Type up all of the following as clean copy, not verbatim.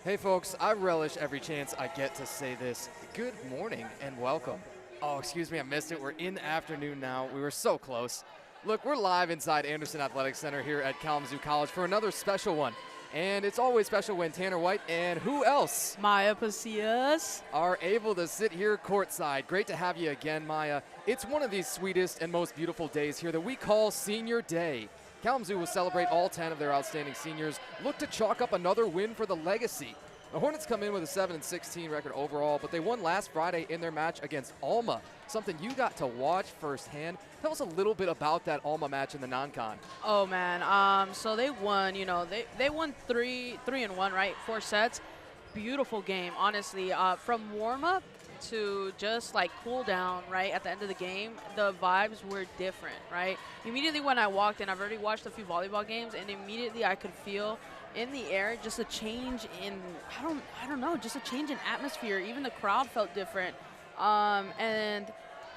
Hey folks, I relish every chance I get to say this. Good morning and welcome. Oh, excuse me, I missed it. We're in the afternoon now. We were so close. Look, we're live inside Anderson Athletic Center here at Kalamazoo College for another special one. And it's always special when Tanner White and who else? Maya Pasillas are able to sit here courtside. Great to have you again, Maya. It's one of these sweetest and most beautiful days here that we call Senior Day. Kalamazoo will celebrate all 10 of their outstanding seniors, look to chalk up another win for the legacy. The Hornets come in with a 7-16 record overall, but they won last Friday in their match against Alma, something you got to watch firsthand. Tell us a little bit about that Alma match in the non-con. Oh man, so they won. They won 3-1, right? 4 sets. Beautiful game, honestly. From warm-up to just like cool down, right? At the end of the game, the vibes were different, right? Immediately when I walked in, I've already watched a few volleyball games, and immediately I could feel in the air just a change in I don't know, just a change in atmosphere. Even the crowd felt different, and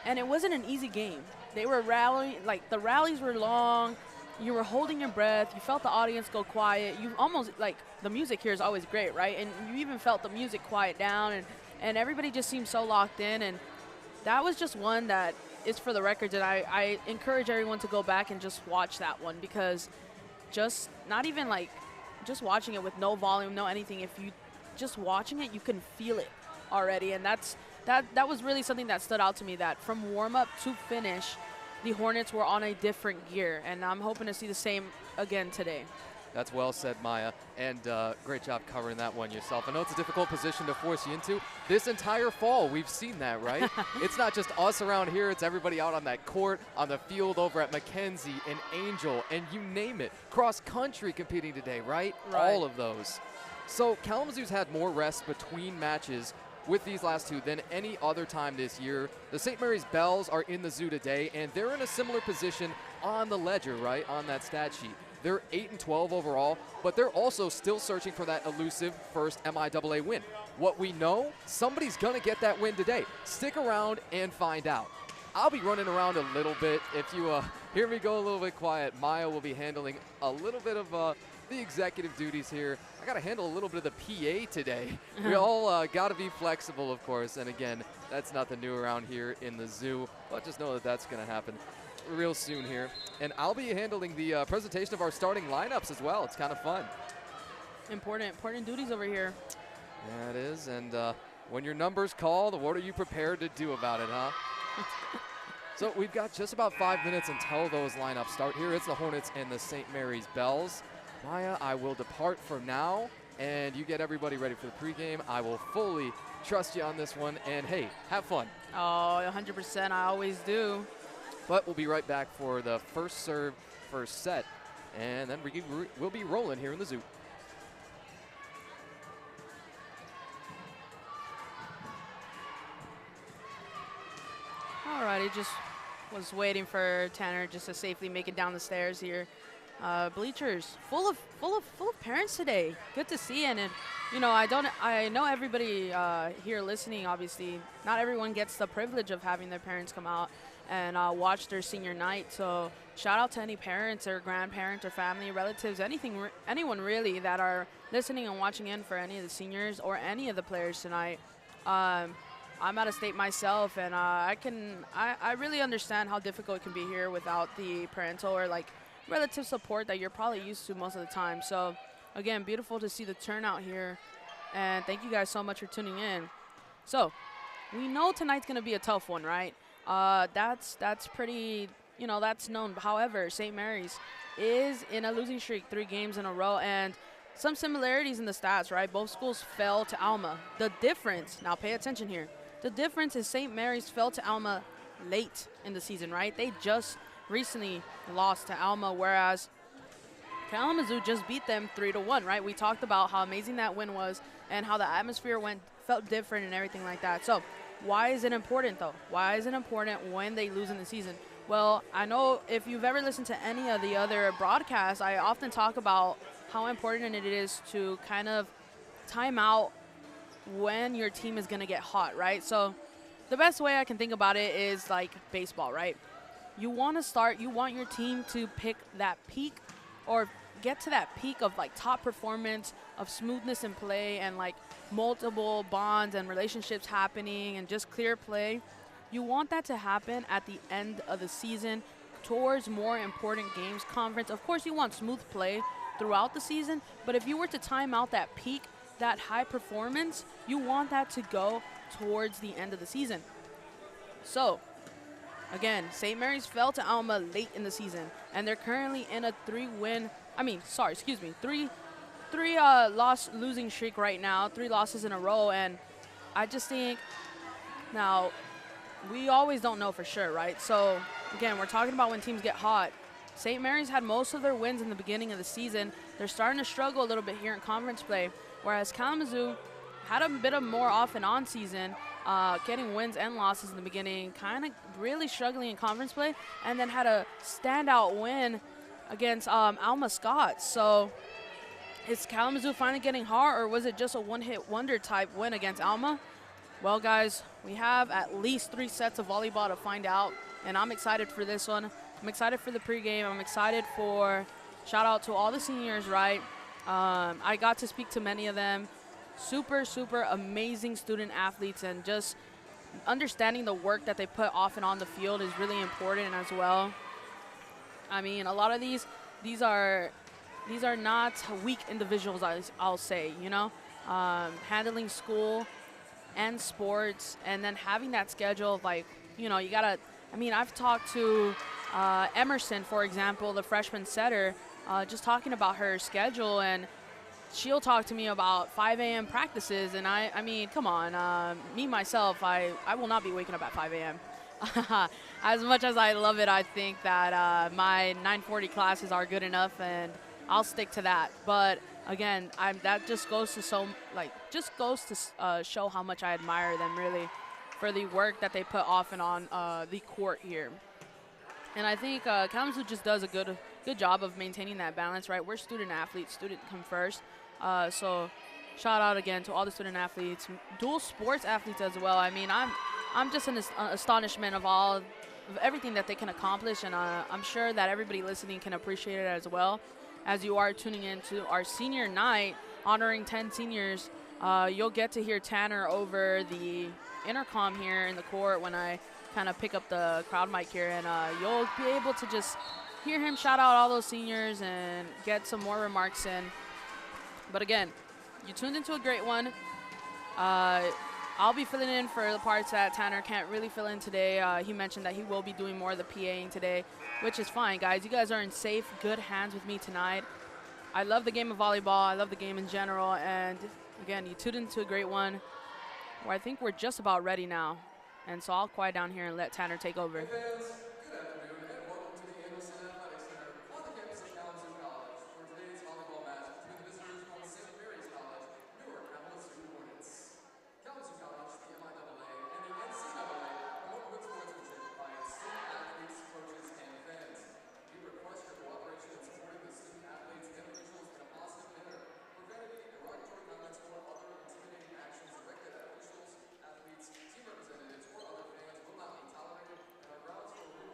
it wasn't an easy game. They were rallying, like the rallies were long. You were holding your breath. You felt the audience go quiet. You almost, like, the music here is always great, right? And you even felt the music quiet down, and everybody just seemed so locked in. And that was just one that is for the record, and I encourage everyone to go back and just watch that one, because just not even like just watching it with no volume, no anything, if you just watching it, you can feel it already. And that was really something that stood out to me, that from warm-up to finish, the Hornets were on a different gear, and I'm hoping to see the same again today. That's well said, Maya, and great job covering that one yourself. I know it's a difficult position to force you into. This entire fall, we've seen that, right? It's not just us around here. It's everybody out on that court, on the field over at Mackenzie and Angel, and you name it. Cross-country competing today, right? All of those. So Kalamazoo's had more rest between matches with these last two than any other time this year. The St. Mary's Bells are in the zoo today, and they're in a similar position on the ledger, right, on that stat sheet. They're 8-12 overall, but they're also still searching for that elusive first MIAA win. What we know, somebody's gonna get that win today. Stick around and find out. I'll be running around a little bit. If you hear me go a little bit quiet, Maya will be handling a little bit of the executive duties here. I got to handle a little bit of the PA today. We all got to be flexible, of course. And again, that's nothing new around here in the zoo. But just know that that's going to happen real soon here. And I'll be handling the presentation of our starting lineups as well. It's kind of fun. Important duties over here. Yeah, it is. And when your number's called, what are you prepared to do about it, huh? So we've got just about 5 minutes until those lineups start. Here it's the Hornets and the St. Mary's Bells. Maya, I will depart from now, and you get everybody ready for the pregame. I will fully trust you on this one, and hey, have fun. Oh, 100%, I always do. But we'll be right back for the first serve, first set, and then we'll be rolling here in the zoo. Alrighty, just was waiting for Tanner just to safely make it down the stairs here. Bleachers full of parents today. Good to see. And I know everybody here listening, obviously not everyone gets the privilege of having their parents come out and watch their senior night. So shout out to any parents or grandparents or family, relatives, anyone really that are listening and watching in for any of the seniors or any of the players tonight. I'm out of state myself, and I really understand how difficult it can be here without the parental or like relative support that you're probably used to most of the time. So again, beautiful to see the turnout here, and thank you guys so much for tuning in. So we know tonight's gonna be a tough one, right? That's pretty, that's known. However, St. Mary's is in a losing streak, 3 games in a row, and some similarities in the stats, right? Both schools fell to Alma. The difference, now pay attention here, the difference is St. Mary's fell to Alma late in the season, right? They just recently lost to Alma, whereas Kalamazoo just beat them 3-1, right? We talked about how amazing that win was and how the atmosphere felt different and everything like that. So why is it important, though? Why is it important when they lose in the season? Well, I know if you've ever listened to any of the other broadcasts, I often talk about how important it is to kind of time out when your team is going to get hot, right? So the best way I can think about it is like baseball, right? You want your team to pick that peak or get to that peak of like top performance of smoothness in play and like multiple bonds and relationships happening and just clear play. You want that to happen at the end of the season towards more important games, conference. Of course, you want smooth play throughout the season, but if you were to time out that peak, that high performance, you want that to go towards the end of the season. So, again, St. Mary's fell to Alma late in the season, and they're currently in a three loss losing streak right now, 3 losses in a row, and I just think now we always don't know for sure, right? So again, we're talking about when teams get hot. St. Mary's had most of their wins in the beginning of the season. They're starting to struggle a little bit here in conference play, whereas Kalamazoo had a bit of more off and on season, getting wins and losses in the beginning, kind of really struggling in conference play, and then had a standout win against Alma Scott. So is Kalamazoo finally getting hot, or was it just a one-hit wonder type win against Alma? Well, guys, we have at least 3 sets of volleyball to find out, and I'm excited for this one. I'm excited for the pregame. I'm excited for shout out to all the seniors, right? I got to speak to many of them. Super, super amazing student athletes, and just understanding the work that they put off and on the field is really important as well. I mean, a lot of these are not weak individuals, I'll say, you know, handling school and sports, and then having that schedule of, like, you know, you gotta, I mean, I've talked to Emerson, for example, the freshman setter, just talking about her schedule, and she'll talk to me about 5 a.m. practices, and I mean, come on, me, myself, I will not be waking up at 5 a.m. As much as I love it, I think that my 9:40 classes are good enough, and I'll stick to that. But again, that just goes to show how much I admire them, really, for the work that they put off and on the court here. And I think Kalamazoo just does a good job of maintaining that balance, right? We're student athletes, student come first. So shout out again to all the student athletes, dual sports athletes as well. I mean, I'm just in astonishment of everything that they can accomplish, and I'm sure that everybody listening can appreciate it as well. As you are tuning into our senior night, honoring 10 seniors, you'll get to hear Tanner over the intercom here in the court when I kind of pick up the crowd mic here, and you'll be able to just hear him shout out all those seniors and get some more remarks in. But again, you tuned into a great one. I'll be filling in for the parts that Tanner can't really fill in today. He mentioned that he will be doing more of the PAing today, which is fine, guys. You guys are in safe, good hands with me tonight. I love the game of volleyball. I love the game in general. And again, you tuned into a great one where I think we're just about ready now. And so I'll quiet down here and let Tanner take over. Hey fans, good afternoon, and welcome to the Anderson Athletic Center on the campus of Kalamazoo College for today's volleyball match between the visitors from St. Mary's College, Newark Kalamazoo Hornets. Kalamazoo College, the MIAA, and the NCAA promote good sportsmanship by its student athletes, coaches, and fans. We request your cooperation in supporting the student athletes and officials in a positive manner. Profanity, derogatory comments, or other intimidating actions directed at officials, athletes, team representatives, or other fans will not be tolerated, and our grounds for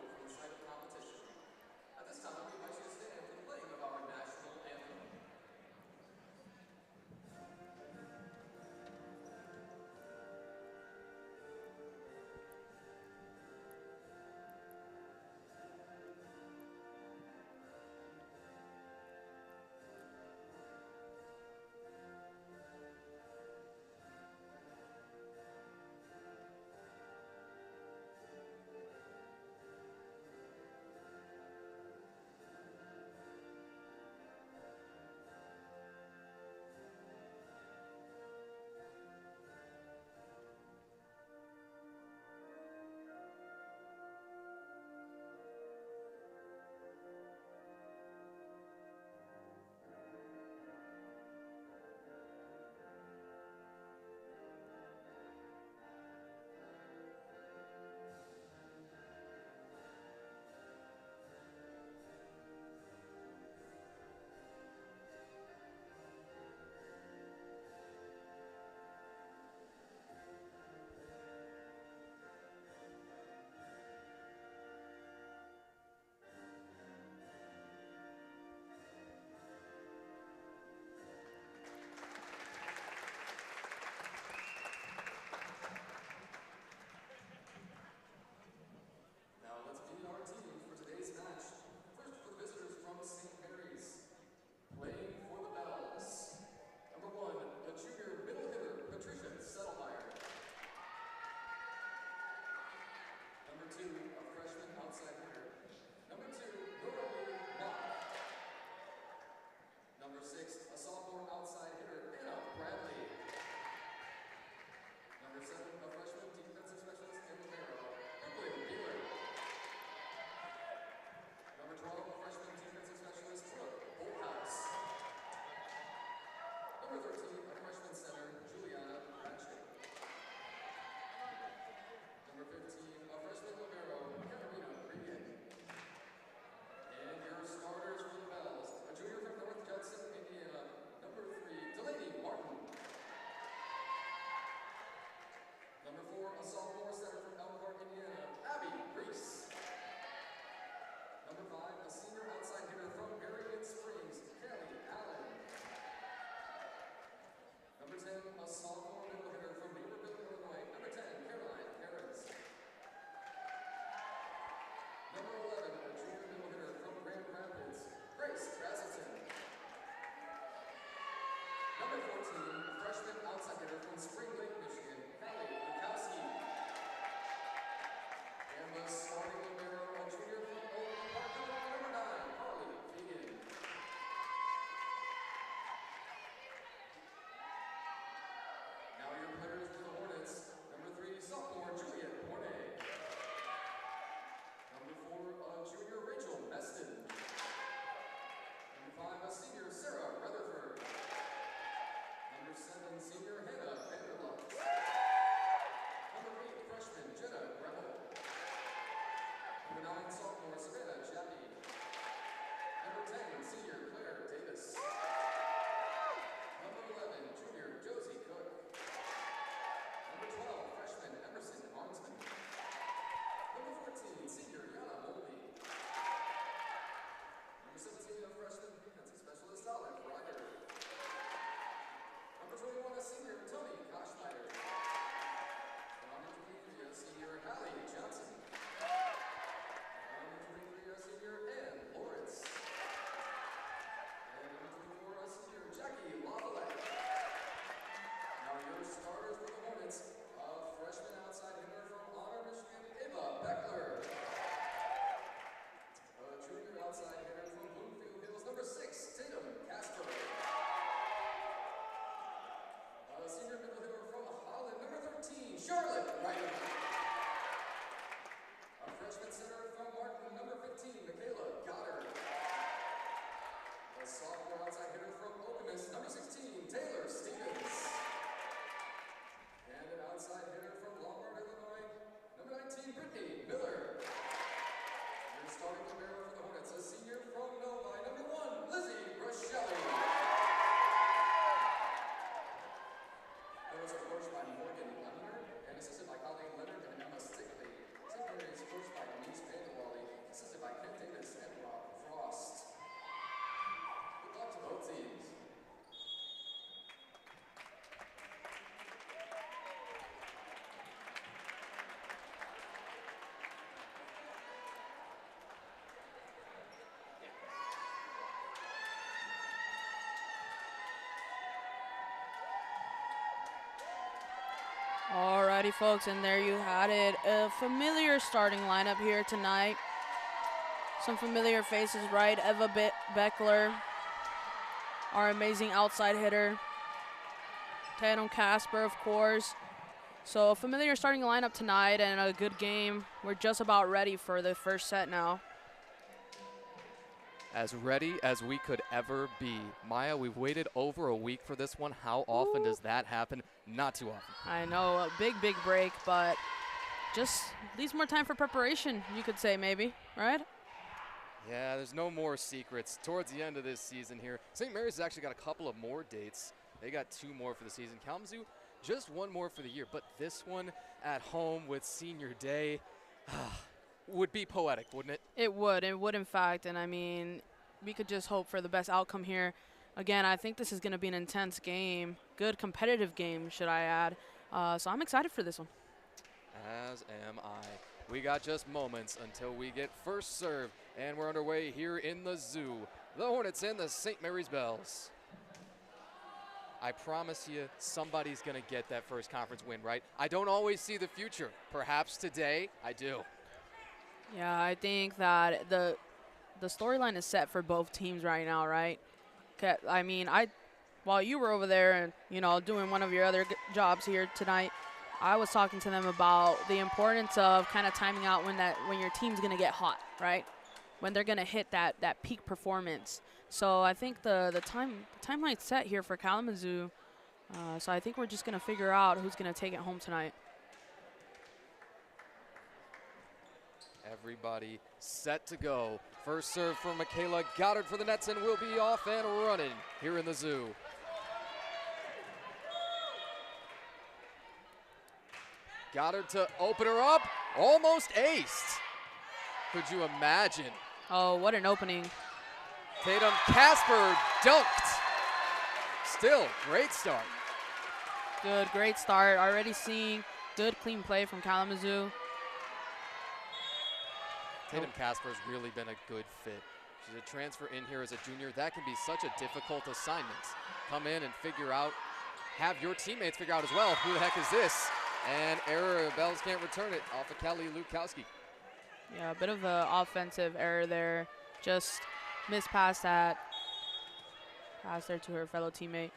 Alrighty, folks, and there you had it. A familiar starting lineup here tonight. Some familiar faces, right? Eva Beckler, our amazing outside hitter. Tatum Casper, of course. So a familiar starting lineup tonight and a good game. We're just about ready for the first set now. As ready as we could ever be. Maya, we've waited over a week for this one. How often does that happen? Not too often. I know, a big break, but just leaves more time for preparation, you could say maybe, right? Yeah, there's no more secrets. Towards the end of this season here, St. Mary's has actually got a couple of more dates. They got 2 more for the season. Kalamazoo, just 1 more for the year. But this one at home with Senior Day would be poetic, wouldn't it? It would in fact. And I mean, we could just hope for the best outcome here. Again, I think this is going to be an intense game. Good competitive game, should I add. So I'm excited for this one. As am I. We got just moments until we get first serve, and we're underway here in the Zoo. The Hornets and the St. Mary's Bells. I promise you, somebody's going to get that first conference win, right? I don't always see the future. Perhaps today, I do. Yeah, I think that the storyline is set for both teams right now, right? I mean, while you were over there and, you know, doing one of your other jobs here tonight, I was talking to them about the importance of kind of timing out when your team's going to get hot, right? When they're going to hit that peak performance. So I think the timeline's set here for Kalamazoo. So I think we're just going to figure out who's going to take it home tonight. Everybody set to go. First serve from Michaela Goddard for the nets and will be off and running here in the zoo. Goddard to open her up, almost aced. Could you imagine? Oh, what an opening. Tatum Casper dunked. Still, great start. Good, great start. Already seeing good, clean play from Kalamazoo. Tatum Casper's really been a good fit. She's a transfer in here as a junior. That can be such a difficult assignment. Come in and figure out, have your teammates figure out as well, who the heck is this? And error, Bells can't return it off of Kelly Lukowski. Yeah, a bit of an offensive error there. Just missed past that. Pass there to her fellow teammate.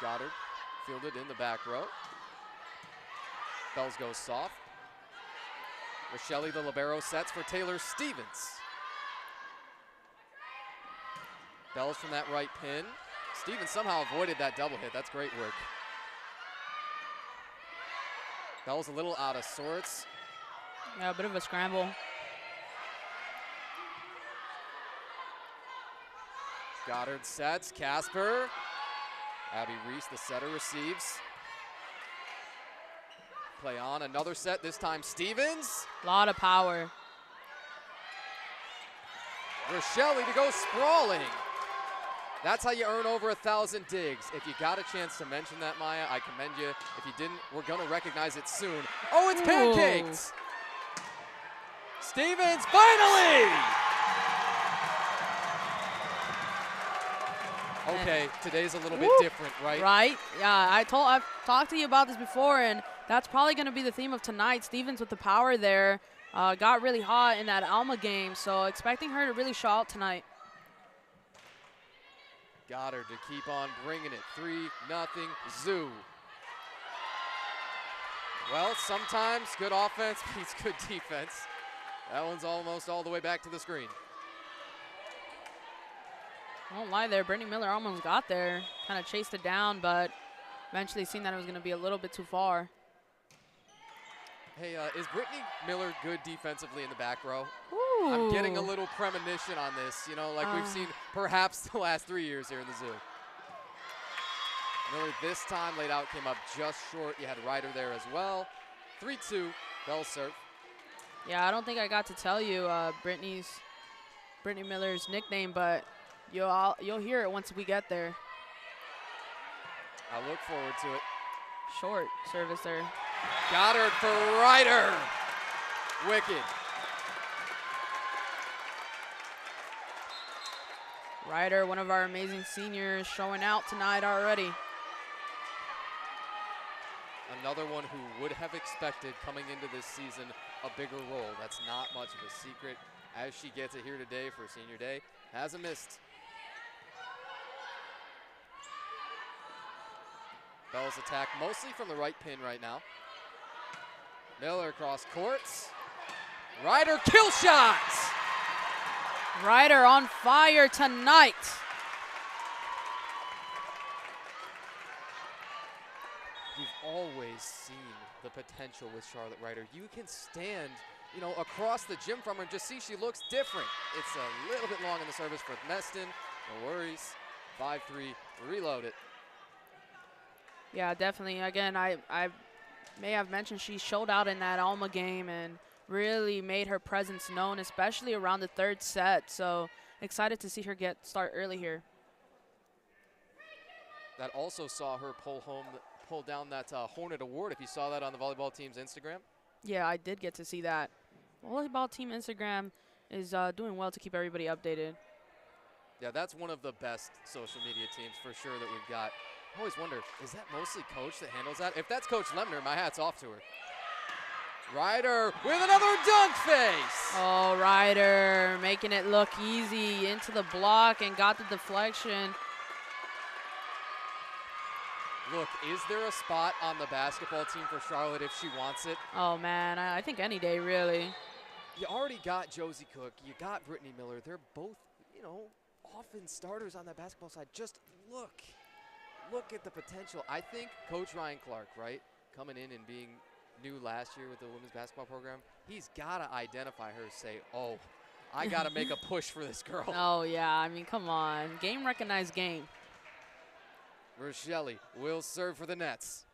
Goddard fielded in the back row. Bells goes soft. Rochelle, the libero, sets for Taylor Stevens. Bells from that right pin. Stevens somehow avoided that double hit. That's great work. Bells a little out of sorts. Yeah, a bit of a scramble. Goddard sets. Casper. Abby Reese, the setter, receives. Play on, another set, this time Stevens. A lot of power. Rochelle to go sprawling. That's how you earn over 1,000 digs. If you got a chance to mention that, Maya, I commend you. If you didn't, we're gonna recognize it soon. Oh, it's pancaked. Stevens, finally! Okay, today's a little bit different, right? Right, yeah, I've talked to you about this before, and that's probably gonna be the theme of tonight. Stevens with the power there, got really hot in that Alma game, so expecting her to really show out tonight. Goddard to keep on bringing it. 3-0 Zoo. Well, sometimes good offense beats good defense. That one's almost all the way back to the screen. I won't lie there, Brittany Miller almost got there. Kind of chased it down, but eventually seen that it was going to be a little bit too far. Hey, is Brittany Miller good defensively in the back row? Ooh. I'm getting a little premonition on this, you know, like we've seen perhaps the last 3 years here in the zoo. Miller this time laid out, came up just short. You had Ryder there as well. 3-2, Bell serve. Yeah, I don't think I got to tell you Brittany Miller's nickname, but you'll hear it once we get there. I look forward to it. Short service there. Goddard for Ryder. Wicked. Ryder, one of our amazing seniors, showing out tonight already. Another one who would have expected coming into this season a bigger role. That's not much of a secret. As she gets it here today for senior day, hasn't missed. Bell's attack mostly from the right pin right now. Miller across courts. Ryder kill shots. Ryder on fire tonight. You've always seen the potential with Charlotte Ryder. You can stand, you know, across the gym from her and just see she looks different. It's a little bit long in the service for Meston. No worries. 5-3, reload it. Yeah, definitely. Again, I may have mentioned she showed out in that Alma game and really made her presence known, especially around the third set. So excited to see her start early here. That also saw her pull down that Hornet Award, if you saw that on the volleyball team's Instagram. Yeah, I did get to see that. Volleyball team Instagram is doing well to keep everybody updated. Yeah, that's one of the best social media teams for sure that we've got. I always wonder, is that mostly Coach that handles that? If that's Coach Lemner, my hat's off to her. Ryder with another dunk face. Oh, Ryder making it look easy into the block and got the deflection. Look, is there a spot on the basketball team for Charlotte if she wants it? Oh, man, I think any day, really. You already got Josie Cook. You got Brittany Miller. They're both, you know, often starters on that basketball side. Just look at the potential. I think Coach Ryan Clark, right, coming in and being new last year with the women's basketball program, he's got to identify her, say, oh, I got to make a push for this girl. Oh, yeah, I mean, come on. Game recognized game. Rochelle will serve for the Nets.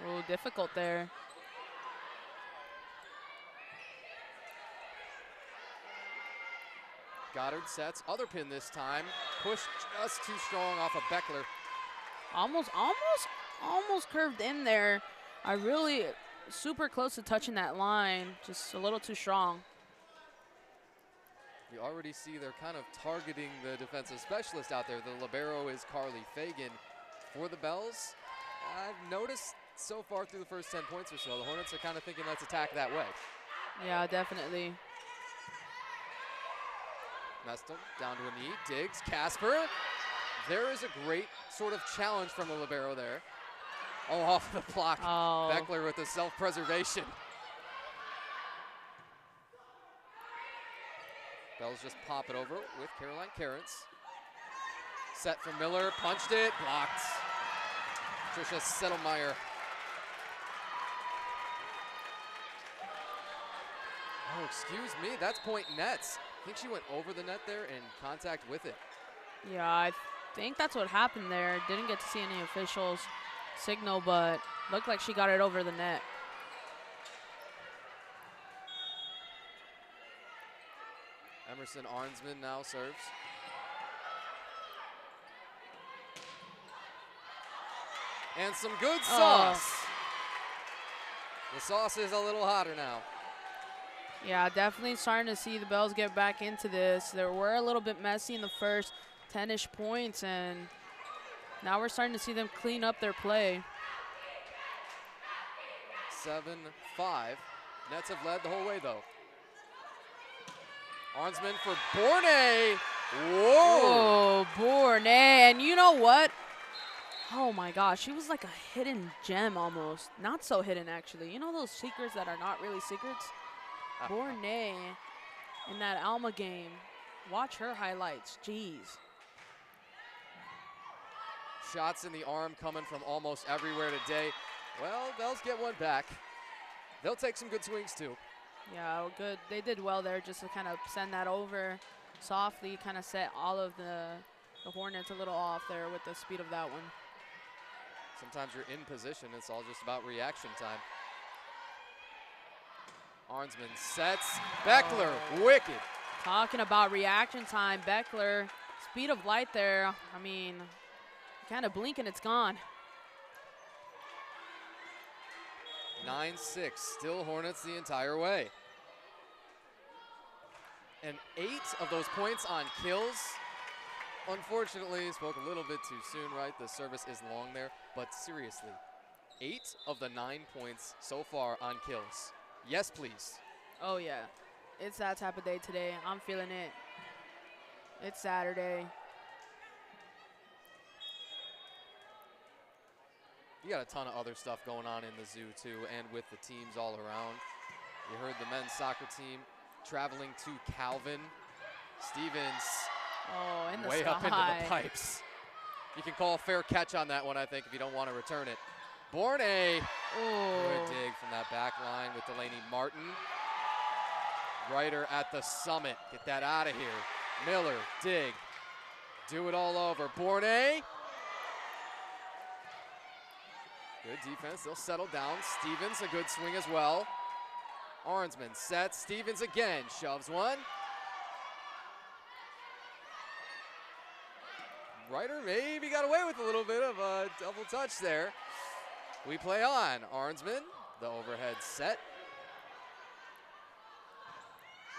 Oh, difficult there. Goddard sets, other pin this time. Push just too strong off of Beckler. Almost curved in there. I really super close to touching that line, just a little too strong. You already see they're kind of targeting the defensive specialist out there. The libero is Carly Fagan. For the Bells, I've noticed so far through the first 10 points or so, the Hornets are kind of thinking let's attack that way. Yeah, definitely. Meston down to a knee, Diggs, Casper. There is a great sort of challenge from the libero there. Oh, off the block. Oh. Beckler with the self-preservation. Bells just pop it over with Caroline Carrens. Set from Miller, punched it, blocked. Trisha Settlemeyer. Oh, excuse me, that's point nets. I think she went over the net there in contact with it. Yeah, I think that's what happened there. Didn't get to see any officials signal, but looked like she got it over the net. Emerson Arnsman now serves. And some good sauce. The sauce is a little hotter now. Yeah, definitely starting to see the Bells get back into this. They were a little bit messy in the first 10-ish points, and now we're starting to see them clean up their play. 7-5. Nets have led the whole way, though. Arnsman for Bourne. Whoa! Oh, Bourne. And you know what? Oh, my gosh. She was like a hidden gem almost. Not so hidden, actually. You know those secrets that are not really secrets? Bourne in that Alma game. Watch her highlights. Jeez. Shots in the arm coming from almost everywhere today. Well, Bells get one back. They'll take some good swings, too. Yeah, good. They did well there just to kind of send that over softly, kind of set all of the Hornets a little off there with the speed of that one. Sometimes you're in position. It's all just about reaction time. Arnsman sets. Beckler, wicked. Talking about reaction time, Beckler, speed of light there. I mean, kind of blink and it's gone. 9-6, still Hornets the entire way. And 8 of those points on kills. Unfortunately, spoke a little bit too soon, right? The service is long there, but seriously, 8 of the 9 points so far on kills. Yes, please. Oh, yeah. It's that type of day today. I'm feeling it. It's Saturday. You got a ton of other stuff going on in the zoo, too, and with the teams all around. You heard the men's soccer team traveling to Calvin. Stevens Oh, in the way sky. up into the pipes. You can call a fair catch on that one, I think, if you don't want to return it. Bourne. Good dig from that back line with Delaney Martin. Ryder at the summit. Get that out of here. Miller, dig. Do it all over. Bourne. Good defense. They'll settle down. Stevens, a good swing as well. Arnsman sets. Stevens again. Shoves one. Ryder maybe got away with a little bit of a double touch there. We play on. Arnsman, the overhead set.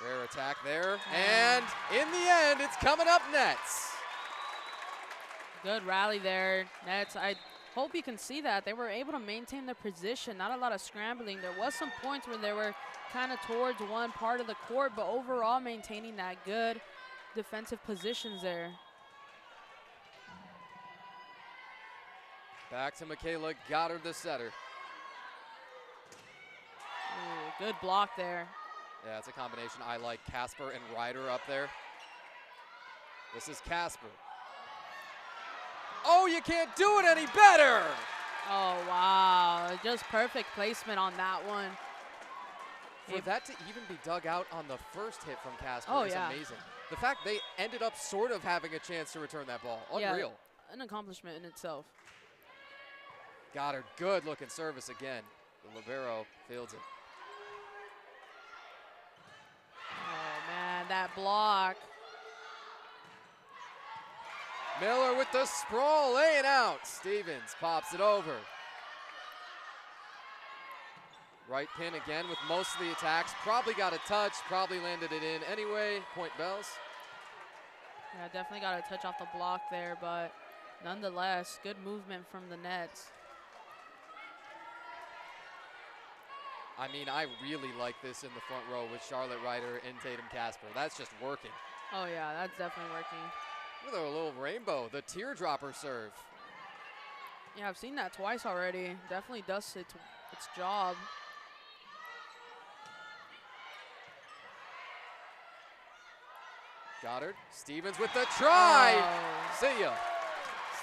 Rare attack there. And in the end, it's coming up Nets. Good rally there. Nets, hope you can see that. They were able to maintain their position, not a lot of scrambling. There was some points where they were kind of towards one part of the court, but overall maintaining that good defensive positions there. Back to Michaela Goddard, the setter. Ooh, good block there. Yeah, it's a combination. I like Casper and Ryder up there. This is Casper. Oh, you can't do it any better! Oh, wow. Just perfect placement on that one. For that to even be dug out on the first hit from Casper is yeah. amazing. The fact they ended up sort of having a chance to return that ball. Unreal. Yeah, an accomplishment in itself. Goddard, good looking service again. The libero fields it. Oh, man, that block. Miller with the sprawl, laying out. Stevens pops it over. Right pin again with most of the attacks. Probably got a touch, probably landed it in anyway. Point bells. Yeah, definitely got a touch off the block there, but nonetheless, good movement from the Nets. I mean, I really like this in the front row with Charlotte Ryder and Tatum Casper. That's just working. Oh, yeah, that's definitely working. Look at a little rainbow, the teardropper serve. Yeah, I've seen that twice already. Definitely does its job. Goddard, Stevens with the try. Oh. See ya.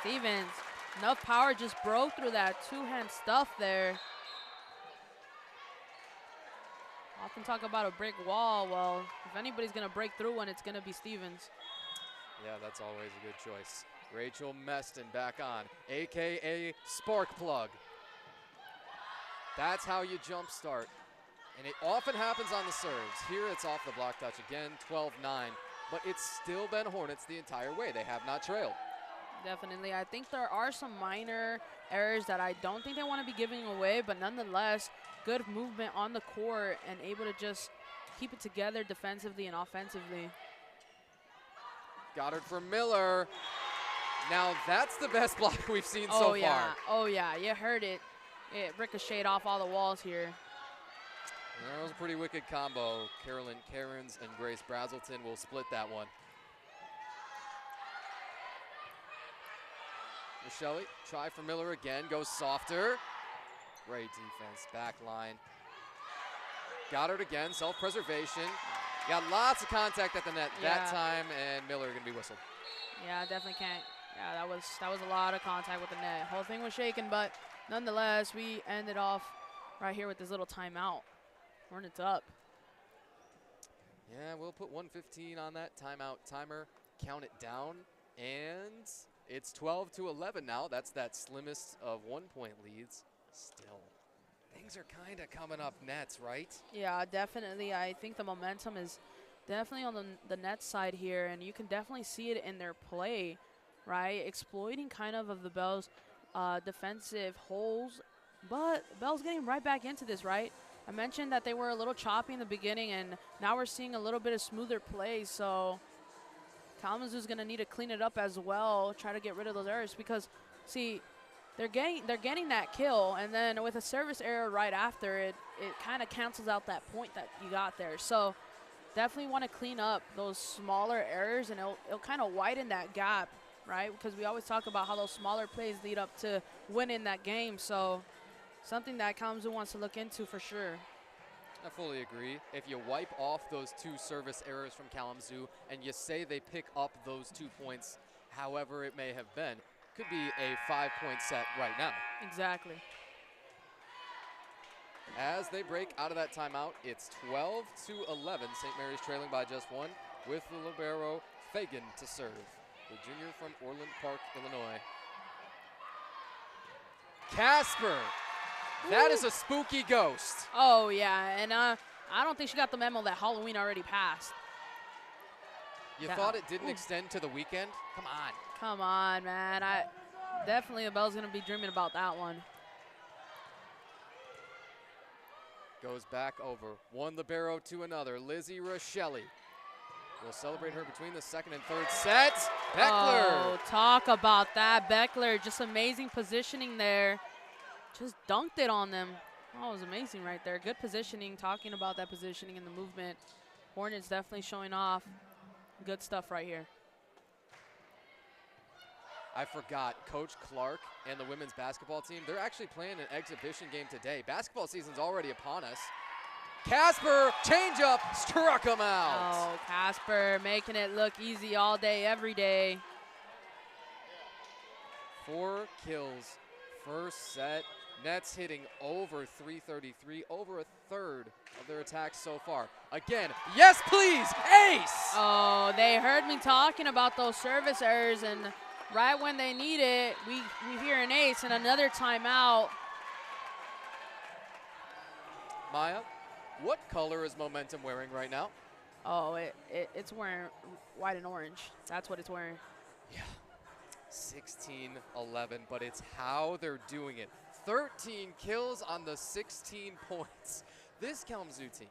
Stevens, enough power, just broke through that two-hand stuff there. Often talk about a brick wall. Well, if anybody's going to break through one, it's going to be Stevens. Yeah, that's always a good choice. Rachel Meston back on, AKA Spark Plug. That's how you jump start. And it often happens on the serves. Here it's off the block touch again, 12-9. But it's still been Hornets the entire way. They have not trailed. Definitely. I think there are some minor errors that I don't think they want to be giving away, but nonetheless, good movement on the court and able to just keep it together defensively and offensively. Goddard for Miller. Now that's the best block we've seen so far. Oh, yeah. You heard it. It ricocheted off all the walls here. That was a pretty wicked combo. Carolyn Cairns and Grace Brazelton will split that one. Michelle, try for Miller again, goes softer. Great defense, back line. Goddard again, self-preservation. Got lots of contact at the net that time, and Miller gonna be whistled. Yeah, definitely can't. Yeah, that was a lot of contact with the net. Whole thing was shaking, but nonetheless, we ended off right here with this little timeout. Hornets up. Yeah, we'll put 1:15 on that timeout timer. Count it down, and it's 12-11 now. That's that slimmest of 1-point leads. Still, things are kind of coming up Nets, right? Yeah, definitely. I think the momentum is definitely on the Nets side here, and you can definitely see it in their play, right? Exploiting kind of the Bells' defensive holes, but Bells getting right back into this, right? I mentioned that they were a little choppy in the beginning, and now we're seeing a little bit of smoother play, so Kalamazoo's going to need to clean it up as well, try to get rid of those errors, because, see, they're getting that kill, and then with a service error right after it kind of cancels out that point that you got there. So definitely want to clean up those smaller errors, and it'll kind of widen that gap, right? Because we always talk about how those smaller plays lead up to winning that game. So something that Kalamazoo wants to look into for sure. I fully agree. If you wipe off those 2 service errors from Kalamazoo and you say they pick up those 2 points, however it may have been, could be a 5-point set right now. Exactly. As they break out of that timeout, it's 12-11. St. Mary's trailing by just 1 with the libero Fagan to serve. The junior from Orland Park, Illinois. Casper. That is a spooky ghost. Oh, yeah, and I don't think she got the memo that Halloween already passed. You thought it didn't extend to the weekend? Come on. Come on, man. Definitely the Bell's going to be dreaming about that one. Goes back over. One libero to another. Lizzie Rochelle. We'll celebrate her between the second and third sets. Beckler. Oh, talk about that. Beckler, just amazing positioning there. Just dunked it on them. Oh, it was amazing right there. Good positioning, talking about that positioning and the movement. Hornets definitely showing off. Good stuff right here. I forgot, Coach Clark and the women's basketball team, they're actually playing an exhibition game today. Basketball season's already upon us. Casper, changeup, struck him out. Oh, Casper making it look easy all day, every day. 4 kills, first set. Nets hitting over 333, over a third of their attacks so far. Again, yes please, ace! Oh, they heard me talking about those service errors, and right when they need it, we hear an ace and another timeout. Maya, what color is Momentum wearing right now? Oh, it's wearing white and orange. That's what it's wearing. Yeah, 16-11, but it's how they're doing it. 13 kills on the 16 points. This Kalamazoo team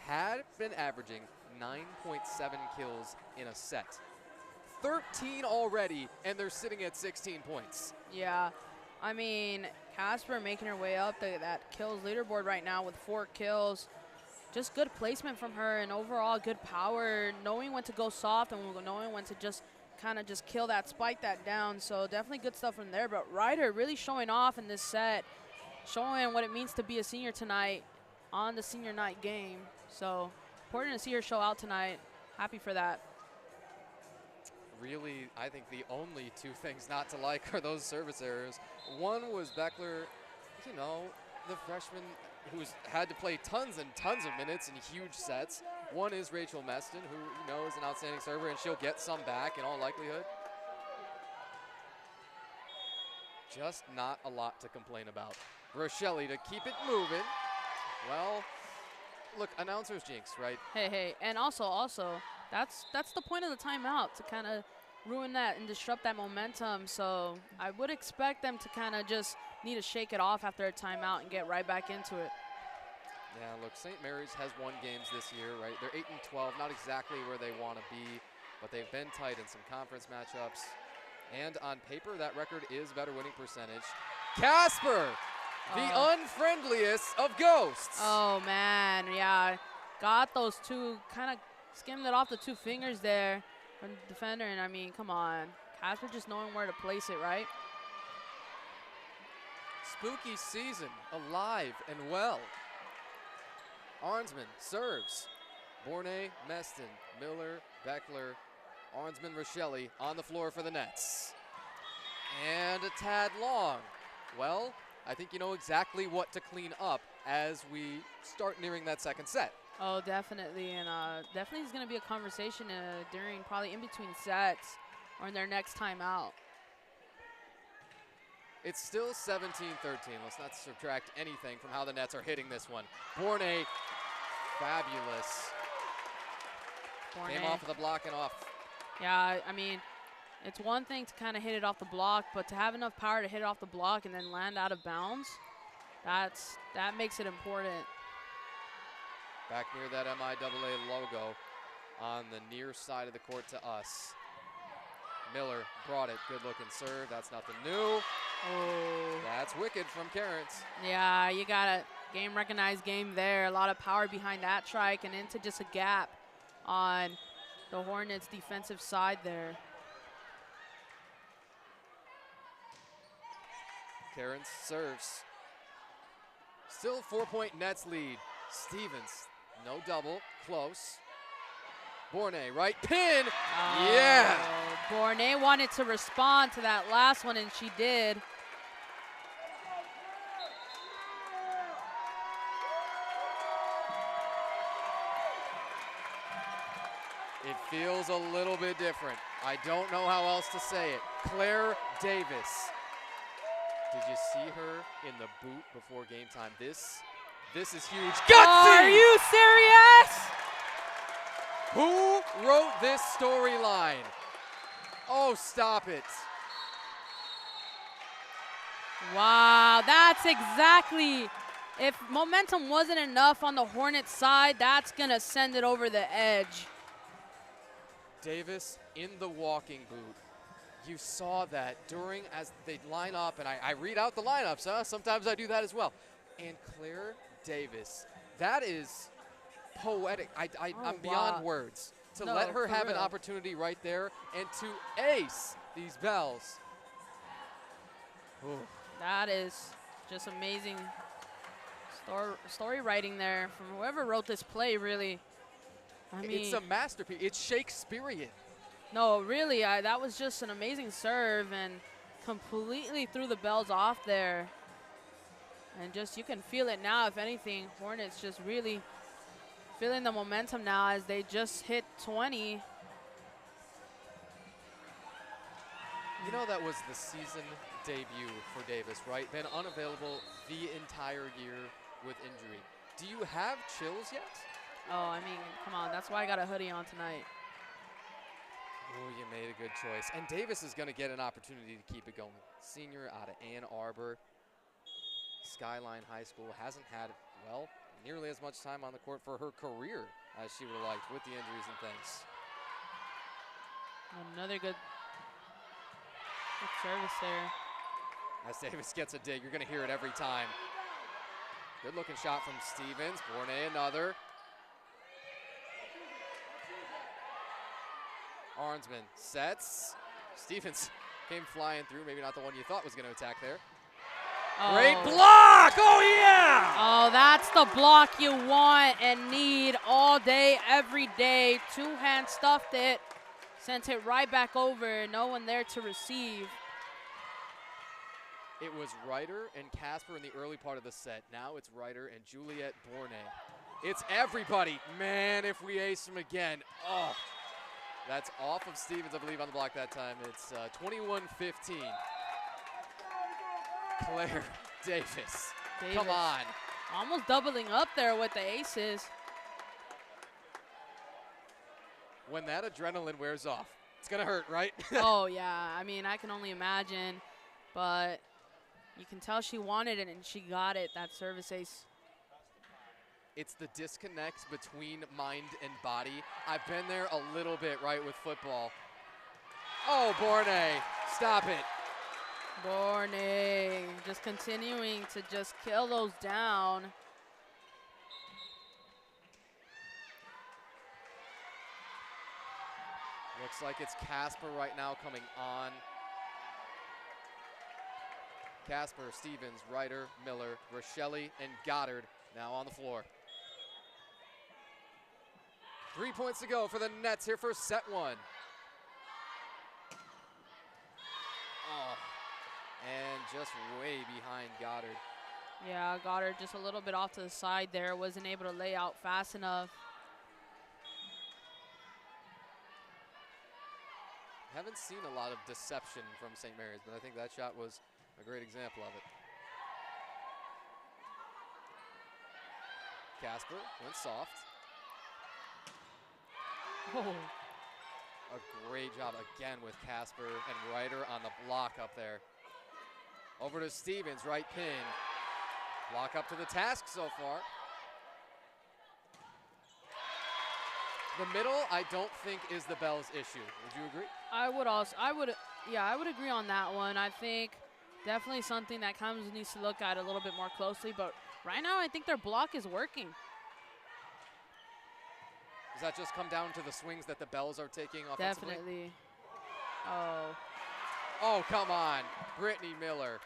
had been averaging 9.7 kills in a set. 13 already, and they're sitting at 16 points. Yeah, I mean, Casper making her way up that kills leaderboard right now with 4 kills. Just good placement from her, and overall good power, knowing when to go soft and knowing when to just kind of just kill that, spike that down. So definitely good stuff from there. But Ryder really showing off in this set, showing what it means to be a senior tonight on the senior night game. So important to see her show out tonight. Happy for that. Really, I think the only 2 things not to like are those service errors. One was Beckler, you know, the freshman who's had to play tons and tons of minutes in huge sets. One is Rachel Meston, who you know is an outstanding server, and she'll get some back in all likelihood. Just not a lot to complain about. Rochelle to keep it moving. Well, look, announcer's jinx, right? Hey, and also, that's the point of the timeout, to kind of ruin that and disrupt that momentum. So I would expect them to kind of just need to shake it off after a timeout and get right back into it. Yeah, look, St. Mary's has won games this year, right? They're 8-12, not exactly where they want to be, but they've been tight in some conference matchups. And on paper, that record is better winning percentage. Casper, the unfriendliest of ghosts. Oh, man, yeah. Got those 2, kind of skimmed it off the 2 fingers there from the defender, and I mean, come on. Casper just knowing where to place it, right? Spooky season, alive and well. Arnsman serves. Bornay, Meston, Miller, Beckler, Arnsman, Rochelle on the floor for the Nets. And a tad long. Well, I think you know exactly what to clean up as we start nearing that second set. Oh, definitely, and definitely is going to be a conversation during probably in between sets or in their next timeout. It's still 17-13. Let's not subtract anything from how the Nets are hitting this one. Bornay, fabulous. Bornay. Came off of the block and off. Yeah, I mean, it's one thing to kind of hit it off the block, but to have enough power to hit it off the block and then land out of bounds, that makes it important. Back near that MIAA logo on the near side of the court to us. Miller brought it, good looking serve, that's nothing new. Oh. That's wicked from Carrens. Yeah, you got a game recognized game there. A lot of power behind that strike and into just a gap on the Hornets' defensive side there. Carrens serves. Still 4-point Nets lead. Stevens, no double, close. Bornay, right pin, yeah! Bornay wanted to respond to that last one, and she did. It feels a little bit different. I don't know how else to say it. Claire Davis. Did you see her in the boot before game time? This is huge. Gutsy! Are you serious? Who wrote this storyline? Oh, stop it. Wow, that's exactly, if momentum wasn't enough on the Hornets side, that's gonna send it over the edge. Davis in the walking boot. You saw that as they line up, and I read out the lineups, huh? Sometimes I do that as well. And Claire Davis, that is poetic. I'm beyond words. To let her have an opportunity right there and to ace these bells. Ooh. That is just amazing story writing there from whoever wrote this play, really. I mean, it's a masterpiece. It's Shakespearean. No, really, that was just an amazing serve and completely threw the bells off there. And just, you can feel it now, if anything. Hornets just really feeling the momentum now as they just hit 20. You know, that was the season debut for Davis, right? Been unavailable the entire year with injury. Do you have chills yet? Oh, I mean, come on. That's why I got a hoodie on tonight. Oh, you made a good choice. And Davis is going to get an opportunity to keep it going. Senior out of Ann Arbor. Skyline High School hasn't had, well, nearly as much time on the court for her career as she would have liked with the injuries and things. Another good service there. As Davis gets a dig, you're going to hear it every time. Good looking shot from Stevens. Bournet another. Arnsman sets. Stevens came flying through. Maybe not the one you thought was going to attack there. Oh. Great block! Oh, yeah! Oh, that's the block you want and need all day, every day. Two-hand stuffed it. Sent it right back over. No one there to receive. It was Ryder and Casper in the early part of the set. Now it's Ryder and Juliette Bournet. It's everybody. Man, if we ace them again. Oh. That's off of Stevens, I believe, on the block that time. It's 21-15. Claire Davis. Come on. Almost doubling up there with the aces. When that adrenaline wears off, it's going to hurt, right? Oh, yeah. I mean, I can only imagine. But you can tell she wanted it, and she got it, that service ace. It's the disconnect between mind and body. I've been there a little bit, right, with football. Oh, Bournet, stop it. Bournet just continuing to just kill those down. Looks like it's Casper right now coming on. Casper, Stevens, Ryder, Miller, Rochelle, and Goddard now on the floor. 3 points to go for the Nets here for set one. Oh, and just way behind Goddard. Yeah, Goddard just a little bit off to the side there. Wasn't able to lay out fast enough. Haven't seen a lot of deception from St. Mary's, but I think that shot was a great example of it. Casper went soft. Oh. A great job again with Casper and Ryder on the block up there. Over to Stevens, right pin. Block up to the task so far. The middle, I don't think, is the Bell's issue. Would you agree? I would agree on that one. I think definitely something that Kalamazoo needs to look at a little bit more closely. But right now, I think their block is working. Does that just come down to the swings that the Bells are taking offensively? Definitely. Oh. Oh, come on. Brittany Miller.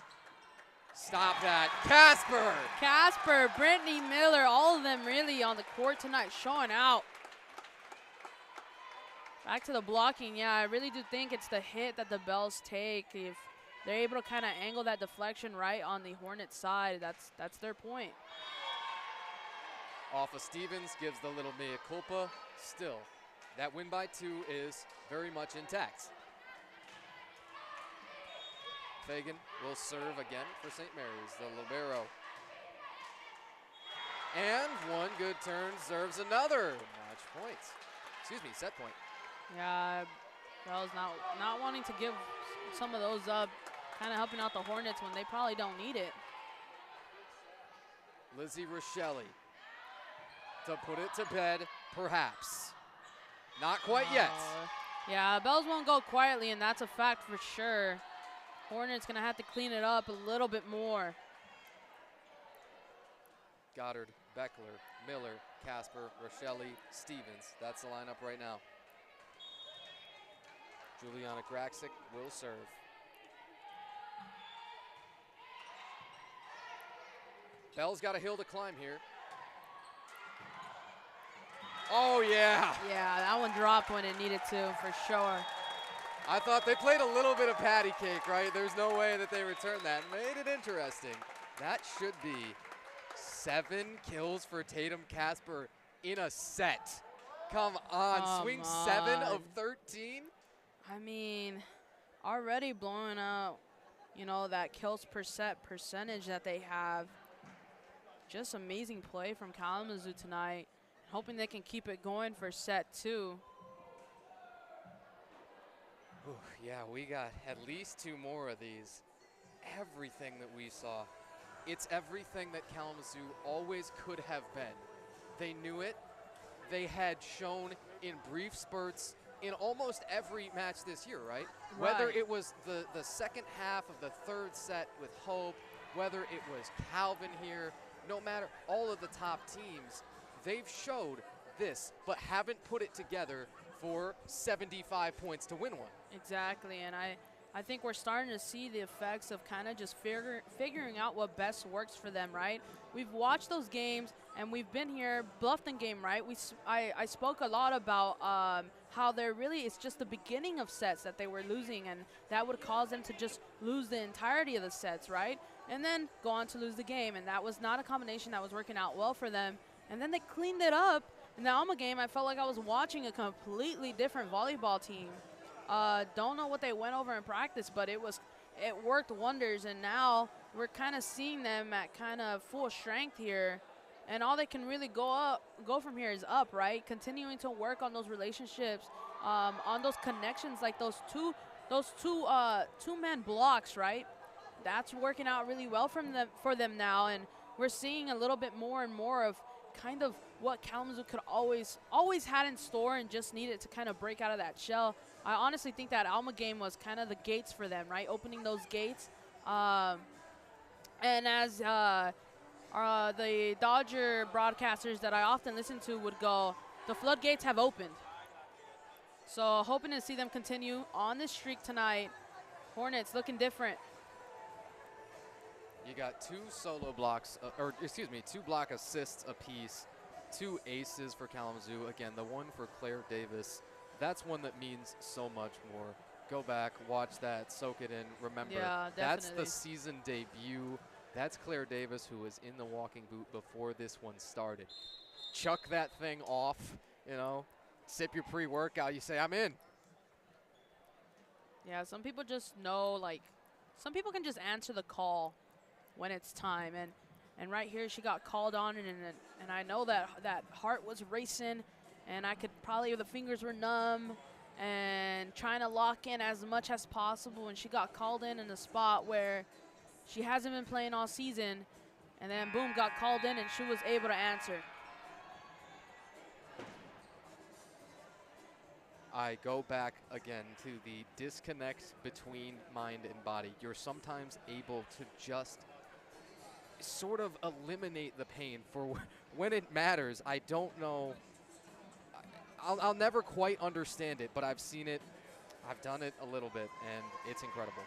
Stop that. Casper! Casper, Brittany Miller, all of them really on the court tonight showing out. Back to the blocking, yeah, I really do think it's the hit that the Bells take. If they're able to kind of angle that deflection right on the Hornets side, that's their point. Off of Stevens, gives the little mea culpa. Still, that win by 2 is very much intact. Fagan will serve again for St. Mary's, the libero. And one good turn serves another match point. Excuse me, set point. Yeah, Bell's not wanting to give some of those up, kind of helping out the Hornets when they probably don't need it. Lizzie Rochelle to put it to bed, perhaps. Not quite yet. Yeah, bells won't go quietly, and that's a fact for sure. Hornets going to have to clean it up a little bit more. Goddard, Beckler, Miller, Casper, Rochelle, Stevens. That's the lineup right now. Juliana Graxick will serve. Bell's got a hill to climb here. Oh, yeah. Yeah, that one dropped when it needed to, for sure. I thought they played a little bit of patty cake, right? There's no way that they returned that. Made it interesting. That should be 7 kills for Tatum Casper in a set. Come on, swing 7 of 13. I mean, already blowing out, you know, that kills per set percentage that they have. Just amazing play from Kalamazoo tonight. Hoping they can keep it going for set 2. Ooh, yeah, we got at least 2 more of these. Everything that we saw, it's everything that Kalamazoo always could have been. They knew it. They had shown in brief spurts in almost every match this year, right? Whether it was the second half of the 3rd set with Hope, whether it was Calvin here, no matter, all of the top teams, they've showed this, but haven't put it together for 75 points to win one. Exactly, and I think we're starting to see the effects of kind of just figuring out what best works for them, right? We've watched those games, and we've been here, Bluffton game, right? I spoke a lot about how it's just the beginning of sets that they were losing, and that would cause them to just lose the entirety of the sets, right? And then go on to lose the game, and that was not a combination that was working out well for them. And then they cleaned it up. In the Alma game, I felt like I was watching a completely different volleyball team. Don't know what they went over in practice, but it worked wonders, and now we're kind of seeing them at kind of full strength here, and all they can really go from here is up, right? Continuing to work on those relationships, on those connections, like those two-man blocks, right? That's working out really well for them now, and we're seeing a little bit more and more of kind of what Kalamazoo could always had in store and just needed to kind of break out of that shell. I honestly think that Alma game was kind of the gates for them, right? Opening those gates. And as the Dodger broadcasters that I often listen to would go, the floodgates have opened. So hoping to see them continue on this streak tonight. Hornets looking different. You got 2 solo blocks, 2 block assists apiece, 2 aces for Kalamazoo. Again, the one for Claire Davis, that's one that means so much more. Go back, watch that, soak it in. Remember, that's the season debut. That's Claire Davis, who was in the walking boot before this one started. Chuck that thing off, you know, sip your pre-workout, you say, I'm in. Yeah, some people just know, like, some people can just answer the call when it's time, and right here she got called on, and I know that heart was racing, and I could probably, the fingers were numb and trying to lock in as much as possible, and she got called in a spot where she hasn't been playing all season, and then boom, got called in, and she was able to answer. I go back again to the disconnect between mind and body. You're sometimes able to just sort of eliminate the pain for when it matters. I don't know. I'll never quite understand it, but I've seen it. I've done it a little bit, and it's incredible.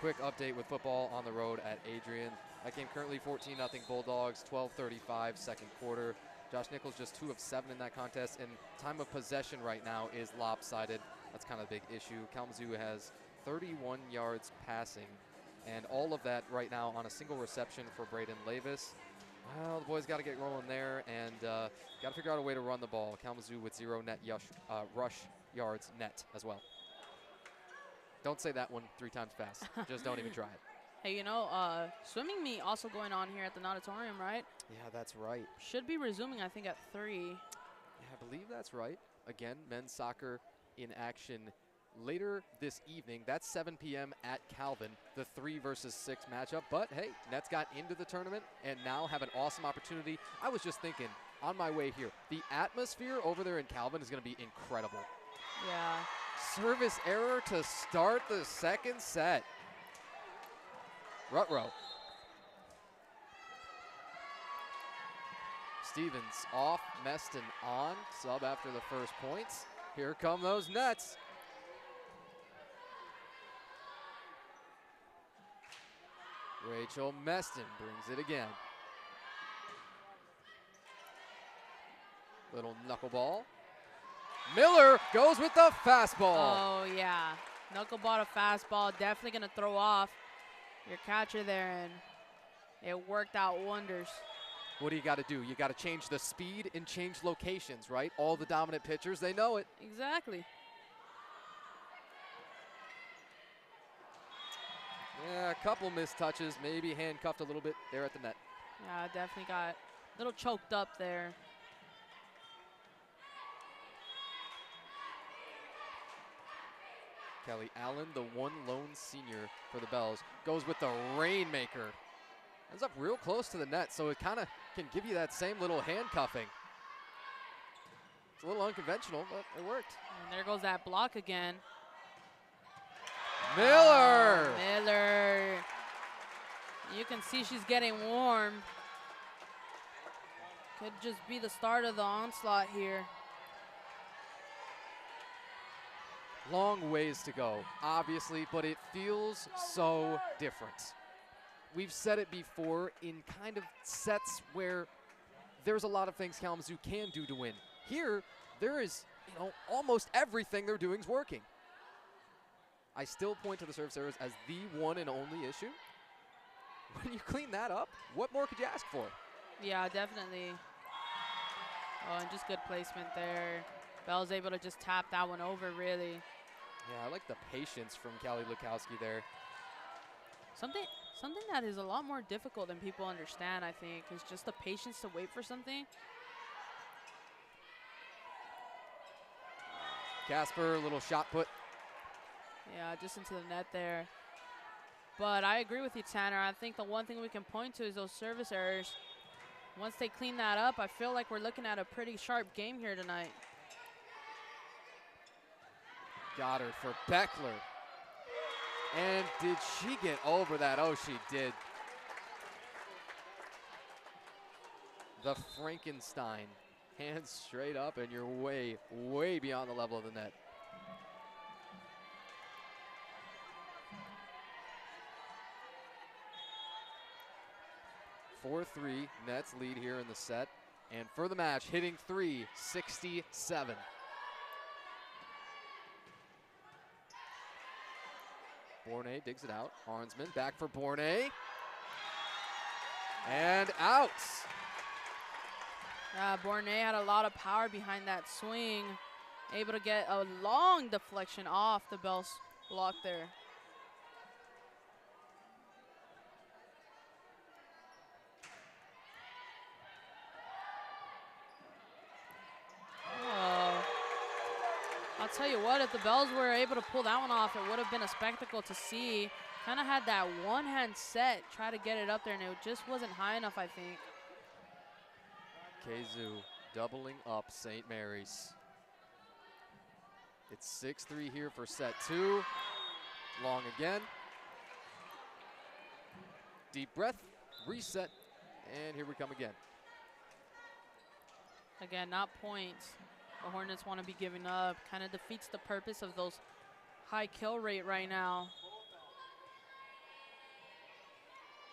Quick update with football on the road at Adrian. That game currently 14-0 Bulldogs, 12:35 second quarter. Josh Nichols just 2 of 7 in that contest, and time of possession right now is lopsided. That's kind of a big issue. Kalamazoo has 31 yards passing, and all of that right now on a single reception for Braden Lavis. Well, the boys got to get rolling there, and got to figure out a way to run the ball. Kalamazoo with 0 net rush yards net as well. Don't say that one 3 times fast. Just don't even try it. Hey, you know, swimming meet also going on here at the Auditorium, right? Yeah, that's right. Should be resuming, I think, at 3. Yeah, I believe that's right. Again, men's soccer in action later this evening. That's 7 p.m. at Calvin, the 3 versus 6 matchup. But, hey, Nets got into the tournament and now have an awesome opportunity. I was just thinking, on my way here. The atmosphere over there in Calvin is going to be incredible. Yeah. Service error to start the second set. Rutrow. Stevens off, Meston on. Sub after the first points. Here come those nets. Rachel Meston brings it again. Little knuckleball. Miller goes with the fastball. Oh, yeah. Knuckleball to fastball, definitely going to throw off your catcher there, and it worked out wonders. What do you got to do? You got to change the speed and change locations, right? All the dominant pitchers, they know it. Exactly. Yeah, a couple missed touches, maybe handcuffed a little bit there at the net. Yeah, definitely got a little choked up there. Kelly Allen, the one lone senior for the Bells, goes with the rainmaker. Ends up real close to the net, so it kind of can give you that same little handcuffing. It's a little unconventional, but it worked. And there goes that block again. Miller! Miller. You can see she's getting warm. Could just be the start of the onslaught here. Long ways to go, obviously, but it feels so different. We've said it before in kind of sets where there's a lot of things Kalamazoo can do to win. Here, there is, almost everything they're doing is working. I still point to the service errors as the one and only issue. When you clean that up, what more could you ask for? Yeah, definitely. Oh, and just good placement there. Bell's able to just tap that one over, really. Yeah, I like the patience from Callie Lukowski there. Something that is a lot more difficult than people understand, I think, is just the patience to wait for something. Casper, a little shot put. Yeah, just into the net there. But I agree with you, Tanner. I think the one thing we can point to is those service errors. Once they clean that up, I feel like we're looking at a pretty sharp game here tonight. Goddard for Beckler. And did she get over that? Oh, she did. The Frankenstein. Hands straight up, and you're way, way beyond the level of the net. (4-3) Nets lead here in the set. And for the match, hitting 367. Bournet digs it out. Arnsman back for Bournet. And out. Bournet had a lot of power behind that swing. Able to get a long deflection off the Bells block there. I'll tell you what, if the Bells were able to pull that one off, it would have been a spectacle to see. Kind of had that one-hand set, try to get it up there, and it just wasn't high enough, I think. Kazu doubling up St. Mary's. It's 6-3 here for set 2. Long again. Deep breath, reset, and here we come again. Again, not points the Hornets want to be giving up. Kind of defeats the purpose of those high kill rate right now.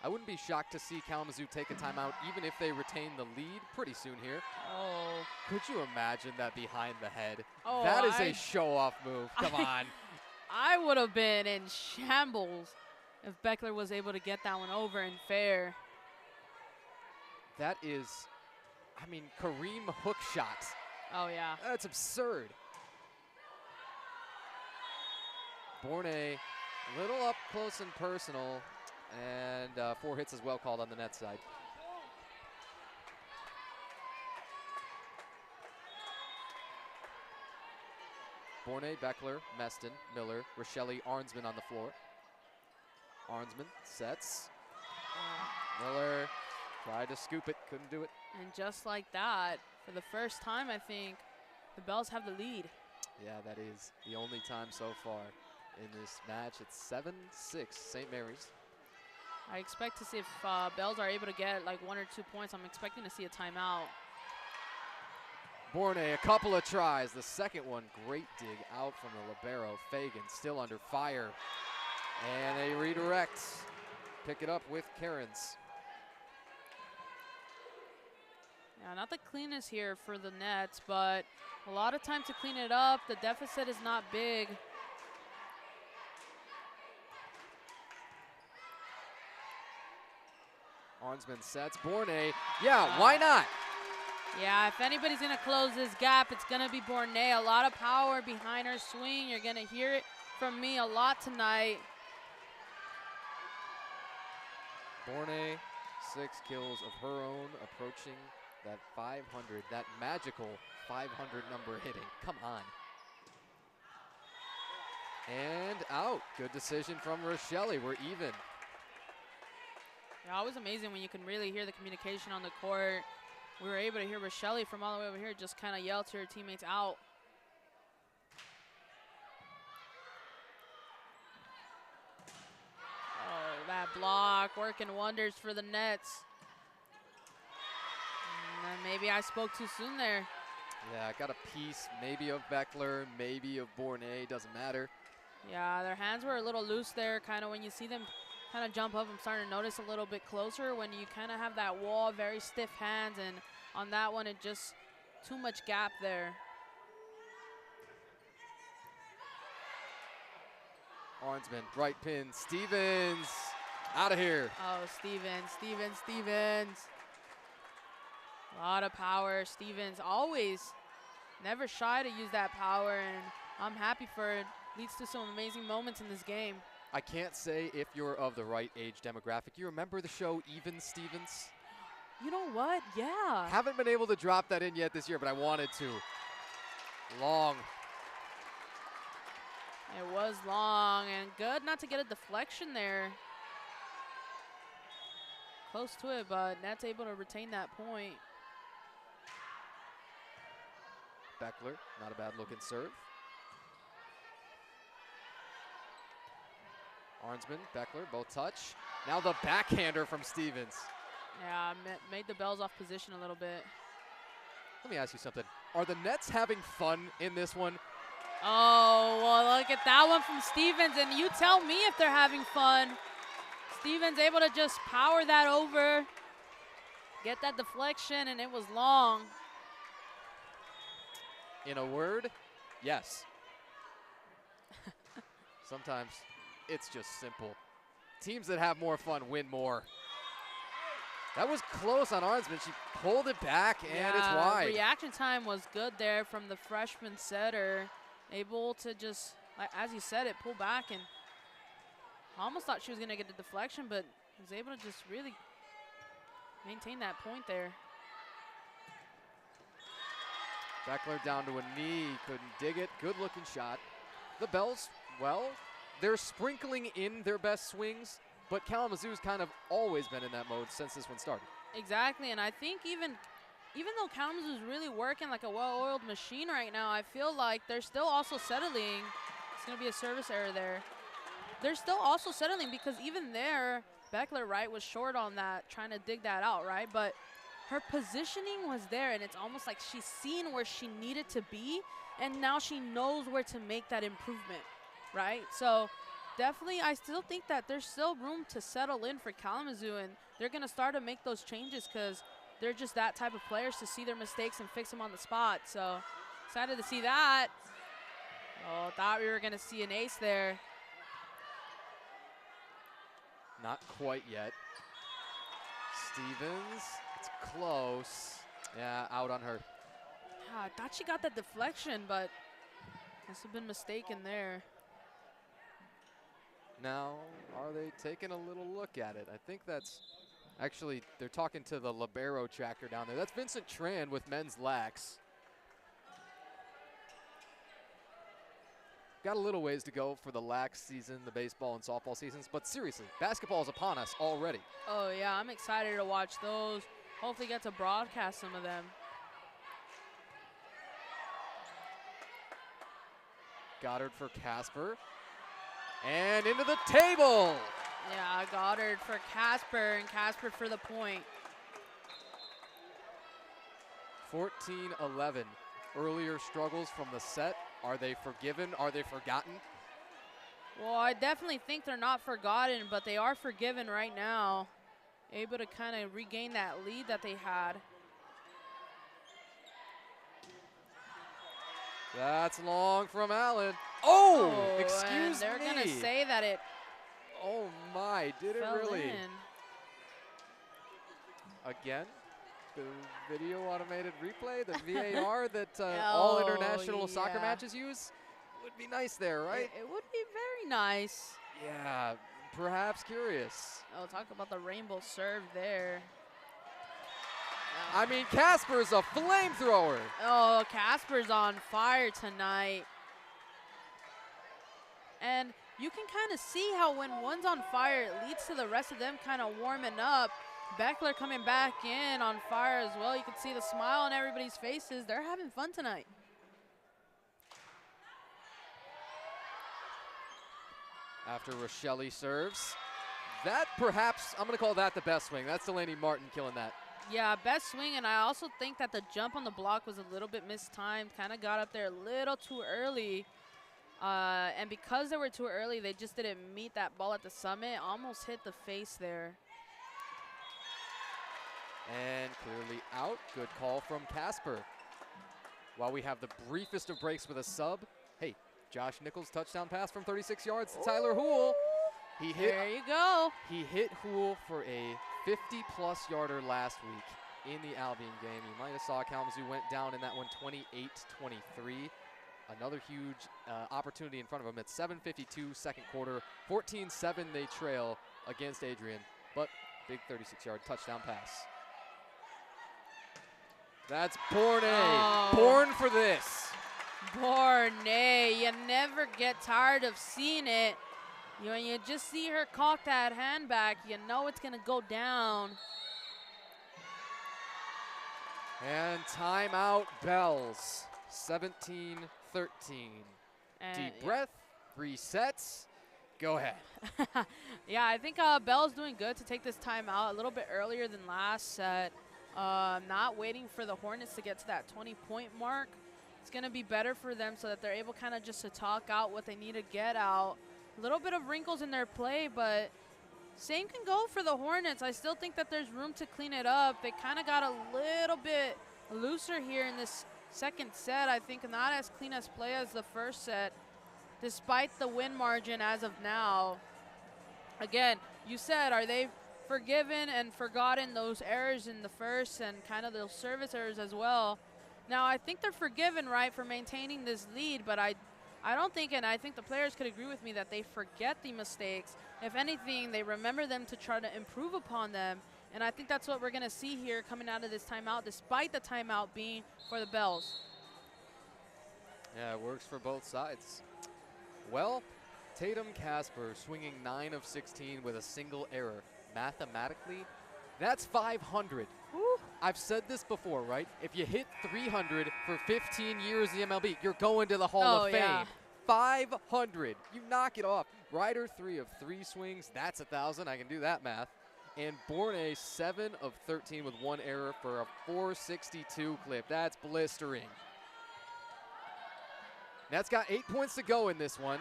I wouldn't be shocked to see Kalamazoo take a timeout even if they retain the lead pretty soon here. Oh. Could you imagine that behind the head? Oh, that is a show-off move. Come on. I would have been in shambles if Beckler was able to get that one over and fair. That is, I mean, Kareem hook shot. Oh, yeah. That's absurd. Bournet, a little up close and personal, and 4 hits as well called on the net side. Bournet, Beckler, Meston, Miller, Rochelle, Arnsman on the floor. Arnsman sets. Miller Tried to scoop it, couldn't do it. And just like that, for the first time, I think, the Bells have the lead. Yeah, that is the only time so far in this match. It's 7-6, St. Mary's. I expect to see if Bells are able to get like 1 or 2 points. I'm expecting to see a timeout. Bornay, a couple of tries. The second one, great dig out from the libero. Fagan still under fire. And they redirect. Pick it up with Cairns. Yeah, not the cleanest here for the Nets, but a lot of time to clean it up. The deficit is not big. Arnsman sets. Bornay, yeah, why not? Yeah, if anybody's going to close this gap, it's going to be Bornay. A lot of power behind her swing. You're going to hear it from me a lot tonight. Bornay, 6 kills of her own, approaching that 500, that magical 500 number hitting. Come on. And out. Good decision from Rochelle. We're even. Yeah, always amazing when you can really hear the communication on the court. We were able to hear Rochelle from all the way over here just kind of yell to her teammates out. Oh, that block working wonders for the Nets. And then maybe I spoke too soon there. Yeah, I got a piece maybe of Beckler, maybe of Bornay, doesn't matter. Yeah, their hands were a little loose there. Kind of when you see them kind of jump up, I'm starting to notice a little bit closer when you kind of have that wall, very stiff hands, and on that one, it just too much gap there. Arnsman, right pin, Stevens, out of here. Oh, Stevens. A lot of power. Stevens always never shy to use that power, and I'm happy for it. Leads to some amazing moments in this game. I can't say if you're of the right age demographic. You remember the show Even Stevens? You know what? Yeah. Haven't been able to drop that in yet this year, but I wanted to. Long. It was long and good not to get a deflection there. Close to it, but Net's able to retain that point. Beckler, not a bad looking serve. Arnsman, Beckler, both touch. Now the backhander from Stevens. Yeah, made the Bells off position a little bit. Let me ask you something. Are the Nets having fun in this one? Oh, well, look at that one from Stevens, and you tell me if they're having fun. Stevens able to just power that over, get that deflection, and it was long. In a word, yes. Sometimes it's just simple. Teams that have more fun win more. That was close on Arnsman. She pulled it back, and it's wide. Reaction time was good there from the freshman setter. Able to just, as you said, it pull back, and I almost thought she was going to get the deflection, but was able to just really maintain that point there. Beckler down to a knee, couldn't dig it. Good looking shot. The Bells, well, they're sprinkling in their best swings, but Kalamazoo's kind of always been in that mode since this one started. Exactly, and I think even though Kalamazoo's really working like a well-oiled machine right now, I feel like they're still also settling. It's going to be a service error there. They're still also settling because even there, Beckler, right, was short on that, trying to dig that out, right? But her positioning was there, and it's almost like she's seen where she needed to be, and now she knows where to make that improvement, right? So definitely, I still think that there's still room to settle in for Kalamazoo, and they're going to start to make those changes because they're just that type of players to see their mistakes and fix them on the spot. So excited to see that. Oh, thought we were going to see an ace there. Not quite yet. Stevens, it's close. Yeah, out on her. Yeah, I thought she got that deflection, but must have been mistaken there. Now, are they taking a little look at it? I think that's actually, they're talking to the libero tracker down there. That's Vincent Tran with men's lax. got a little ways to go for the lax season, the baseball and softball seasons, but seriously, basketball is upon us already. Oh, yeah, I'm excited to watch those. Hopefully get to broadcast some of them. Goddard for Casper. And into the table. Yeah, Goddard for Casper, and Casper for the point. 14-11. Earlier struggles from the set. Are they forgiven? Are they forgotten? Well, I definitely think they're not forgotten, but they are forgiven right now. Able to kind of regain that lead that they had. That's long from Allen. Oh, excuse they're me. They're going to say that it Oh my, did it fell really? in. Again, the video automated replay, the VAR that all international soccer matches use would be nice there, right? It would be very nice. Yeah, perhaps curious. Oh, talk about the rainbow serve there. I mean, Casper's a flamethrower. Oh, Casper's on fire tonight. And you can kind of see how when one's on fire, it leads to the rest of them kind of warming up. Beckler coming back in on fire as well. You can see the smile on everybody's faces. They're having fun tonight. After Rochelle serves, that perhaps, I'm going to call that the best swing. That's Delaney Martin killing that. Yeah, best swing, and I also think that the jump on the block was a little bit mistimed. Kind of got up there a little too early. And because they were too early, they just didn't meet that ball at the summit. Almost hit the face there. And clearly out. Good call from Casper. While we have the briefest of breaks with a sub, hey, Josh Nichols' touchdown pass from 36 yards to Tyler Houle. He hit. There you go. He hit Houle for a 50-plus yarder last week in the Albion game. You might have saw Kalamazoo went down in that one 28-23. Another huge opportunity in front of them. It's 7:52 second quarter. 14-7 they trail against Adrian, but big 36-yard touchdown pass. That's Borne. Oh. Born for this. Borne, you never get tired of seeing it. When you just see her cock that hand back, you know it's going to go down. And timeout bells. 17-13. Deep breath, 3 sets. Go ahead. Yeah, I think Bell's doing good to take this timeout a little bit earlier than last set. Not waiting for the Hornets to get to that 20-point mark. It's going to be better for them so that they're able kind of just to talk out what they need to get out. A little bit of wrinkles in their play, but same can go for the Hornets. I still think that there's room to clean it up. They kind of got a little bit looser here in this second set. I think not as clean as play as the first set, despite the win margin as of now. Again, you said, are they forgiven and forgotten those errors in the first and kind of those service errors as well? Now, I think they're forgiven, right, for maintaining this lead, but I don't think, and I think the players could agree with me, that they forget the mistakes. If anything, they remember them to try to improve upon them, and I think that's what we're going to see here coming out of this timeout, despite the timeout being for the Bells. Yeah, it works for both sides. Well, Tatum Casper swinging 9 of 16 with a single error. Mathematically, that's 500. Woo. I've said this before, right? If you hit 300 for 15 years in the MLB, you're going to the Hall of Fame. Yeah. 500. You knock it off. Ryder 3 of 3 swings. That's 1,000. I can do that math. And Borne 7 of 13 with 1 error for a 462 clip. That's blistering. Nets got 8 points to go in this one.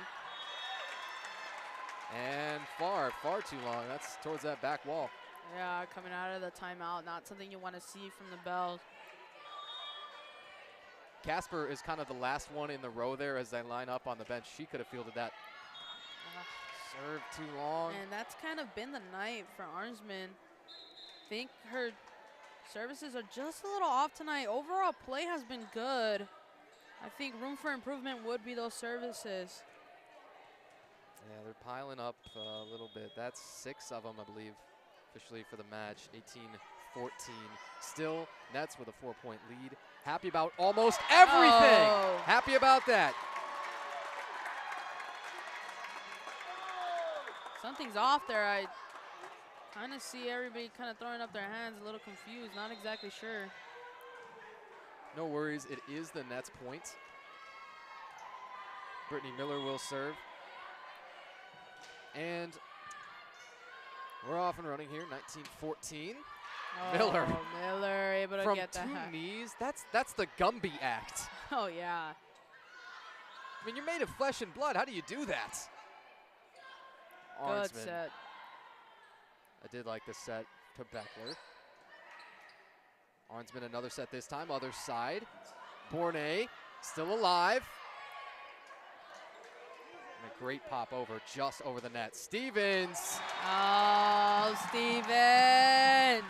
And far too long. That's towards that back wall. Yeah, coming out of the timeout, not something you want to see from the Bells. Casper is kind of the last one in the row there as they line up on the bench. She could have fielded that. Serve too long. And that's kind of been the night for Arnsman. I think her services are just a little off tonight. Overall play has been good. I think room for improvement would be those services. Yeah, they're piling up a little bit. That's 6 of them, I believe, officially for the match. 18-14. Still, Nets with a 4-point lead. Happy about almost everything. Oh. Happy about that. Something's off there. I kind of see everybody kind of throwing up their hands, a little confused, not exactly sure. No worries, it is the Nets' point. Brittany Miller will serve. And we're off and running here, 19-14. Oh, Miller able to from get that. From 2 knees, that's the Gumby act. Oh, yeah. I mean, you're made of flesh and blood. How do you do that? Good Arnsman. set. I did like the set to Beckler. Arnsman another set this time, other side. Bournet still alive. And a great pop over, just over the net. Stevens. Oh, Stevens.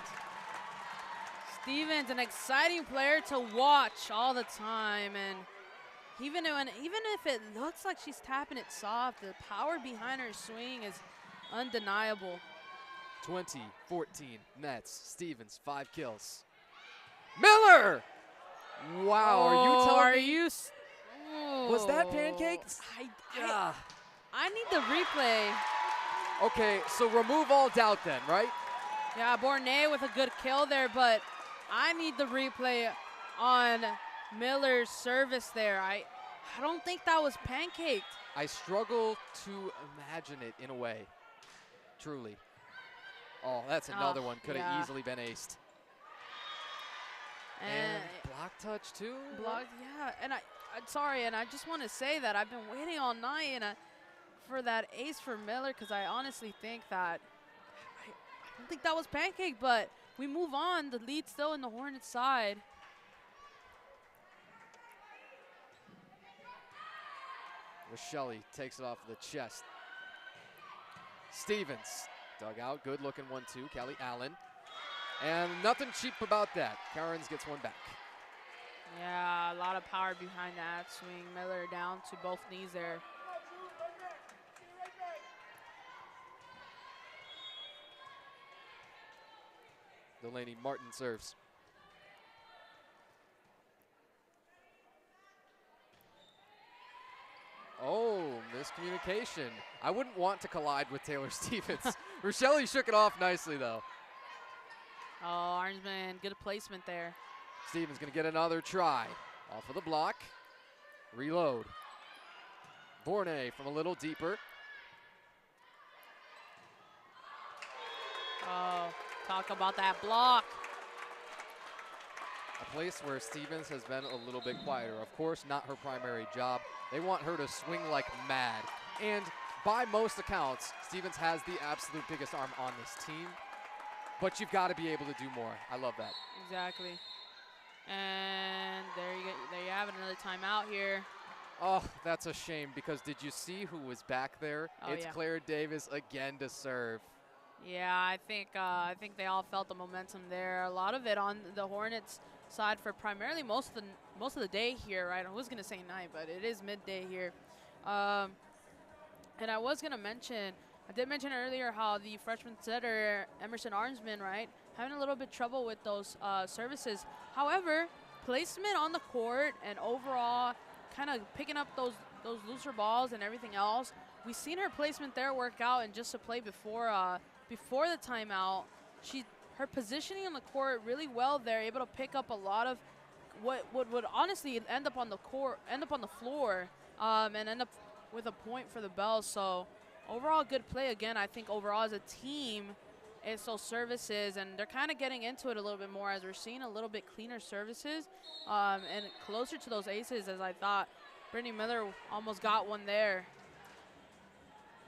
Stevens, an exciting player to watch all the time. And even if it looks like she's tapping it soft, the power behind her swing is undeniable. 20-14 Nets. Stevens, 5 kills. Miller! Wow, Oh, are you telling me? Was that Oh, pancaked? I need the replay. Okay, so remove all doubt then, right? Yeah, Bournet with a good kill there, but I need the replay on Miller's service there. I don't think that was pancaked. I struggle to imagine it in a way, truly. Oh, that's another one. Could have easily been aced. And block touch too? Blocked, yeah. And I'm sorry, and I just want to say that I've been waiting all night and for that ace for Miller, because I honestly think that, I don't think that was pancake, but we move on. The lead's still in the Hornets' side. Rochelle takes it off the chest. Stevens dug out, good looking 1-2, Callie Allen. And nothing cheap about that. Karens gets one back. Yeah, a lot of power behind that swing. Miller down to both knees there. Delaney Martin serves. Oh, miscommunication. I wouldn't want to collide with Taylor Stevens. Rochelle shook it off nicely, though. Oh, Arnsman, good placement there. Stevens gonna get another try. Off of the block. Reload. Bournet from a little deeper. Oh, talk about that block. A place where Stevens has been a little bit quieter. Of course, not her primary job. They want her to swing like mad. And by most accounts, Stevens has the absolute biggest arm on this team. But you've got to be able to do more. I love that. Exactly. And there you have it, another timeout here. Oh, that's a shame, because did you see who was back there? Oh, It's yeah. Claire Davis again to serve. Yeah, I think they all felt the momentum there. A lot of it on the Hornets side for primarily most of the day here, right? I was gonna say night, but it is midday here. And I was gonna mention, I did mention earlier how the freshman setter Emerson Arnsman, right, having a little bit trouble with those services. However, placement on the court and overall, kind of picking up those looser balls and everything else. We've seen her placement there work out, and just to play before the timeout, her positioning on the court really well there, able to pick up a lot of what would honestly end up on the floor, and end up with a point for the Bells. So overall, good play again. I think overall as a team, it's those services, and they're kind of getting into it a little bit more as we're seeing a little bit cleaner services, and closer to those aces as I thought. Brittany Miller almost got one there.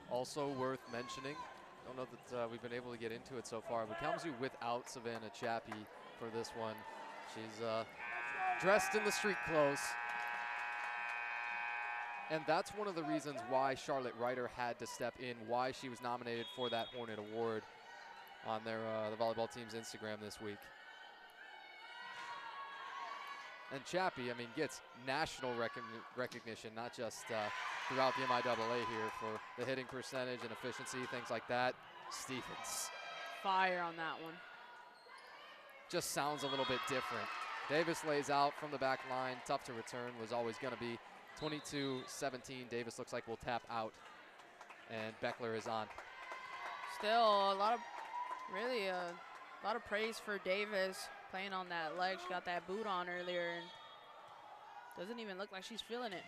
Also worth mentioning, don't know that we've been able to get into it so far, but Kalamazoo without Savannah Chappie for this one. She's dressed in the street clothes. And that's one of the reasons why Charlotte Ryder had to step in, why she was nominated for that Hornet Award on their the volleyball team's Instagram this week. And Chappie, I mean, gets national recognition, not just throughout the MIAA here for the hitting percentage and efficiency, things like that. Stevens. Fire on that one. Just sounds a little bit different. Davis lays out from the back line. Tough to return, was always going to be. 22-17, Davis looks like will tap out. And Beckler is on. still a lot of, really a lot of praise for Davis playing on that leg. She got that boot on earlier and doesn't even look like she's feeling it.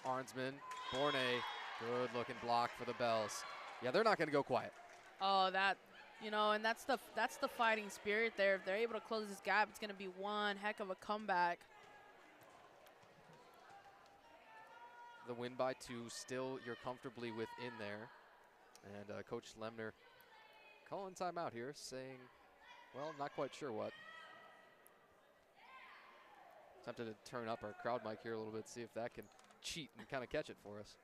Arnsman, Bornay, good looking block for the Bells. Yeah, they're not going to go quiet. Oh, that, you know, and that's the fighting spirit there. If they're able to close this gap, it's going to be one heck of a comeback. The win by 2, still you're comfortably within there. And Coach Lemner calling timeout here, saying, well, not quite sure what. Tempted to turn up our crowd mic here a little bit, see if that can cheat and kind of catch it for us.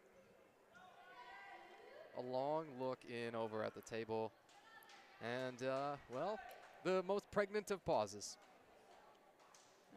A long look in over at the table. And, well, the most pregnant of pauses.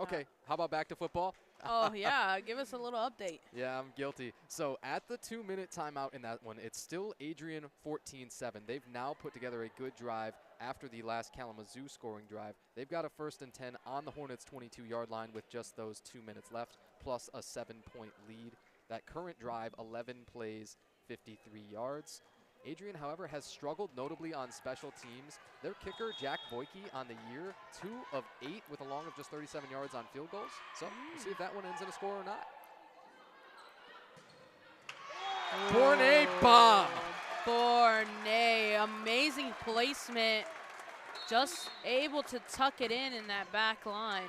Okay, how about back to football? Oh, yeah, give us a little update. Yeah, I'm guilty. So at the 2-minute timeout in that one, it's still Adrian 14-7. They've now put together a good drive after the last Kalamazoo scoring drive. They've got a 1st and 10 on the Hornets' 22-yard line with just those 2 minutes left, plus a 7-point lead. That current drive, 11 plays, 53 yards. Adrian, however, has struggled notably on special teams. Their kicker, Jack Boyke, on the year, 2 of 8 with a long of just 37 yards on field goals. So we'll see if that one ends in a score or not. Bornay bomb. Bornay, amazing placement. Just able to tuck it in that back line.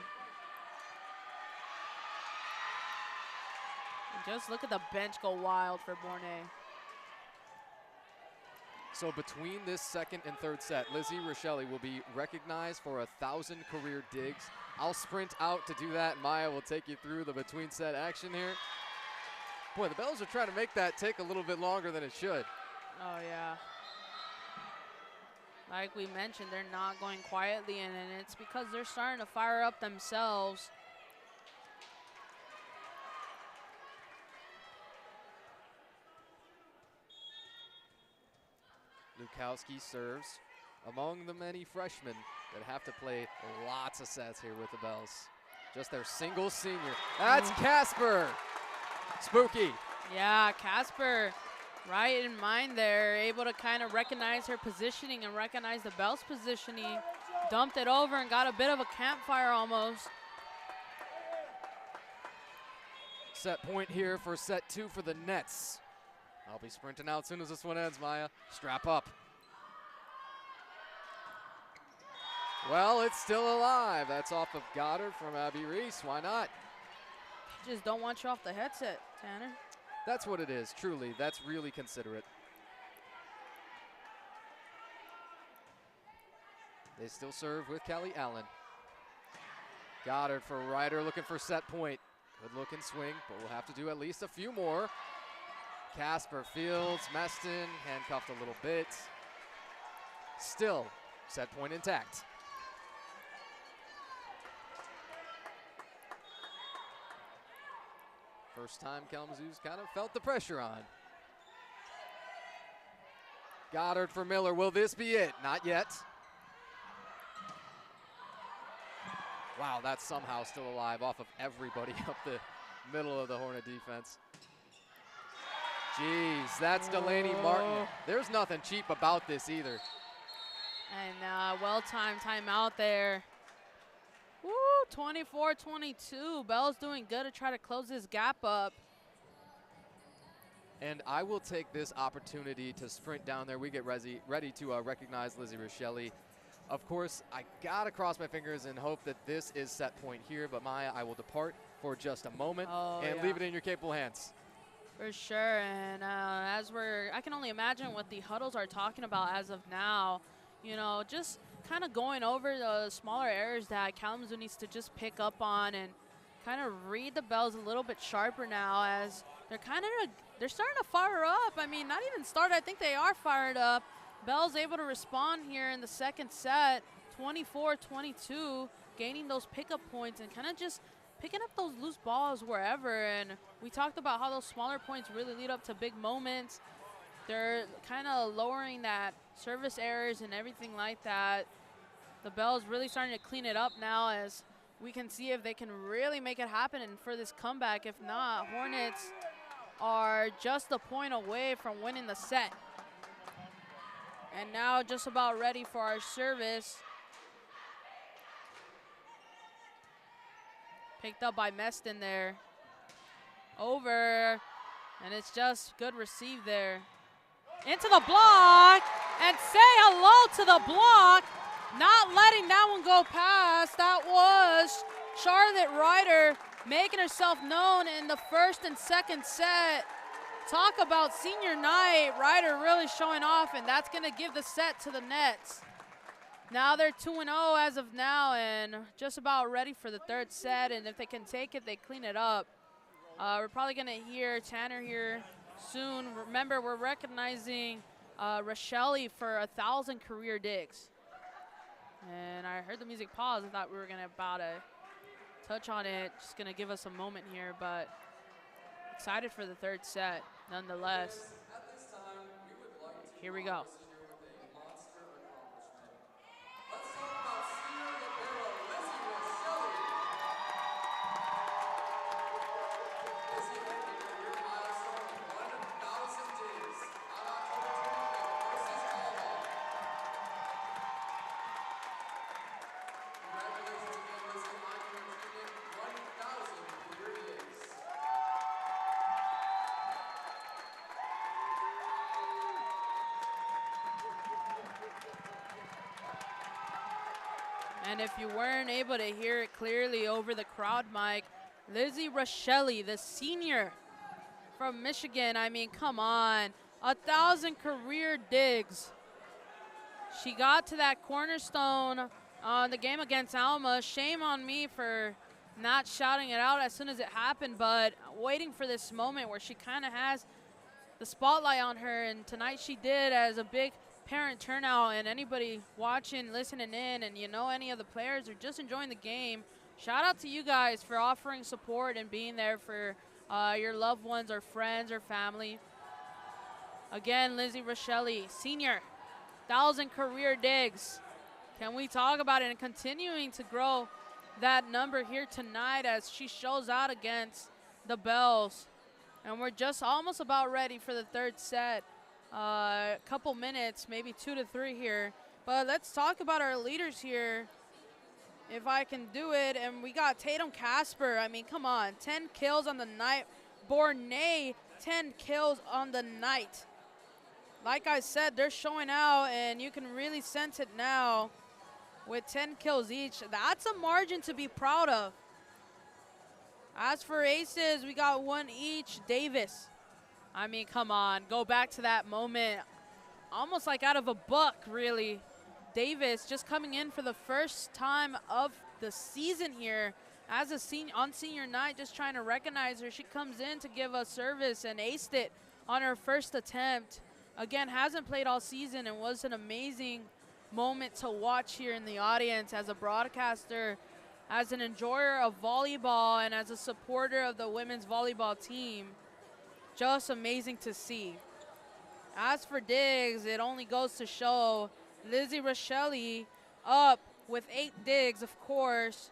And just look at the bench go wild for Bornay. So between this 2nd and 3rd set, Lizzie Rochelle will be recognized for 1,000 career digs. I'll sprint out to do that. Maya will take you through the between set action here. Boy, the Bells are trying to make that take a little bit longer than it should. Oh, yeah. Like we mentioned, they're not going quietly, and it's because they're starting to fire up themselves. Lukowski serves among the many freshmen that have to play lots of sets here with the Bells. Just their single senior. That's Casper. Spooky. Yeah, Casper, right in mind there, able to kind of recognize her positioning and recognize the Bells' positioning. Dumped it over and got a bit of a campfire almost. Set point here for set 2 for the Nets. I'll be sprinting out as soon as this one ends, Maya. Strap up. Well, it's still alive. That's off of Goddard from Abby Reese. Why not? Just don't want you off the headset, Tanner. That's what it is, truly. That's really considerate. They still serve with Callie Allen. Goddard for Ryder looking for set point. Good looking swing, but we'll have to do at least a few more. Casper Fields, Meston, handcuffed a little bit. Still, set point intact. First time Kalamazoo's kind of felt the pressure on. Goddard for Miller, will this be it? Not yet. Wow, that's somehow still alive off of everybody up the middle of the Hornet defense. Jeez, that's Delaney Martin. There's nothing cheap about this either. And well-timed timeout there. Woo, 24-22. Bell's doing good to try to close this gap up. And I will take this opportunity to sprint down there. We get ready to recognize Lizzie Rochelle. Of course, I gotta cross my fingers and hope that this is set point here, but Maya, I will depart for just a moment and leave it in your capable hands. For sure, and I can only imagine what the huddles are talking about as of now. You know, just kind of going over the smaller errors that Kalamazoo needs to just pick up on and kind of read the Bells a little bit sharper now as they're starting to fire up. I mean, not even start, I think they are fired up. Bell's able to respond here in the second set, 24-22, gaining those pickup points and kind of just picking up those loose balls wherever. And we talked about how those smaller points really lead up to big moments. They're kind of lowering that service errors and everything like that. The Bells really starting to clean it up now as we can see if they can really make it happen and for this comeback. If not, Hornets are just a point away from winning the set. And now just about ready for our service. Picked up by Meston there. Over, and it's just good receive there. Into the block, and say hello to the block. Not letting that one go past. That was Charlotte Ryder making herself known in the first and second set. Talk about senior night. Ryder really showing off, and that's going to give the set to the Nets. Now they're 2-0 as of now, and just about ready for the third set. And if they can take it, they clean it up. We're probably going to hear Tanner here soon. Remember, we're recognizing Rochelle for 1,000 career digs. And I heard the music pause. I thought we were going to about to touch on it. Just going to give us a moment here, but excited for the third set nonetheless. Here we go. And if you weren't able to hear it clearly over the crowd mic, Lizzie Rochelle, the senior from Michigan, I mean, come on, 1,000 career digs. She got to that cornerstone on the game against Alma. Shame on me for not shouting it out as soon as it happened, but waiting for this moment where she kind of has the spotlight on her, and tonight she did as a big parent turnout, and anybody watching, listening in, and you know any of the players are just enjoying the game. Shout out to you guys for offering support and being there for your loved ones or friends or family. Again, Lizzie Rochelle, senior, 1,000 career digs. Can we talk about it and continuing to grow that number here tonight as she shows out against the Bells. And we're just almost about ready for the third set. A couple minutes, maybe 2 to 3 here. But let's talk about our leaders here, if I can do it. And we got Tatum Casper. I mean, come on, 10 kills on the night. Bornay, 10 kills on the night. Like I said, they're showing out, and you can really sense it now with 10 kills each. That's a margin to be proud of. As for aces, we got 1 each. Davis, I mean, come on, go back to that moment. Almost like out of a book, really. Davis just coming in for the first time of the season here as a senior on senior night, just trying to recognize her. She comes in to give us service and aced it on her first attempt. Again, hasn't played all season, and was an amazing moment to watch here in the audience as a broadcaster, as an enjoyer of volleyball, and as a supporter of the women's volleyball team. Just amazing to see. As for digs, it only goes to show Lizzie Rochelle up with 8 digs, of course.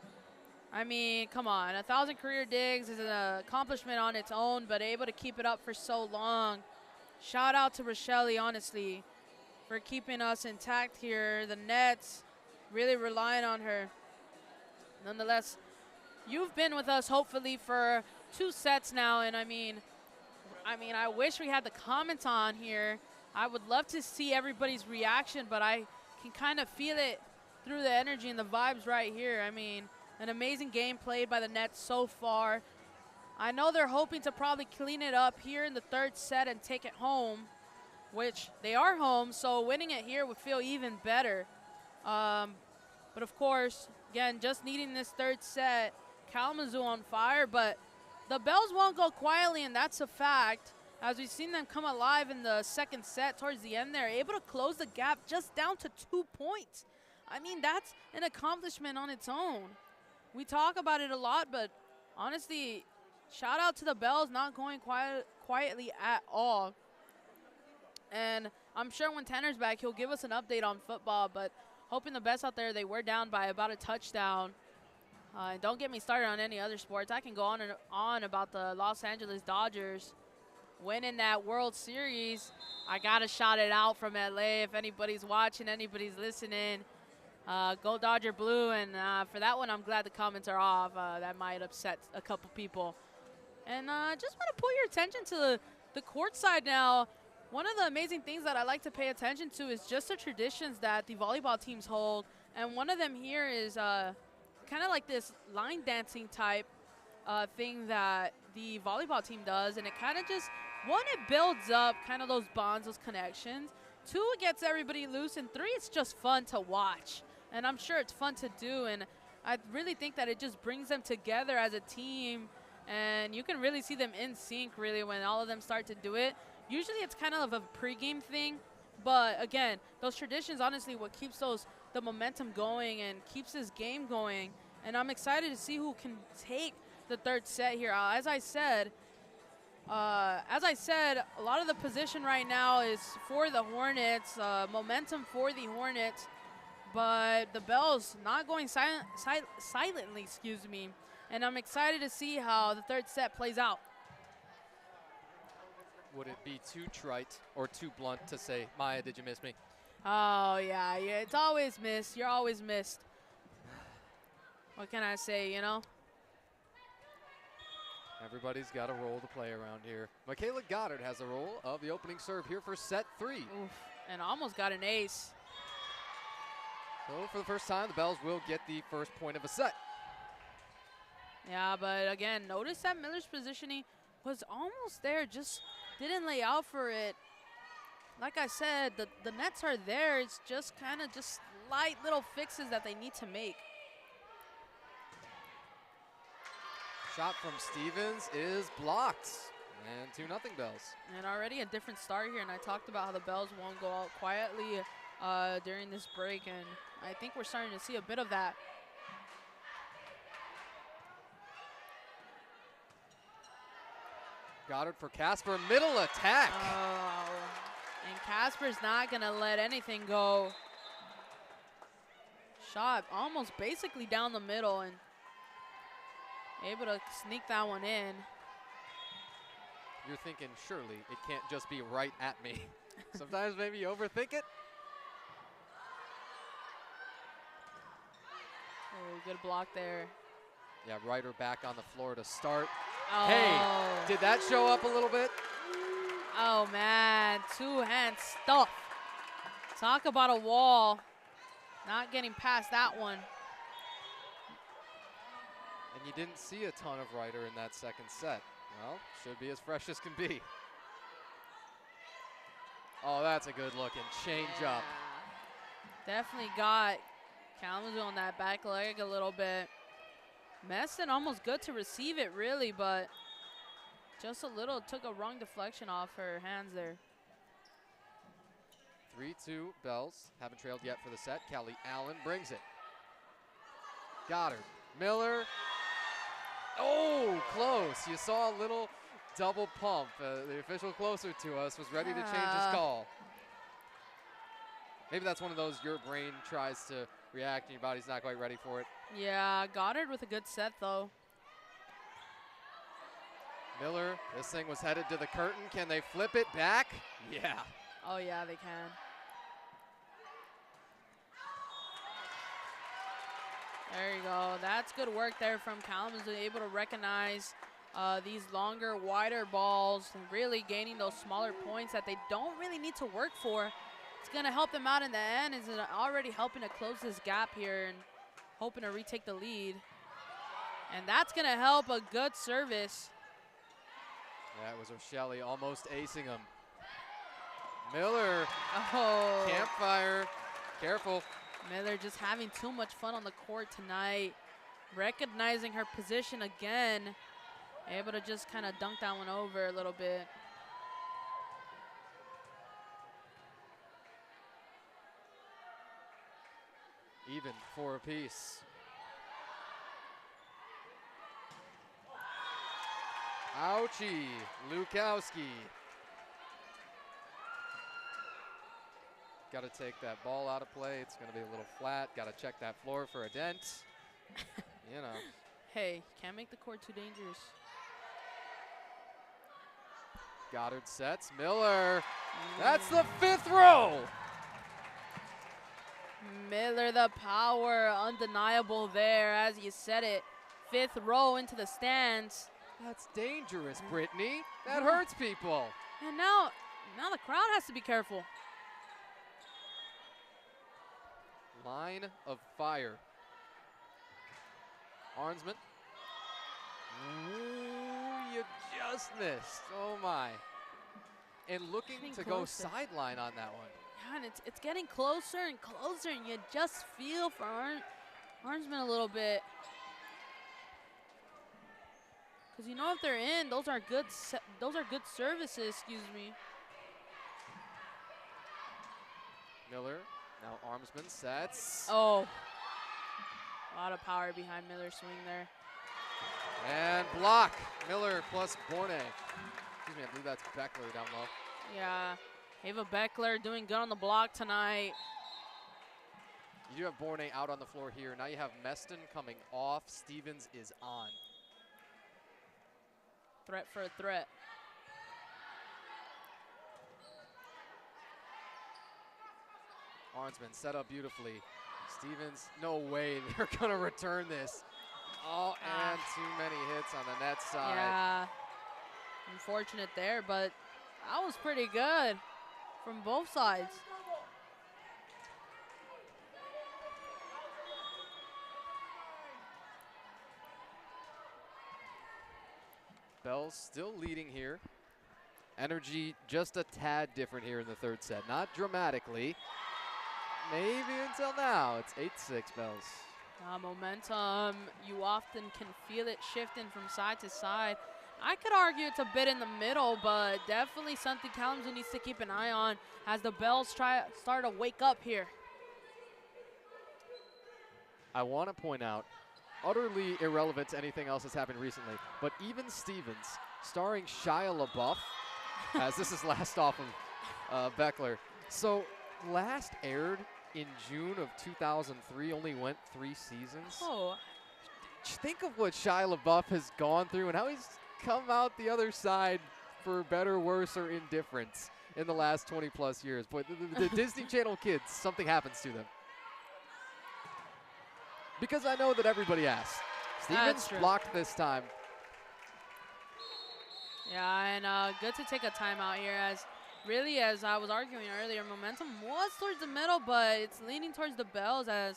I mean, come on, 1,000 career digs is an accomplishment on its own, but able to keep it up for so long. Shout out to Rochelle, honestly, for keeping us intact here. The Nets really relying on her. Nonetheless, you've been with us hopefully for 2 sets now, and I mean, I wish we had the comments on here. I would love to see everybody's reaction, but I can kind of feel it through the energy and the vibes right here. I mean, an amazing game played by the Nets so far. I know they're hoping to probably clean it up here in the third set and take it home, which they are home, so winning it here would feel even better. But of course, again, just needing this third set. Kalamazoo on fire, but the Bells won't go quietly, and that's a fact. As we've seen them come alive in the second set towards the end, they're able to close the gap just down to 2 points. I mean, that's an accomplishment on its own. We talk about it a lot, but honestly, shout out to the Bells not going quietly at all. And I'm sure when Tanner's back, he'll give us an update on football, but hoping the best out there. They were down by about a touchdown. Don't get me started on any other sports. I can go on and on about the Los Angeles Dodgers. winning that World Series. I got to shout it out from LA. If anybody's watching, anybody's listening, go Dodger Blue. And for that one, I'm glad the comments are off. That might upset a couple people. And just want to pull your attention to the court side now. One of the amazing things that I like to pay attention to is just the traditions that the volleyball teams hold. And one of them here is kind of like this line dancing type thing that the volleyball team does. And it kind of just, one, it builds up kind of those bonds, those connections. Two, it gets everybody loose. And three, it's just fun to watch. And I'm sure it's fun to do. And I really think that it just brings them together as a team. And you can really see them in sync, really, when all of them start to do it. Usually it's kind of a pregame thing, but again, those traditions, honestly, what keeps the momentum going and keeps this game going. And I'm excited to see who can take the third set here. As I said, a lot of the position right now is for the Hornets, momentum for the Hornets, but the Bells not going silently, excuse me. And I'm excited to see how the third set plays out. Would it be too trite or too blunt to say, Maya, did you miss me? Oh, yeah, it's always missed. You're always missed. What can I say, you know? Everybody's got a role to play around here. Michaela Goddard has the role of the opening serve here for set 3. Oof, and almost got an ace. So for the first time, the Bells will get the first point of a set. Yeah, but again, notice that Miller's positioning was almost there, just didn't lay out for it. Like I said, the nets are there. It's just kind of just slight little fixes that they need to make. Shot from Stevens is blocked. And 2-0 Bells. And already a different start here. And I talked about how the Bells won't go out quietly during this break. And I think we're starting to see a bit of that. Goddard for Casper, middle attack. Oh, and Casper's not gonna let anything go. Shot almost basically down the middle and able to sneak that one in. You're thinking, surely it can't just be right at me. Sometimes maybe you overthink it. Oh, good block there. Yeah, Ryder back on the floor to start. Oh. Hey, did that show up a little bit? Oh, man, two-hand stuff. Talk about a wall. Not getting past that one. And you didn't see a ton of Ryder in that second set. Well, should be as fresh as can be. Oh, that's a good looking change up. Definitely got Kalamazoo on that back leg a little bit. Meston almost good to receive it, really, but just a little, took a wrong deflection off her hands there. 3-2 Bells. Haven't trailed yet for the set. Callie Allen brings it. Goddard. Miller. Oh, close. You saw a little double pump. The official closer to us was ready to change his call. Maybe that's one of those your brain tries to react and your body's not quite ready for it. Yeah, Goddard with a good set, though. Miller, this thing was headed to the curtain. Can they flip it back? Yeah. Oh, yeah, they can. There you go. That's good work there from Kalamazoo, able to recognize these longer, wider balls and really gaining those smaller points that they don't really need to work for. It's going to help them out in the end. It's already helping to close this gap here and hoping to retake the lead. And that's going to help a good service. That was O'Shelley almost acing him. Miller, Oh. campfire, careful. Miller just having too much fun on the court tonight. Recognizing her position again. Able to just kind of dunk that one over a little bit. Even 4 apiece. Ouchie, Lukowski. Got to take that ball out of play. It's going to be a little flat. Got to check that floor for a dent. You know. Hey, can't make the court too dangerous. Goddard sets. Miller. That's the 5th row. Miller, the power, undeniable there, as you said it. 5th row into the stands. That's dangerous, Brittany. That hurts people. And now the crowd has to be careful. Line of fire. Arnsman. Ooh, you just missed. Oh my. And looking to go sideline on that one. Yeah, and it's getting closer and closer, and you just feel for Arnsman a little bit. Because you know if they're in, those are good services, excuse me. Miller, now Armsman sets. Oh. A lot of power behind Miller's swing there. And block. Miller plus Borne. Excuse me, I believe that's Beckler down low. Yeah. Ava Beckler doing good on the block tonight. You do have Borne out on the floor here. Now you have Meston coming off. Stevens is on. Threat for a threat. Arnsman set up beautifully. Stevens, no way they're going to return this. Oh, and too many hits on the net side. Yeah, unfortunate there, but that was pretty good from both sides. Bell's still leading here. Energy just a tad different here in the 3rd set. Not dramatically. Maybe until now. It's 8-6 Bells. Momentum, you often can feel it shifting from side to side. I could argue it's a bit in the middle, but definitely something Kalamazoo needs to keep an eye on as the Bells start to wake up here. I want to point out, utterly irrelevant to anything else that's happened recently, but even Stevens, starring Shia LaBeouf, as this is last off of Beckler. So last aired in June of 2003, only went 3 seasons. Oh. Think of what Shia LaBeouf has gone through and how he's come out the other side for better, worse, or indifference in the last 20+ years. But the Disney Channel kids, something happens to them. Because I know that everybody asks. Stevens blocked this time. Yeah, and good to take a timeout here as really, as I was arguing earlier, momentum was towards the middle, but it's leaning towards the Bells as,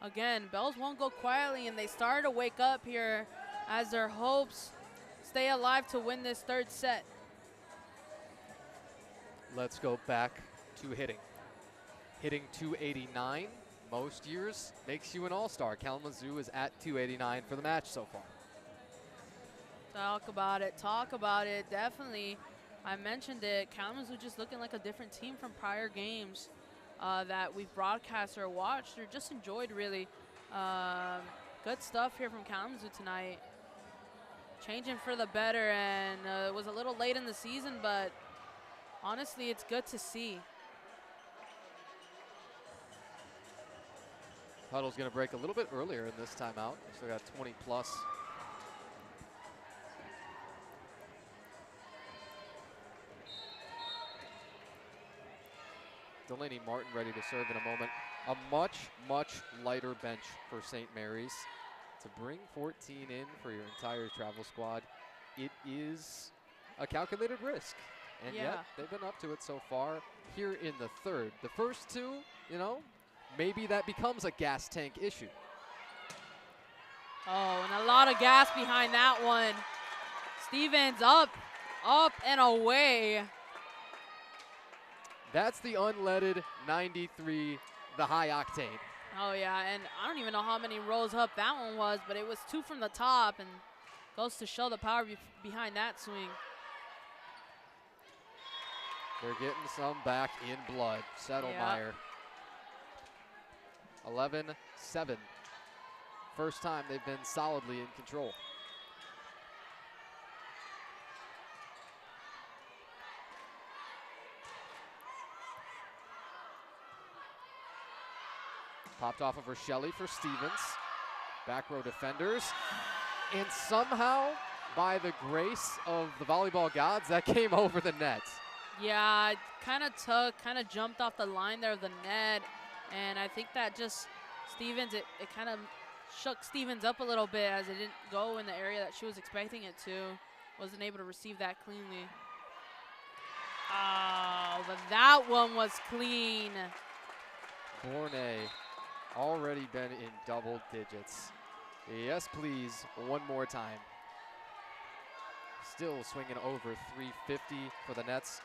again, Bells won't go quietly, and they start to wake up here as their hopes stay alive to win this 3rd set. Let's go back to hitting. Hitting 289 most years makes you an all-star. Kalamazoo is at 289 for the match so far. Talk about it. Talk about it. Definitely. I mentioned it. Kalamazoo just looking like a different team from prior games that we've broadcast or watched or just enjoyed, really. Good stuff here from Kalamazoo tonight. Changing for the better, and it was a little late in the season, but honestly, it's good to see. Huddle's going to break a little bit earlier in this timeout. Still got 20+. Delaney Martin ready to serve in a moment. A much, much lighter bench for St. Mary's. To bring 14 in for your entire travel squad, it is a calculated risk. And yet, they've been up to it so far here in the 3rd. The first 2, you know, maybe that becomes a gas tank issue. Oh, and a lot of gas behind that one. Stevens up and away. That's the unleaded 93, the high octane. Oh, yeah, and I don't even know how many rows up that one was, but it was 2 from the top, and goes to show the power behind that swing. They're getting some back in blood. Settlemeyer. 11-7. First time they've been solidly in control. Popped off of Rochelle for Stevens. Back row defenders. And somehow by the grace of the volleyball gods, that came over the net. Yeah, it kind of jumped off the line there of the net. And I think that just Stevens, it kind of shook Stevens up a little bit as it didn't go in the area that she was expecting it to. Wasn't able to receive that cleanly. Oh, but that one was clean. Bourne already been in double digits. Yes, please, one more time. Still swinging over 350 for the Nets.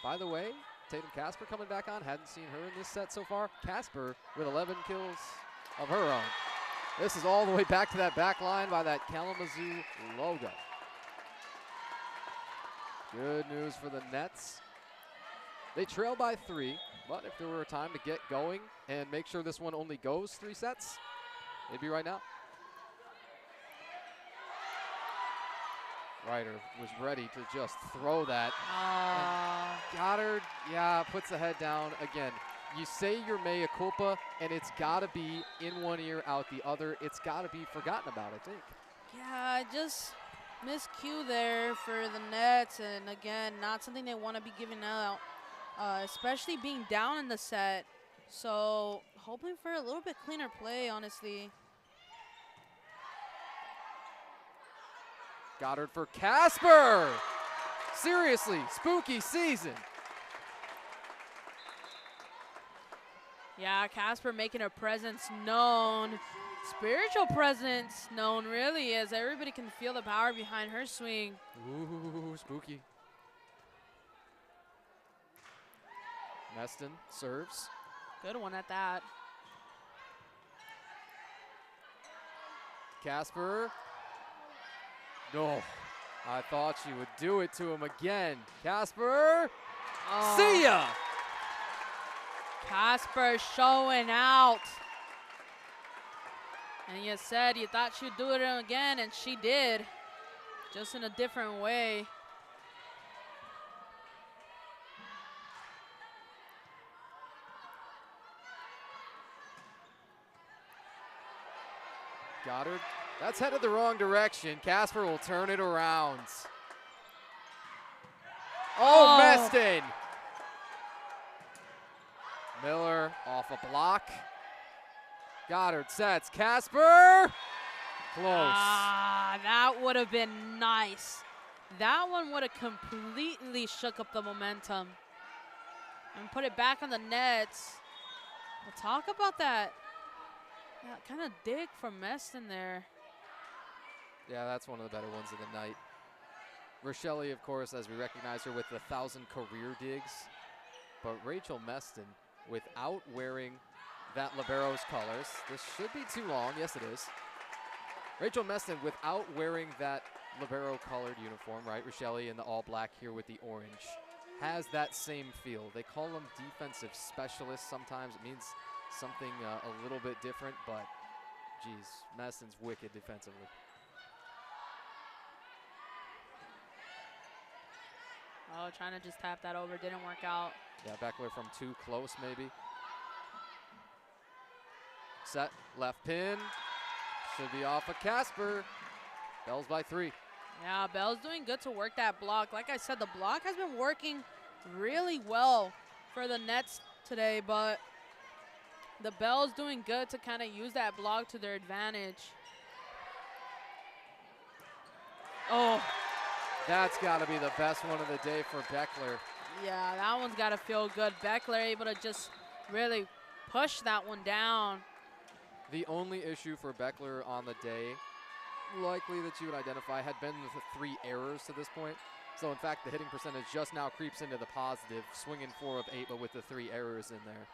By the way, Tatum Casper coming back on. Hadn't seen her in this set so far. Casper with 11 kills of her own. This is all the way back to that back line by that Kalamazoo logo. Good news for the Nets. They trail by 3, but if there were a time to get going and make sure this one only goes 3 sets, it'd be right now. Ryder was ready to just throw that. Goddard, yeah, puts the head down again. You say your mea culpa, and it's got to be in one ear, out the other. It's got to be forgotten about, I think. Yeah, just miscue there for the Nets, and again, not something they want to be giving out, especially being down in the set. So hoping for a little bit cleaner play, honestly. Goddard for Casper. Seriously, spooky season. Yeah, Casper making her presence known. Spiritual presence known, really, as everybody can feel the power behind her swing. Ooh, spooky. Meston serves. Good one at that. Casper. No, I thought she would do it to him again. Casper, see ya! Casper showing out. And you said you thought she'd do it again, and she did, just in a different way. Goddard, that's headed the wrong direction. Casper will turn it around. Oh, Meston! Miller off a block. Goddard sets. Casper! Close. That would have been nice. That one would have completely shook up the momentum and put it back on the nets. We'll talk about that. That kind of dig from Meston there. Yeah, that's one of the better ones of the night. Rochelle, of course, as we recognize her with the 1,000 career digs. But Rachel Meston, without wearing that libero's colors, this should be too long. Yes, it is. Rachel Meston, without wearing that libero colored uniform, right? Rochelle in the all black here with the orange, has that same feel. They call them defensive specialists sometimes. It means something a little bit different, but geez, Meston's wicked defensively. Oh, trying to just tap that over, didn't work out. Yeah, Beckler from too close maybe. Set, left pin, should be off of Casper. Bells by 3. Yeah, Bell's doing good to work that block. Like I said, the block has been working really well for the Nets today, but the Bell's doing good to kind of use that block to their advantage. Oh. That's got to be the best one of the day for Beckler. Yeah, that one's got to feel good. Beckler able to just really push that one down. The only issue for Beckler on the day, likely that you would identify, had been the 3 errors to this point. So in fact, the hitting percentage just now creeps into the positive, swinging 4 of 8, but with the 3 errors in there.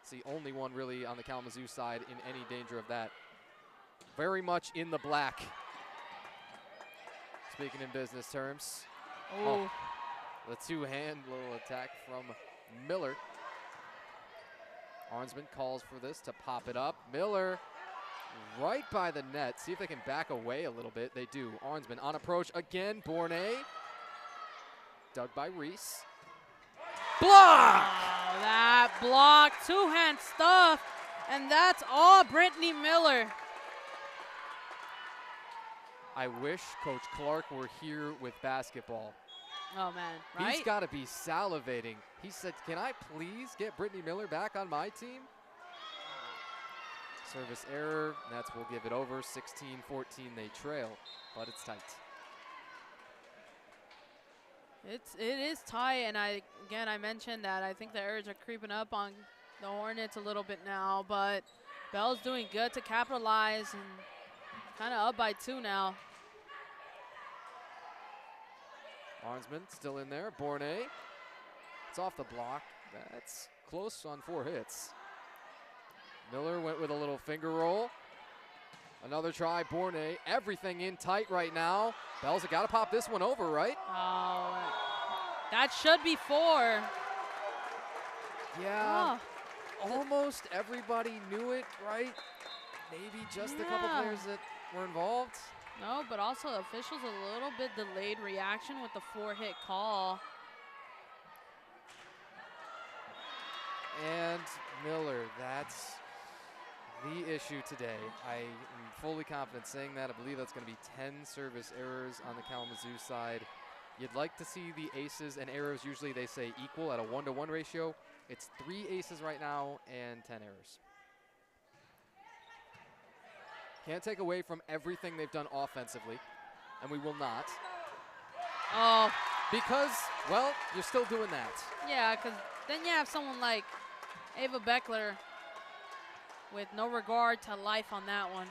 It's the only one really on the Kalamazoo side in any danger of that. Very much in the black. Speaking in business terms. Oh, the 2-hand little attack from Miller. Arnsman calls for this to pop it up. Miller right by the net. See if they can back away a little bit. They do. Arnsman on approach again. Bourne. Dug by Reese. Block! Oh, that block, 2-hand stuff, and that's all Brittany Miller. I wish Coach Clark were here with basketball. Oh, man, right? He's got to be salivating. He said, can I please get Brittany Miller back on my team? Service error, Nets will give it over. 16-14, they trail, but it's tight. It is tight, and I mentioned that I think the errors are creeping up on the Hornets a little bit now, but Bell's doing good to capitalize and kind of up by 2 now. Arnsman still in there. Bornay. It's off the block. That's close on 4 hits. Miller went with a little finger roll. Another try. Bornay. Everything in tight right now. Bell's got to pop this one over, right? Oh, that should be 4. Yeah. Oh. Almost everybody knew it, right? Maybe just a couple players that were involved. No, but also the officials a little bit delayed reaction with the 4-hit call. And Miller, that's the issue today. I am fully confident saying that. I believe that's going to be 10 service errors on the Kalamazoo side. You'd like to see the aces and errors, usually they say equal at a 1-to-1 ratio. It's 3 aces right now and 10 errors. Can't take away from everything they've done offensively, and we will not. Oh. Because, well, you're still doing that. Yeah, because then you have someone like Ava Beckler with no regard to life on that one.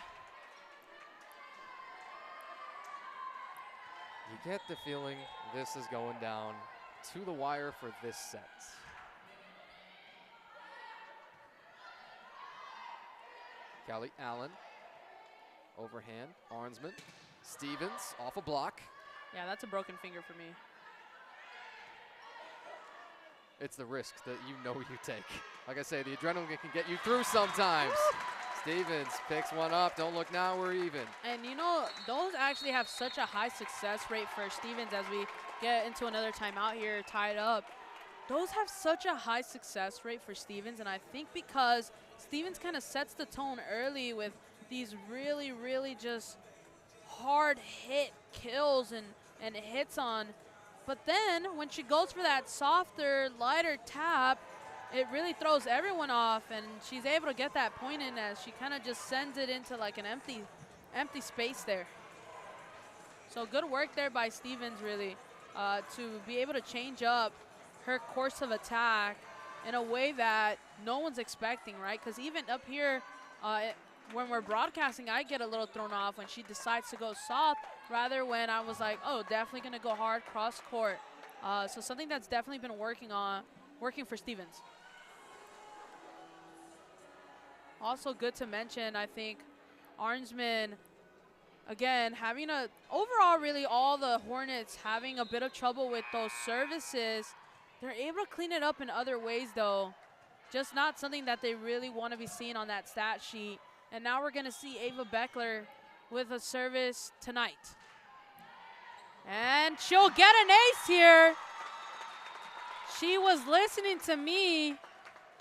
You get the feeling this is going down to the wire for this set. Kelly Allen. Overhand, Arnsman. Stevens off a block. Yeah, that's a broken finger for me. It's the risk that you take. Like I say, the adrenaline can get you through sometimes. Stevens picks one up. Don't look now, we're even. And you know, those actually have such a high success rate for Stevens as we get into another timeout here, tied up. Those have such a high success rate for Stevens, and I think because Stevens kind of sets the tone early with these really, really just hard hit kills and hits on. But then when she goes for that softer, lighter tap, it really throws everyone off, and she's able to get that point in as she kind of just sends it into like an empty space there. So good work there by Stevens, really, to be able to change up her course of attack in a way that no one's expecting, right? Because even up here, when we're broadcasting, I get a little thrown off when she decides to go soft, rather when I was like, oh, definitely going to go hard cross court. So something that's definitely been working for Stevens. Also good to mention, I think, Arnsman, again, having overall really all the Hornets having a bit of trouble with those services. They're able to clean it up in other ways, though. Just not something that they really want to be seeing on that stat sheet. And now we're going to see Ava Beckler with a service tonight. And she'll get an ace here. She was listening to me.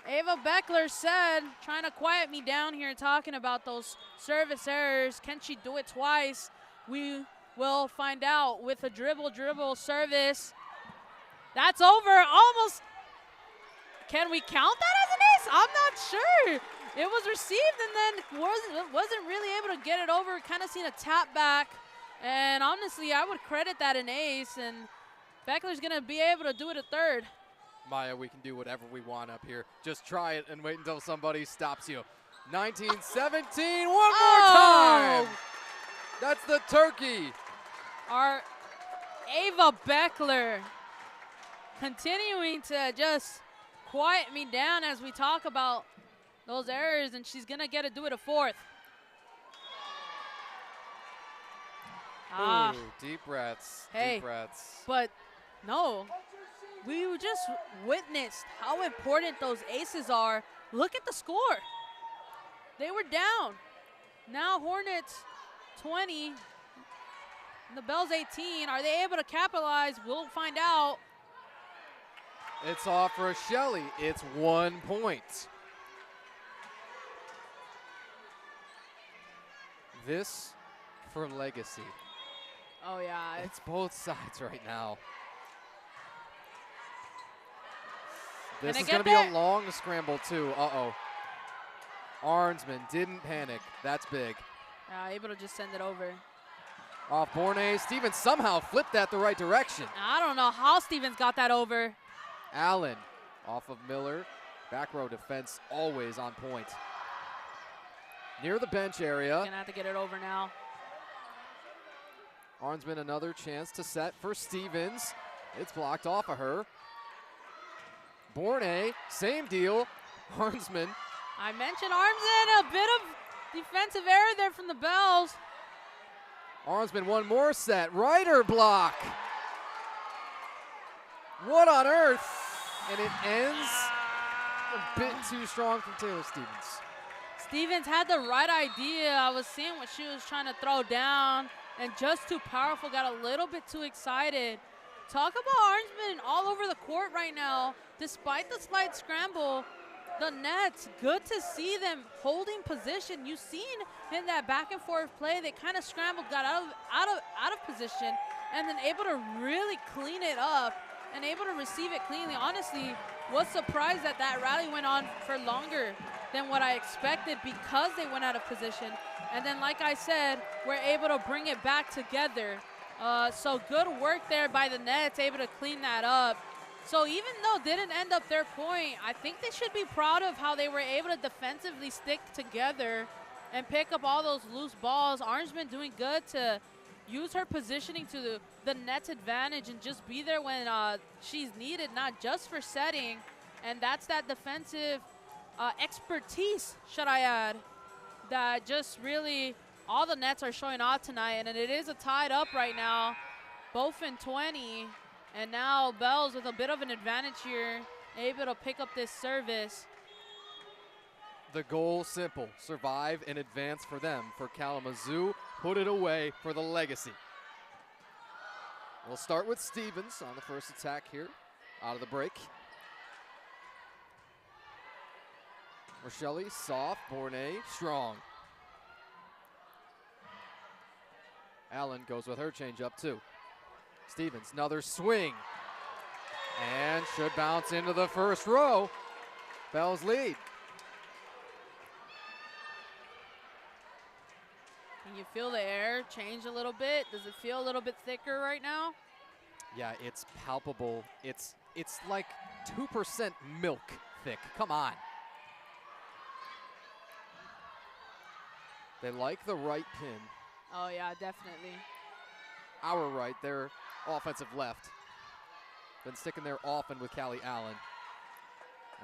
Ava Beckler said, trying to quiet me down here, talking about those service errors. Can she do it twice? We will find out with a dribble service. That's over, almost. Can we count that as an ace? I'm not sure. It was received and then wasn't really able to get it over. Kind of seen a tap back. And honestly, I would credit that an ace. And Beckler's going to be able to do it a third. Maya, we can do whatever we want up here. Just try it and wait until somebody stops you. 19-17, one more time. That's the turkey. Our Ava Beckler continuing to just quiet me down as we talk about those errors, and she's going to get to do it a fourth. Ooh, deep breaths, deep breaths. But no, we just witnessed how important those aces are. Look at the score. They were down. Now Hornets 20, the Bells 18. Are they able to capitalize? We'll find out. It's off for Shelley. It's 1 point. This for legacy. Oh, yeah. It's both sides right now. This is going to be a long scramble, too. Uh-oh. Arnsman didn't panic. That's big. Able to just send it over. Off Bourne. Stevens somehow flipped that the right direction. I don't know how Stevens got that over. Allen off of Miller. Back row defense always on point. Near the bench area. Gonna have to get it over now. Arnsman another chance to set for Stevens. It's blocked off of her. Bourne, same deal. Arnsman. I mentioned Arnsman, a bit of defensive error there from the Bells. Arnsman one more set. Ryder block. What on earth? And it ends a bit too strong from Taylor Stevens. Stevens had the right idea. I was seeing what she was trying to throw down and just too powerful, got a little bit too excited. Talk about Arnsman all over the court right now. Despite the slight scramble, the Nets, good to see them holding position. You've seen in that back and forth play, they kind of scrambled, got out of position, and then able to really clean it up and able to receive it cleanly. Honestly, was surprised that that rally went on for longer than what I expected because they went out of position. And then, like I said, we're able to bring it back together. So good work there by the Nets, able to clean that up. So even though it didn't end up their point, I think they should be proud of how they were able to defensively stick together and pick up all those loose balls. Arnsman doing good to use her positioning to the Nets' advantage and just be there when she's needed, not just for setting. And that's that defensive expertise, should I add, that just really all the Nets are showing off tonight. And it is a tied up right now, both in 20. And now Bells with a bit of an advantage here, able to pick up this service. The goal simple, survive and advance for them. For Kalamazoo, put it away for the legacy. We'll start with Stevens on the first attack here, out of the break. Rochelle, soft, Bourne, strong. Allen goes with her change up too. Stevens, another swing. And should bounce into the first row. Bells lead. Can you feel the air change a little bit? Does it feel a little bit thicker right now? Yeah, it's palpable. It's like 2% milk thick. Come on. They like the right pin. Oh, yeah, definitely. Our right, their offensive left. Been sticking there often with Callie Allen.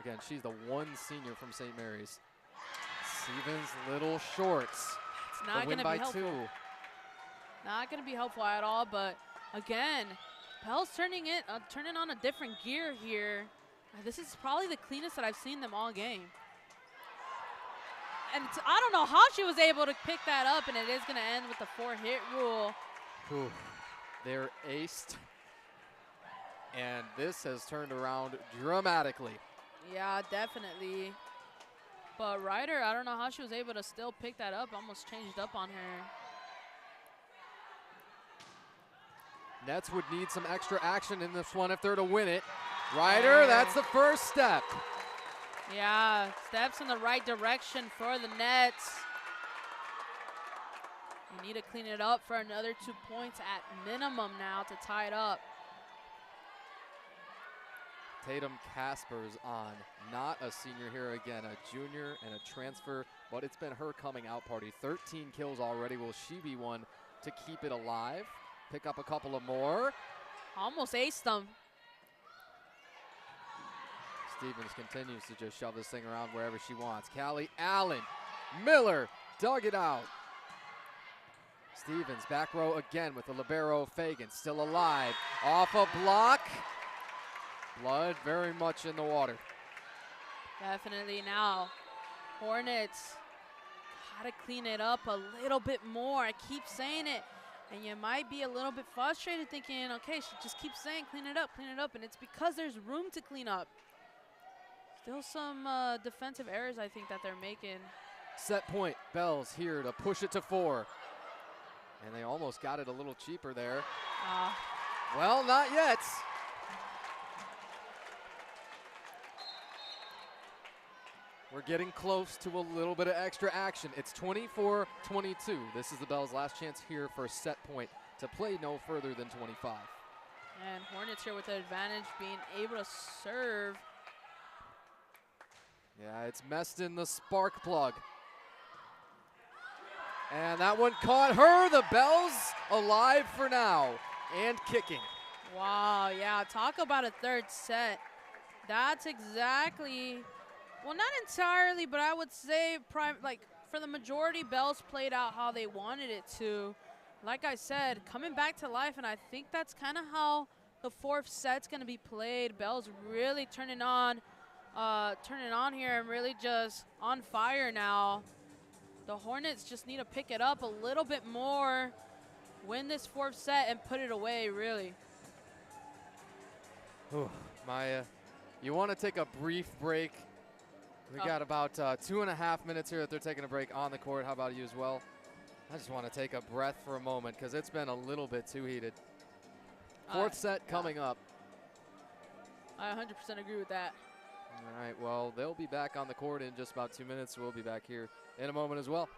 Again, she's the one senior from St. Mary's. Stevens, little shorts. It's not going to be helpful. 2. Not going to be helpful at all, but again, Bell's turning on a different gear here. This is probably the cleanest that I've seen them all game. And I don't know how she was able to pick that up, and it is going to end with the 4-hit rule. Whew. They're aced. And this has turned around dramatically. Yeah, definitely. But Ryder, I don't know how she was able to still pick that up. Almost changed up on her. Nets would need some extra action in this one if they're to win it. Ryder, that's the first step. Yeah, steps in the right direction for the Nets. You need to clean it up for another 2 points at minimum now to tie it up. Tatum Casper's on. Not a senior here again, a junior and a transfer, but it's been her coming out party. 13 kills already. Will she be one to keep it alive? Pick up a couple of more. Almost aced them. Stevens continues to just shove this thing around wherever she wants. Callie Allen, Miller dug it out. Stevens back row again with the libero Fagan, still alive. Off a block. Blood very much in the water. Definitely now. Hornets gotta clean it up a little bit more. I keep saying it. And you might be a little bit frustrated thinking, okay, she just keeps saying clean it up, and it's because there's room to clean up. Still some defensive errors I think that they're making. Set point, Bells here to push it to 4. And they almost got it a little cheaper there. Ah. Well, not yet. We're getting close to a little bit of extra action. It's 24-22. This is the Bell's last chance here for a set point to play no further than 25. And Hornets here with the advantage, being able to serve. Yeah, it's messed in the spark plug. And that one caught her. The Bells alive for now and kicking. Wow, yeah, talk about a third set. That's exactly, well, not entirely, but I would say for the majority, Bells played out how they wanted it to. Like I said, coming back to life, and I think that's kind of how the fourth set's going to be played. Bells really turning on here and really just on fire now. The Hornets just need to pick it up a little bit more, win this fourth set, and put it away, really. Ooh, Maya, you want to take a brief break? We got about 2.5 minutes here that they're taking a break on the court. How about you as well? I just want to take a breath for a moment because it's been a little bit too heated. Fourth set coming up. I 100% agree with that. All right, well, they'll be back on the court in just about 2 minutes. We'll be back here in a moment as well.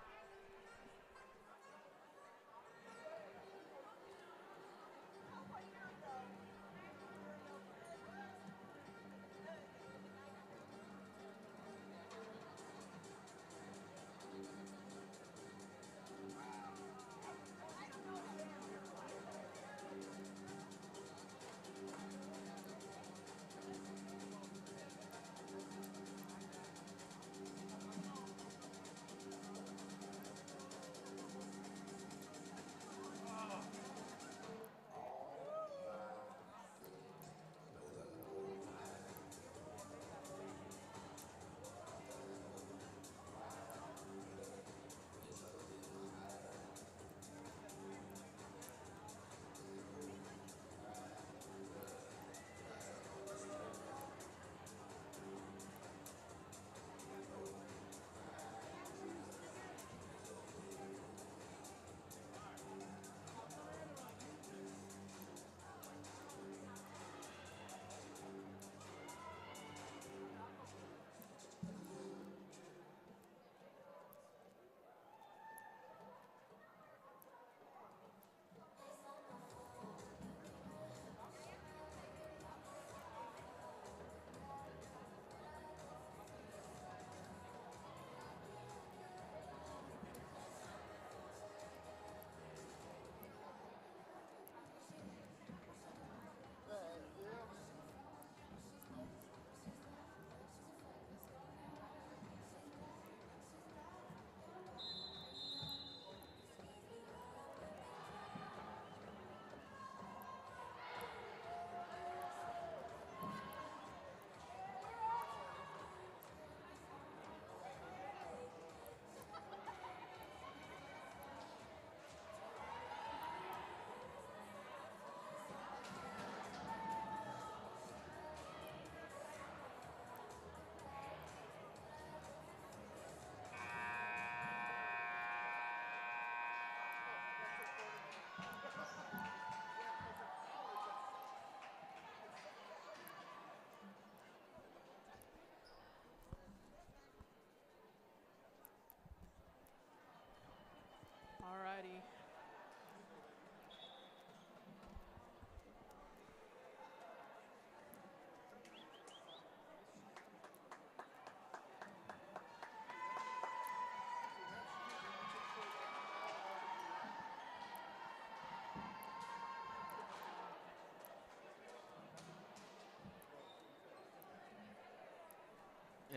Alrighty.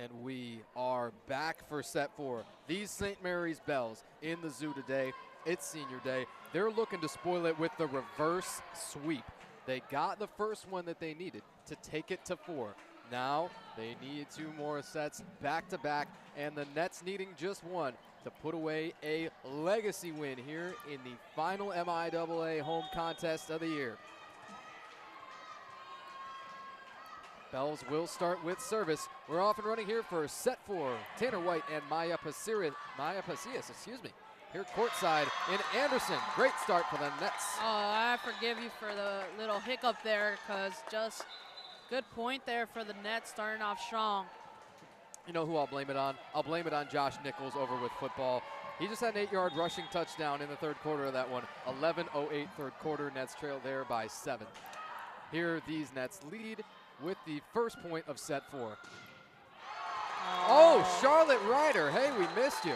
And we are back for set 4. These St. Mary's Bells in the zoo today. It's senior day. They're looking to spoil it with the reverse sweep. They got the first one that they needed to take it to 4. Now they need 2 more sets back to back, and the Nets needing just one to put away a legacy win here in the final MIAA home contest of the year. Bells will start with service. We're off and running here for set 4. Tanner White and Maya Pacias, Here courtside in Anderson. Great start for the Nets. Oh, I forgive you for the little hiccup there, because just good point there for the Nets starting off strong. You know who I'll blame it on? I'll blame it on Josh Nichols over with football. He just had an 8-yard rushing touchdown in the third quarter of that one. 11:08 third quarter. Nets trail there by 7. Here these Nets lead with the first point of set 4. Oh, Charlotte Ryder. Hey, we missed you.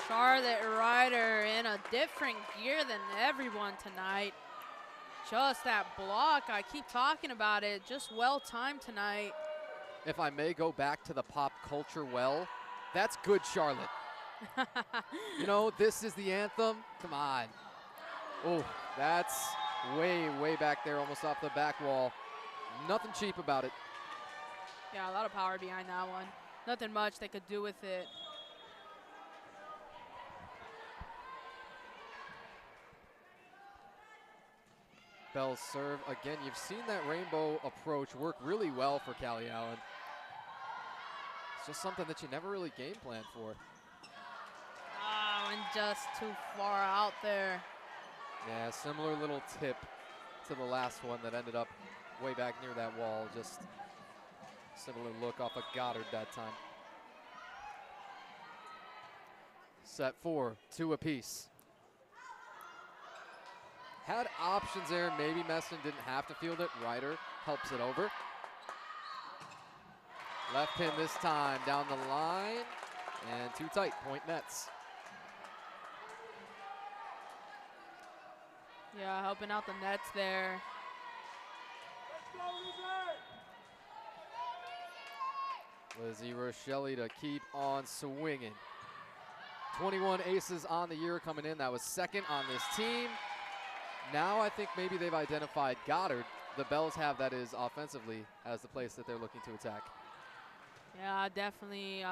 Charlotte Ryder in a different gear than everyone tonight. Just that block, I keep talking about it, just well timed tonight. If I may go back to the pop culture well, that's good Charlotte. You know, this is the anthem. Come on. Oh, that's way, way back there, almost off the back wall. Nothing cheap about it. Yeah, a lot of power behind that one. Nothing much they could do with it. Bell's serve. Again, you've seen that rainbow approach work really well for Callie Allen. It's just something that you never really game planned for. Oh, and just too far out there. Yeah, similar little tip to the last one that ended up way back near that wall. Just similar look off of Goddard that time. Set 4, 2 apiece. Had options there. Maybe Meston didn't have to field it. Ryder helps it over. Left pin this time down the line. And too tight. Point Nets. Yeah, helping out the Nets there. Lizzie Rochelli to keep on swinging. 21 aces on the year coming in. That was second on this team. Now I think maybe they've identified Goddard. The Bells have, that is, offensively, as the place that they're looking to attack. Yeah, definitely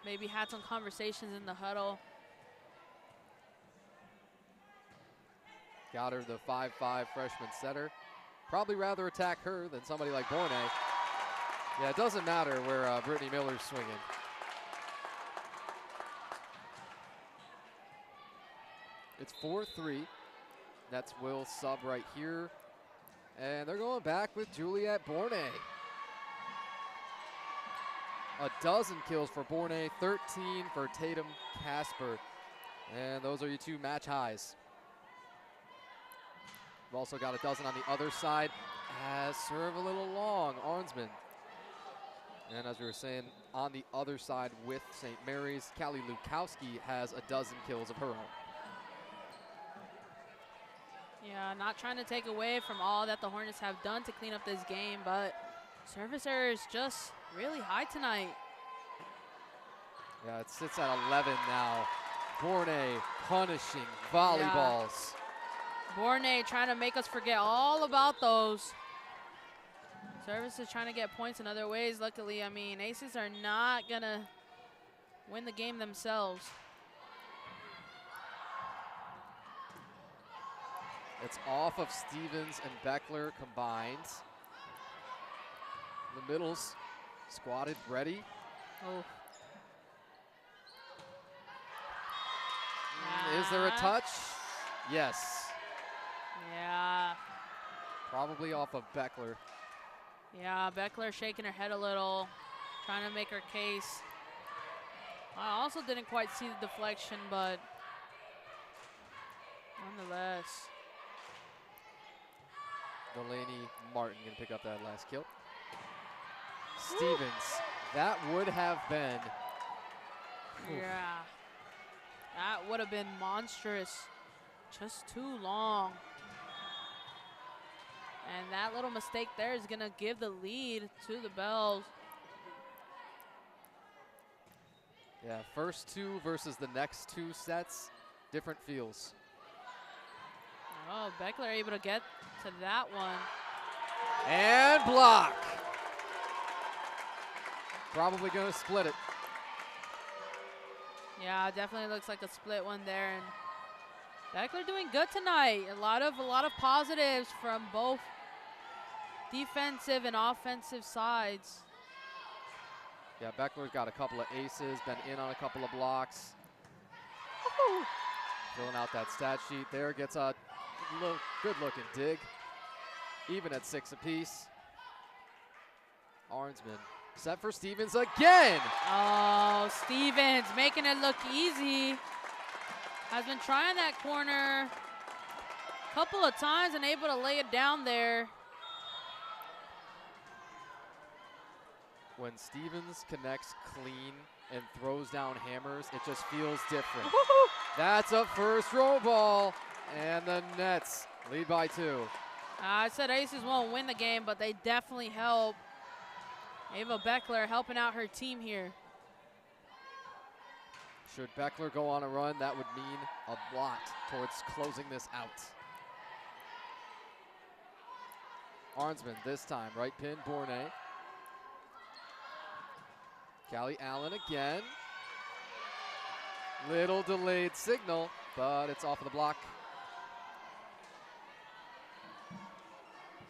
maybe had some conversations in the huddle. Goddard, the 5'5" freshman setter. Probably rather attack her than somebody like Bornay. Yeah, it doesn't matter where Brittany Miller's swinging. It's 4-3. Nets will sub right here. And they're going back with Juliette Bornay. A dozen kills for Bornay, 13 for Tatum Casper. And those are your 2 match highs. We've also got a dozen on the other side. Serve a little long, Arnsman. And as we were saying, on the other side with St. Mary's, Callie Lukowski has a dozen kills of her own. Yeah, not trying to take away from all that the Hornets have done to clean up this game, but service errors just really high tonight. Yeah, it sits at 11 now. Bornay punishing volleyballs. Yeah. Bornay trying to make us forget all about those. Service is trying to get points in other ways. Luckily, I mean, aces are not going to win the game themselves. It's off of Stevens and Beckler combined. The middles squatted, ready. Oh. Is there a touch? Yes. Yeah. Probably off of Beckler. Yeah, Beckler shaking her head a little, trying to make her case. I also didn't quite see the deflection, but nonetheless. Delaney Martin gonna pick up that last kill. Stevens, that would have been. Yeah, that would have been monstrous. Just too long. And that little mistake there is gonna give the lead to the Bells. Yeah, first 2 versus the next 2 sets, different feels. Oh, Beckler able to get to that one. And block. Probably gonna split it. Yeah, definitely looks like a split one there. And Beckler doing good tonight. A lot of positives from both defensive and offensive sides. Yeah, Beckler's got a couple of aces, been in on a couple of blocks. Filling out that stat sheet there, gets a good-looking dig. Even at 6 apiece. Arnsman set for Stevens again. Oh, Stevens making it look easy. Has been trying that corner a couple of times and able to lay it down there. When Stevens connects clean and throws down hammers, it just feels different. That's a first throw ball, and the Nets lead by 2. I said Aces won't win the game, but they definitely help. Ava Beckler helping out her team here. Should Beckler go on a run, that would mean a lot towards closing this out. Arnsman this time, right pin, Bournet. Callie Allen again. Little delayed signal, but it's off of the block.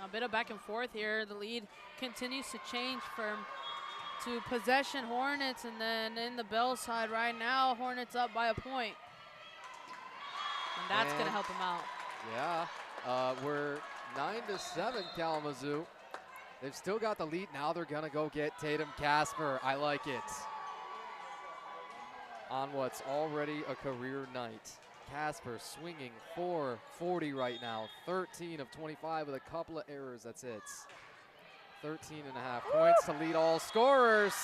A bit of back and forth here. The lead continues to change to possession Hornets, and then in the Bell side right now, Hornets up by a point. And that's going to help them out. Yeah, we're 9-7 Kalamazoo. They've still got the lead. Now they're going to go get Tatum Casper. I like it. On what's already a career night. Casper swinging 440 right now. 13 of 25 with a couple of errors. That's it. 13.5 points to lead all scorers.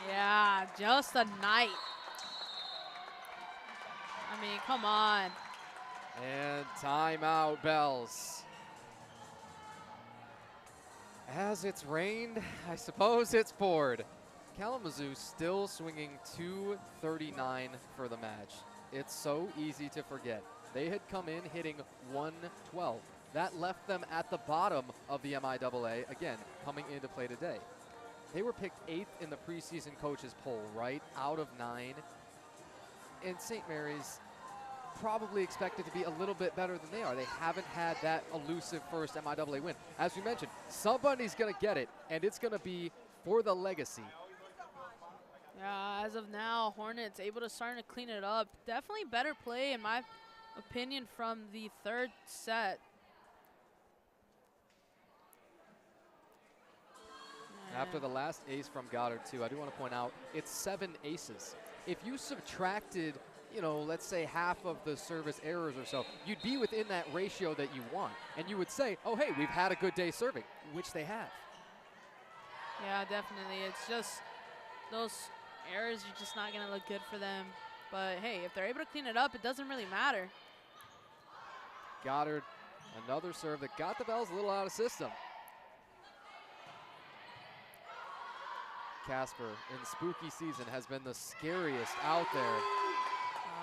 Yeah, just a night. I mean, come on. And timeout bells. As it's rained, I suppose it's poured. Kalamazoo still swinging 239 for the match. It's so easy to forget. They had come in hitting 112. That left them at the bottom of the MIAA, again, coming into play today. They were picked 8th in the preseason coaches poll, right, out of 9. And St. Mary's probably expected to be a little bit better than they are. They haven't had that elusive first MIAA win. As we mentioned, somebody's going to get it, and it's going to be for the legacy. Yeah, as of now, Hornets able to start to clean it up. Definitely better play, in my opinion, from the third set. After the last ace from Goddard, too, I do want to point out, it's 7 aces. If you subtracted, you know, let's say half of the service errors or so, you'd be within that ratio that you want. And you would say, oh, hey, we've had a good day serving, which they have. Yeah, definitely. It's just those errors are just not going to look good for them. But, hey, if they're able to clean it up, it doesn't really matter. Goddard, another serve that got the Bells a little out of system. Casper in spooky season has been the scariest out there.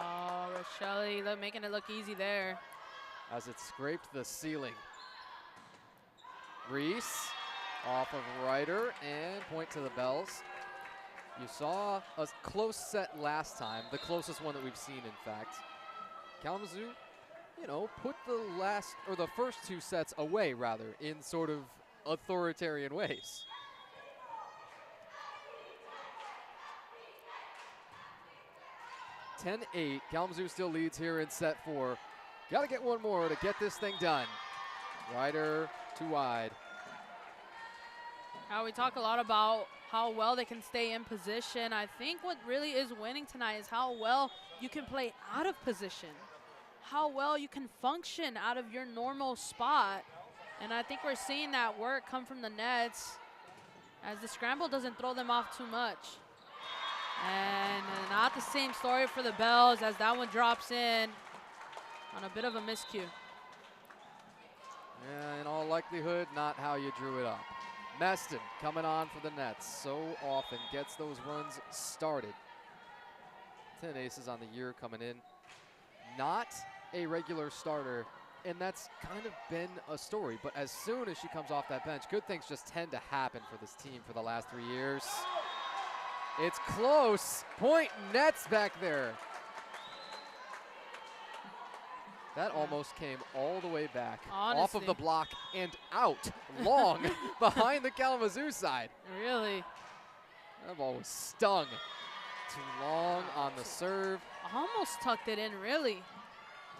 Oh, Rochelle making it look easy there. As it scraped the ceiling. Reese off of Ryder and point to the Bells. You saw a close set last time, the closest one that we've seen, in fact. Kalamazoo, you know, put the first 2 sets away, rather, in sort of authoritarian ways. (10-8). Kalamazoo still leads here in set 4. Got to get one more to get this thing done. Ryder too wide. We talk a lot about how well they can stay in position. I think what really is winning tonight is how well you can play out of position, how well you can function out of your normal spot. And I think we're seeing that work come from the Nets as the scramble doesn't throw them off too much. And not the same story for the Bells as that one drops in on a bit of a miscue. Yeah, in all likelihood, not how you drew it up. Meston coming on for the Nets. So often gets those runs started. 10 aces on the year coming in. Not a regular starter, and that's kind of been a story. But as soon as she comes off that bench, good things just tend to happen for this team for the last 3 years. It's close. Point Nets back there. That almost came all the way back. Honestly. Off of the block and out long behind the Kalamazoo side. Really? That ball was stung. too long on the serve. Almost tucked it in, really.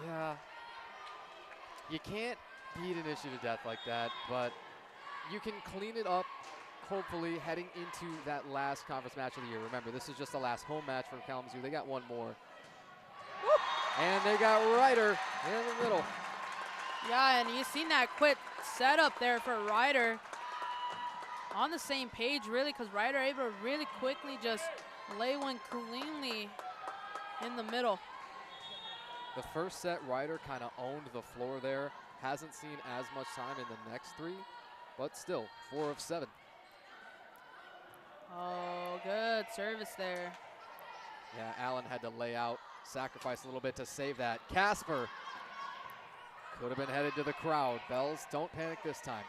Yeah. You can't beat an issue to death like that, but you can clean it up, hopefully, heading into that last conference match of the year. Remember, this is just the last home match for Kalamazoo. They got one more. Woo! And they got Ryder in the middle. Yeah, and you've seen that quick setup there for Ryder. On the same page, really, because Ryder able to really quickly just lay one cleanly in the middle. The first set, Ryder kind of owned the floor there. Hasn't seen as much time in the next three, but still, 4 of 7. Oh, good service there. Yeah, Allen had to lay out, sacrifice a little bit to save that. Casper could have been headed to the crowd. Bells, don't panic this time.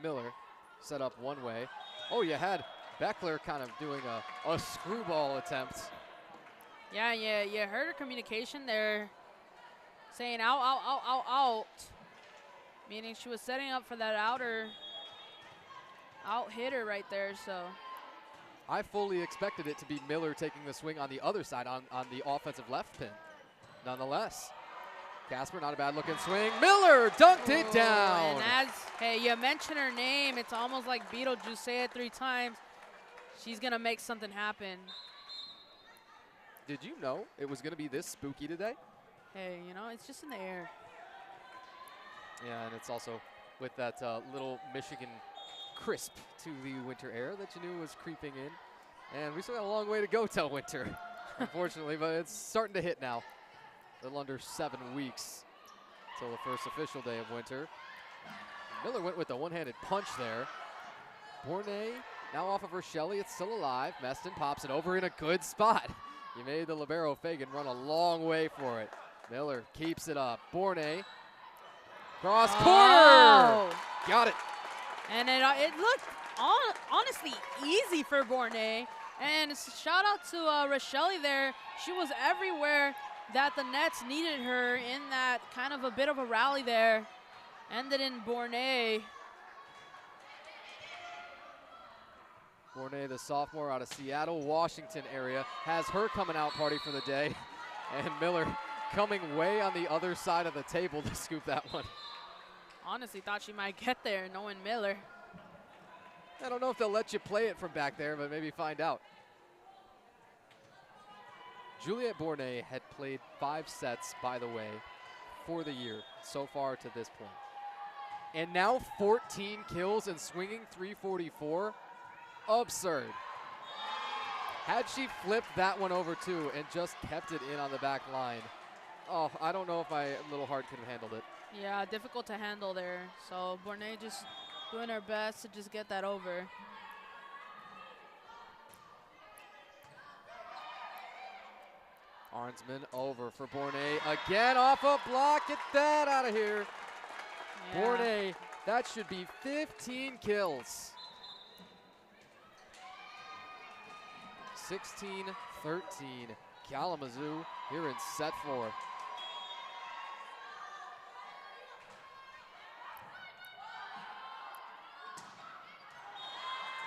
Miller set up one way. Oh, you had Beckler kind of doing a screwball attempt. Yeah, you heard her communication there saying out, out, out, out, out. Meaning she was setting up for that out hitter right there, so. I fully expected it to be Miller taking the swing on the other side on the offensive left pin. Nonetheless, Casper, not a bad looking swing. Miller dunked it down. And hey, you mention her name, it's almost like Beetlejuice, say it 3 times. She's gonna make something happen. Did you know it was gonna be this spooky today? Hey, you know, it's just in the air. Yeah, and it's also with that little Michigan crisp to the winter air that you knew was creeping in. And we still got a long way to go till winter, unfortunately, but it's starting to hit now. A little under 7 weeks till the first official day of winter. Miller went with the one-handed punch there. Bournet now off of Rochelle. It's still alive. Meston pops it over in a good spot. He made the libero Fagan run a long way for it. Miller keeps it up. Bournet, cross corner. Got it. And it looked honestly easy for Bournet. And shout out to Rochelle there. She was everywhere that the Nets needed her in that kind of a bit of a rally there. Ended in Bournet. Bournet, the sophomore out of Seattle, Washington area, has her coming out party for the day. And Miller coming way on the other side of the table to scoop that one. Honestly thought she might get there knowing Miller. I don't know if they'll let you play it from back there, but maybe find out. Juliette Bournet had played 5 sets, by the way, for the year so far to this point. And now 14 kills and swinging 344. Absurd. Had she flipped that one over too and just kept it in on the back line, oh, I don't know if my little heart could have handled it. Yeah, difficult to handle there. So Bournet just doing her best to just get that over. Arnsman over for Bournet. Again off a block. Get that out of here. Yeah. Bournet, that should be 15 kills. 16-13. Kalamazoo here in set 4.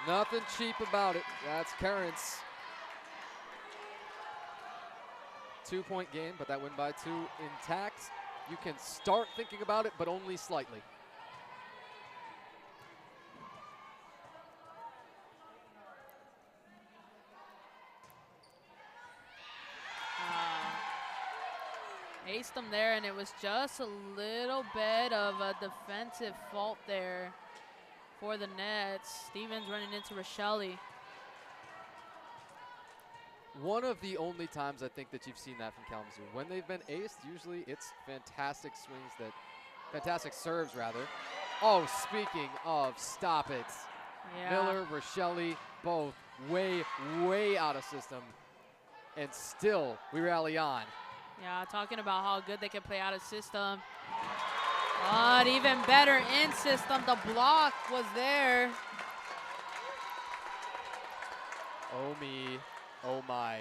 Nothing cheap about it. That's Currents. 2-point game, but that win by 2 intact. You can start thinking about it, but only slightly. Aced them there, and it was just a little bit of a defensive fault there for the Nets. Stevens running into Rochelle. One of the only times I think that you've seen that from Kalamazoo. When they've been aced, usually it's fantastic swings fantastic serves rather. Oh, speaking of, stop it. Yeah. Miller, Rochelle, both way, way out of system. And still, we rally on. Yeah, talking about how good they can play out of system. But even better in system, the block was there. Oh me, oh my.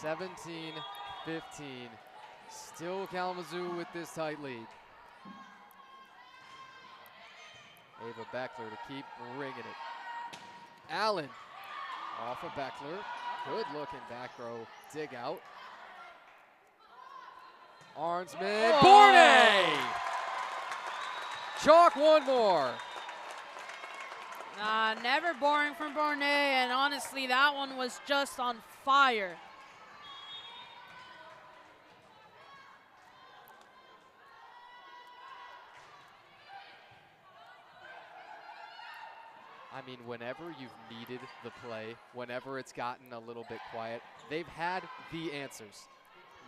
17-15. Still Kalamazoo with this tight lead. Ava Beckler to keep ringing it. Allen Off of Beckler. Good looking back row dig out. Arnsman. Bornay! Chalk one more. Never boring from Bornay, and honestly, that one was just on fire. I mean, whenever you've needed the play, whenever it's gotten a little bit quiet, they've had the answers.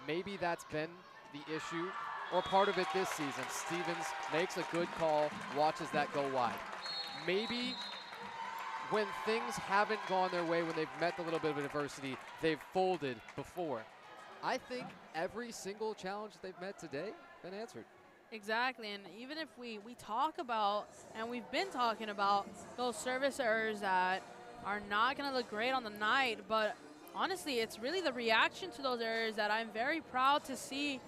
Maybe that's been the issue or part of it this season. Stevens makes a good call, watches that go wide. Maybe when things haven't gone their way, when they've met a little bit of adversity, they've folded before. I think every single challenge they've met today been answered. Exactly, and even if we talk about, and we've been talking about, those service errors that are not going to look great on the night, but honestly, it's really the reaction to those errors that I'm very proud to see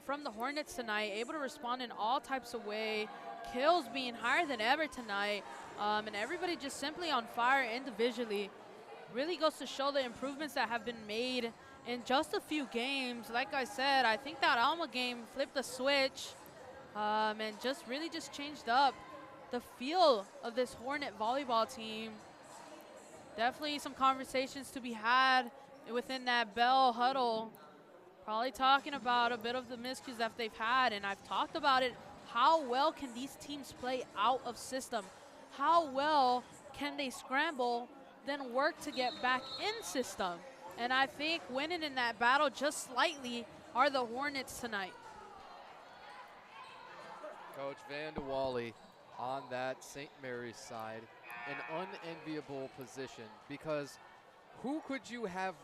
from the Hornets tonight, able to respond in all types of way, kills being higher than ever tonight, and everybody just simply on fire individually. Really goes to show the improvements that have been made in just a few games. Like I said, I think that Alma game flipped the switch. And just really just changed up the feel of this Hornet volleyball team. Definitely some conversations to be had within that Bell huddle. Probably talking about a bit of the miscues that they've had, and I've talked about it. How well can these teams play out of system? How well can they scramble, then work to get back in system? And I think winning in that battle just slightly are the Hornets tonight. Coach Van de Wally on that St. Mary's side, an unenviable position, because how could you have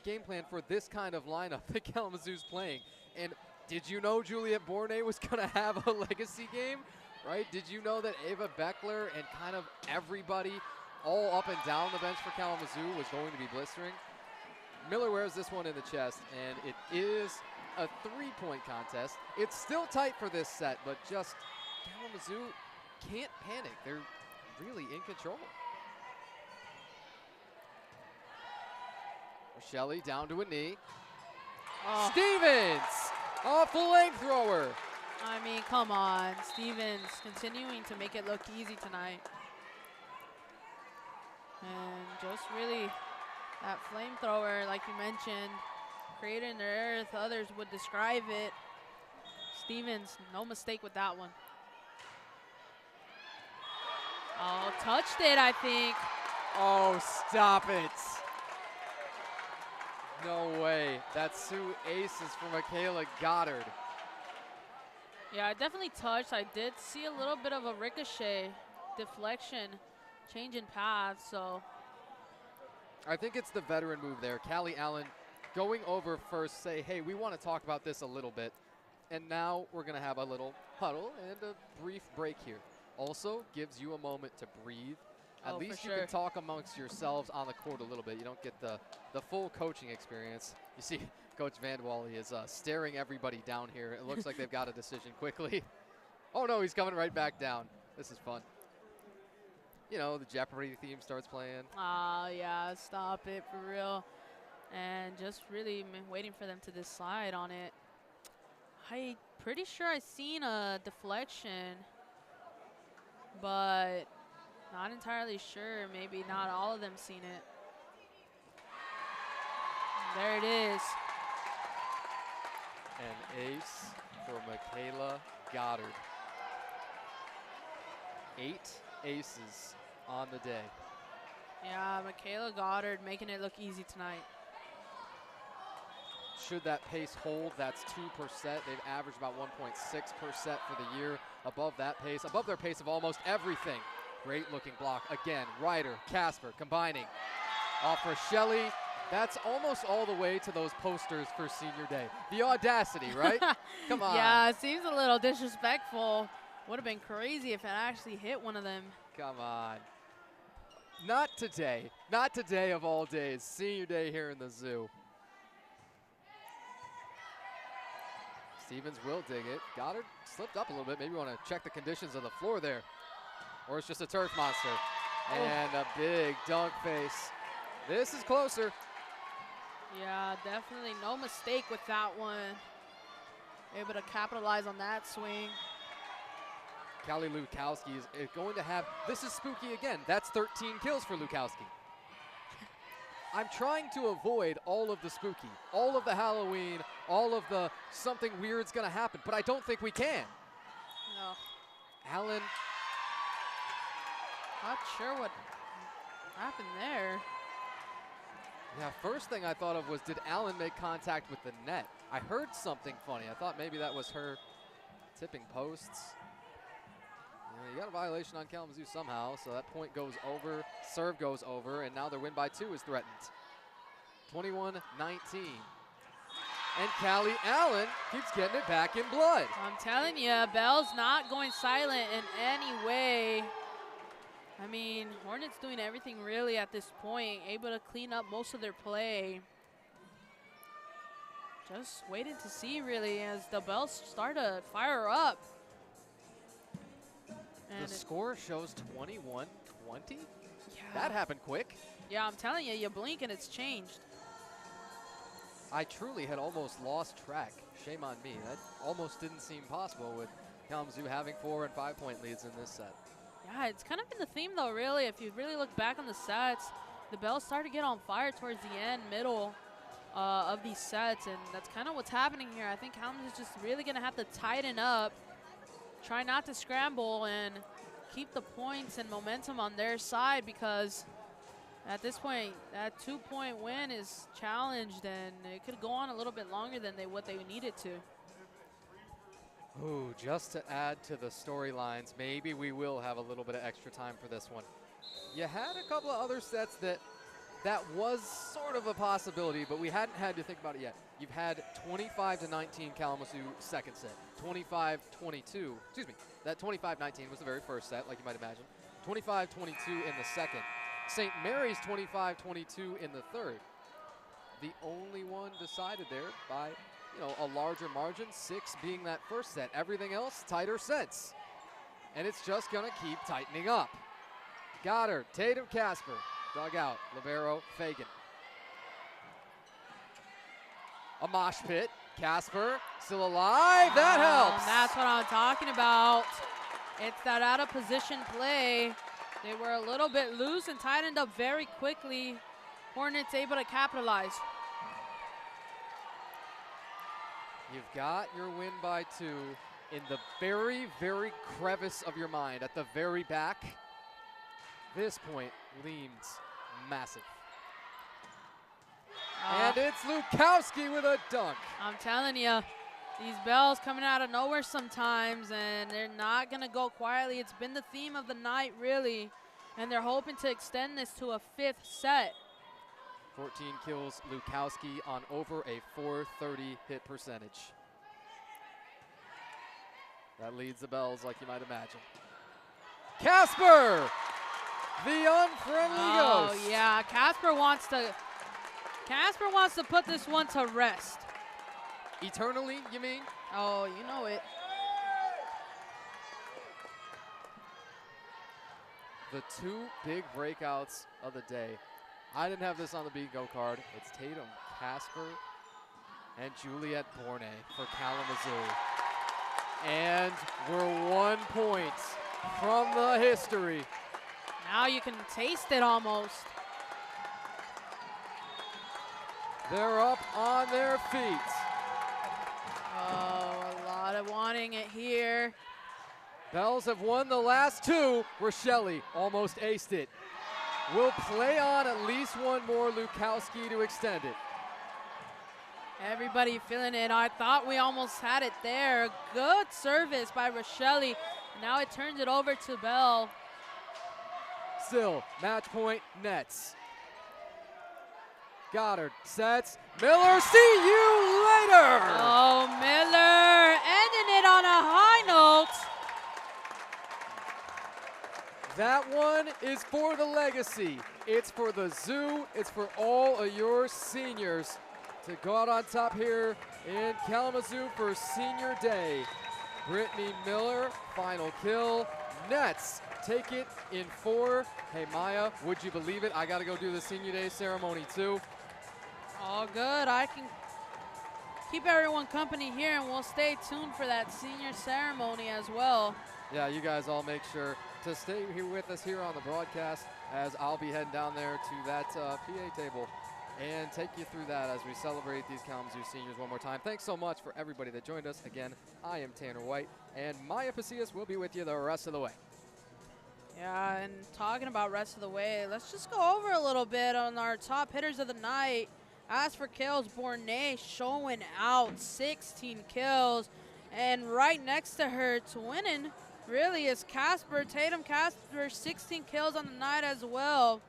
game plan for this kind of lineup that Kalamazoo's playing? And did you know Juliet Bornay was going to have a legacy game, right? Did you know that Ava Beckler and kind of everybody all up and down the bench for Kalamazoo was going to be blistering? Miller wears this one in the chest, and it is a 3-point contest. It's still tight for this set, but just Kalamazoo can't panic. They're really in control. Shelley down to a knee. Oh. Stevens off the length thrower. I mean, come on. Stevens continuing to make it look easy tonight. And just really that flamethrower, like you mentioned, creating the earth, others would describe it. Stevens, no mistake with that one. Oh, touched it, I think. Oh, stop it. No way. That's 2 aces for Michaela Goddard. Yeah, I definitely touched. I did see a little bit of a ricochet, deflection, change in path, so. I think it's the veteran move there. Callie Allen going over first, say, hey, we want to talk about this a little bit. And now we're going to have a little huddle and a brief break here. Also gives you a moment to breathe. At least you can talk amongst yourselves on the court a little bit. You don't get the full coaching experience. You see Coach Van de Wally is staring everybody down here. It looks like they've got a decision quickly. Oh, no, he's coming right back down. This is fun. You know, the Jeopardy theme starts playing. Oh, yeah, stop it for real. And just really waiting for them to decide on it. I'm pretty sure I seen a deflection, but not entirely sure. Maybe not all of them seen it. There it is. An ace for Michaela Goddard. 8 aces on the day. Yeah, Michaela Goddard making it look easy tonight. Should that pace hold, that's 2%. They've averaged about 1.6% for the year. Above that pace, above their pace of almost everything. Great looking block. Again, Ryder, Casper combining. Off for Shelley. That's almost all the way to those posters for senior day. The audacity, right? Come on. Yeah, it seems a little disrespectful. Would have been crazy if it actually hit one of them. Come on. Not today. Not today of all days. Senior day here in the zoo. Stevens will dig it. Goddard slipped up a little bit. Maybe you want to check the conditions of the floor there. Or it's just a turf monster. And a big dunk face. This is closer. Yeah, definitely no mistake with that one. Able to capitalize on that swing. Callie Lukowski is going to have, this is spooky again. That's 13 kills for Lukowski. I'm trying to avoid all of the spooky, all of the Halloween, all of the something weird's gonna happen, but I don't think we can. No. Allen. Not sure what happened there. Yeah, first thing I thought of was, did Allen make contact with the net? I heard something funny. I thought maybe that was her tipping posts. You got a violation on Kalamazoo somehow, so that point goes over, serve goes over, and now their win by 2 is threatened. 21-19. And Callie Allen keeps getting it back in blood. I'm telling you, Bell's not going silent in any way. I mean, Hornets doing everything really at this point, able to clean up most of their play. Just waiting to see really as the Bells start to fire up. The score shows 21-20? Yeah. That happened quick. Yeah, I'm telling you, you blink and it's changed. I truly had almost lost track. Shame on me. That almost didn't seem possible with Kalamazoo having 4 and 5 point leads in this set. Yeah, it's kind of been the theme though, really. If you really look back on the sets, the Bells started to get on fire towards the end, middle of these sets, and that's kind of what's happening here. I think Kalamazoo is just really going to have to tighten up, try not to scramble, and keep the points and momentum on their side, because at this point, that 2-point win is challenged, and it could go on a little bit longer than what they needed to. Ooh, just to add to the storylines, maybe we will have a little bit of extra time for this one. You had a couple of other sets that was sort of a possibility, but we hadn't had to think about it yet. You've had 25-19 Kalamazoo second set, 25-22, excuse me, that 25-19 was the very first set, like you might imagine. 25-22 in the second. St. Mary's 25-22 in the third. The only one decided there by, a larger margin, 6 being that first set. Everything else, tighter sets. And it's just gonna keep tightening up. Goddard, Tatum, Casper, dug out, Libero, Fagan. A mosh pit, Casper, still alive, that helps. That's what I'm talking about. It's that out of position play. They were a little bit loose and tightened up very quickly. Hornets able to capitalize. You've got your win by 2 in the very, very crevice of your mind, at the very back. This point leans massive. And it's Lukowski with a dunk. I'm telling you, these Bells coming out of nowhere sometimes, and they're not going to go quietly. It's been the theme of the night, really, and they're hoping to extend this to a 5th set. 14 kills, Lukowski on over a .430 hit percentage. That leads the Bells like you might imagine. Casper, the unfriendly ghost. Oh yeah, Casper wants to put this one to rest. Eternally, you mean? Oh, you know it. The 2 big breakouts of the day. I didn't have this on the bingo card. It's Tatum, Casper, and Juliet Borne for Kalamazoo. And we're 1 point from the history. Now you can taste it almost. They're up on their feet. Oh, a lot of wanting it here. Bells have won the last 2. Rochelle almost aced it. Will play on at least one more Lukowski to extend it. Everybody feeling it. I thought we almost had it there. Good service by Rochelle. Now it turns it over to Bell. Still, match point, Nets. Goddard sets. Miller, see you later! Oh, Miller ending it on a high note. That one is for the legacy. It's for the zoo. It's for all of your seniors to go out on top here in Kalamazoo for Senior Day. Brittany Miller, final kill. Nets take it in 4. Hey, Maya, would you believe it? I got to go do the Senior Day ceremony, too. All good. I can keep everyone company here, and we'll stay tuned for that senior ceremony as well. Yeah, you guys all make sure to stay here with us here on the broadcast, as I'll be heading down there to that PA table and take you through that as we celebrate these Kalamazoo seniors one more time. Thanks so much for everybody that joined us. Again, I am Tanner White, and Maya Pasillas will be with you the rest of the way. Yeah, and talking about rest of the way, let's just go over a little bit on our top hitters of the night. As for kills, Bornay showing out 16 kills. And right next to her, twinning, really, is Casper. Tatum Casper, 16 kills on the night as well.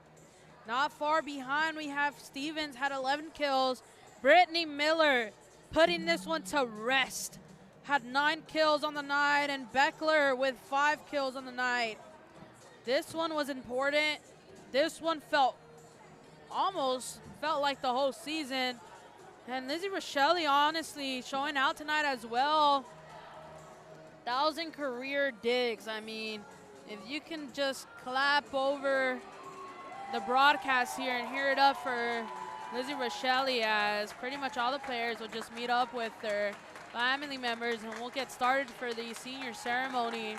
Not far behind, we have Stevens, had 11 kills. Brittany Miller putting this one to rest, had 9 kills on the night. And Beckler with 5 kills on the night. This one was important. This one almost felt like the whole season. And Lizzie Rochelle, honestly, showing out tonight as well. 1,000 career digs. I mean, if you can just clap over the broadcast here and hear it up for Lizzie Rochelle, as pretty much all the players will just meet up with their family members, and we'll get started for the senior ceremony.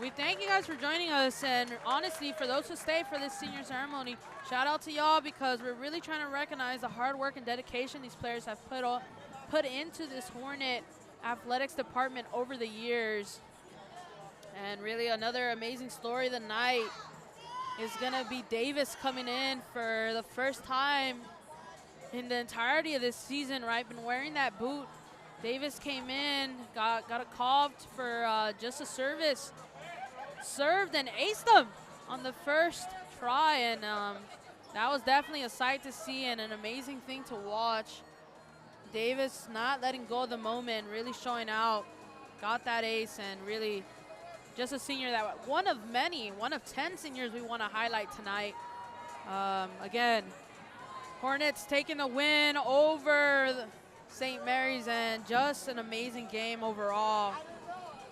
We thank you guys for joining us, and honestly, for those who stay for this senior ceremony, shout out to y'all, because we're really trying to recognize the hard work and dedication these players have put into this Hornet athletics department over the years. And really another amazing story of the night is gonna be Davis coming in for the first time in the entirety of this season, right? Been wearing that boot. Davis came in, got a call for just a service. Served and aced them on the first try, and that was definitely a sight to see and an amazing thing to watch. Davis not letting go of the moment, really showing out, got that ace, and really just a senior that one of 10 seniors we want to highlight tonight. Again, Hornets taking the win over St. Mary's, and just an amazing game overall.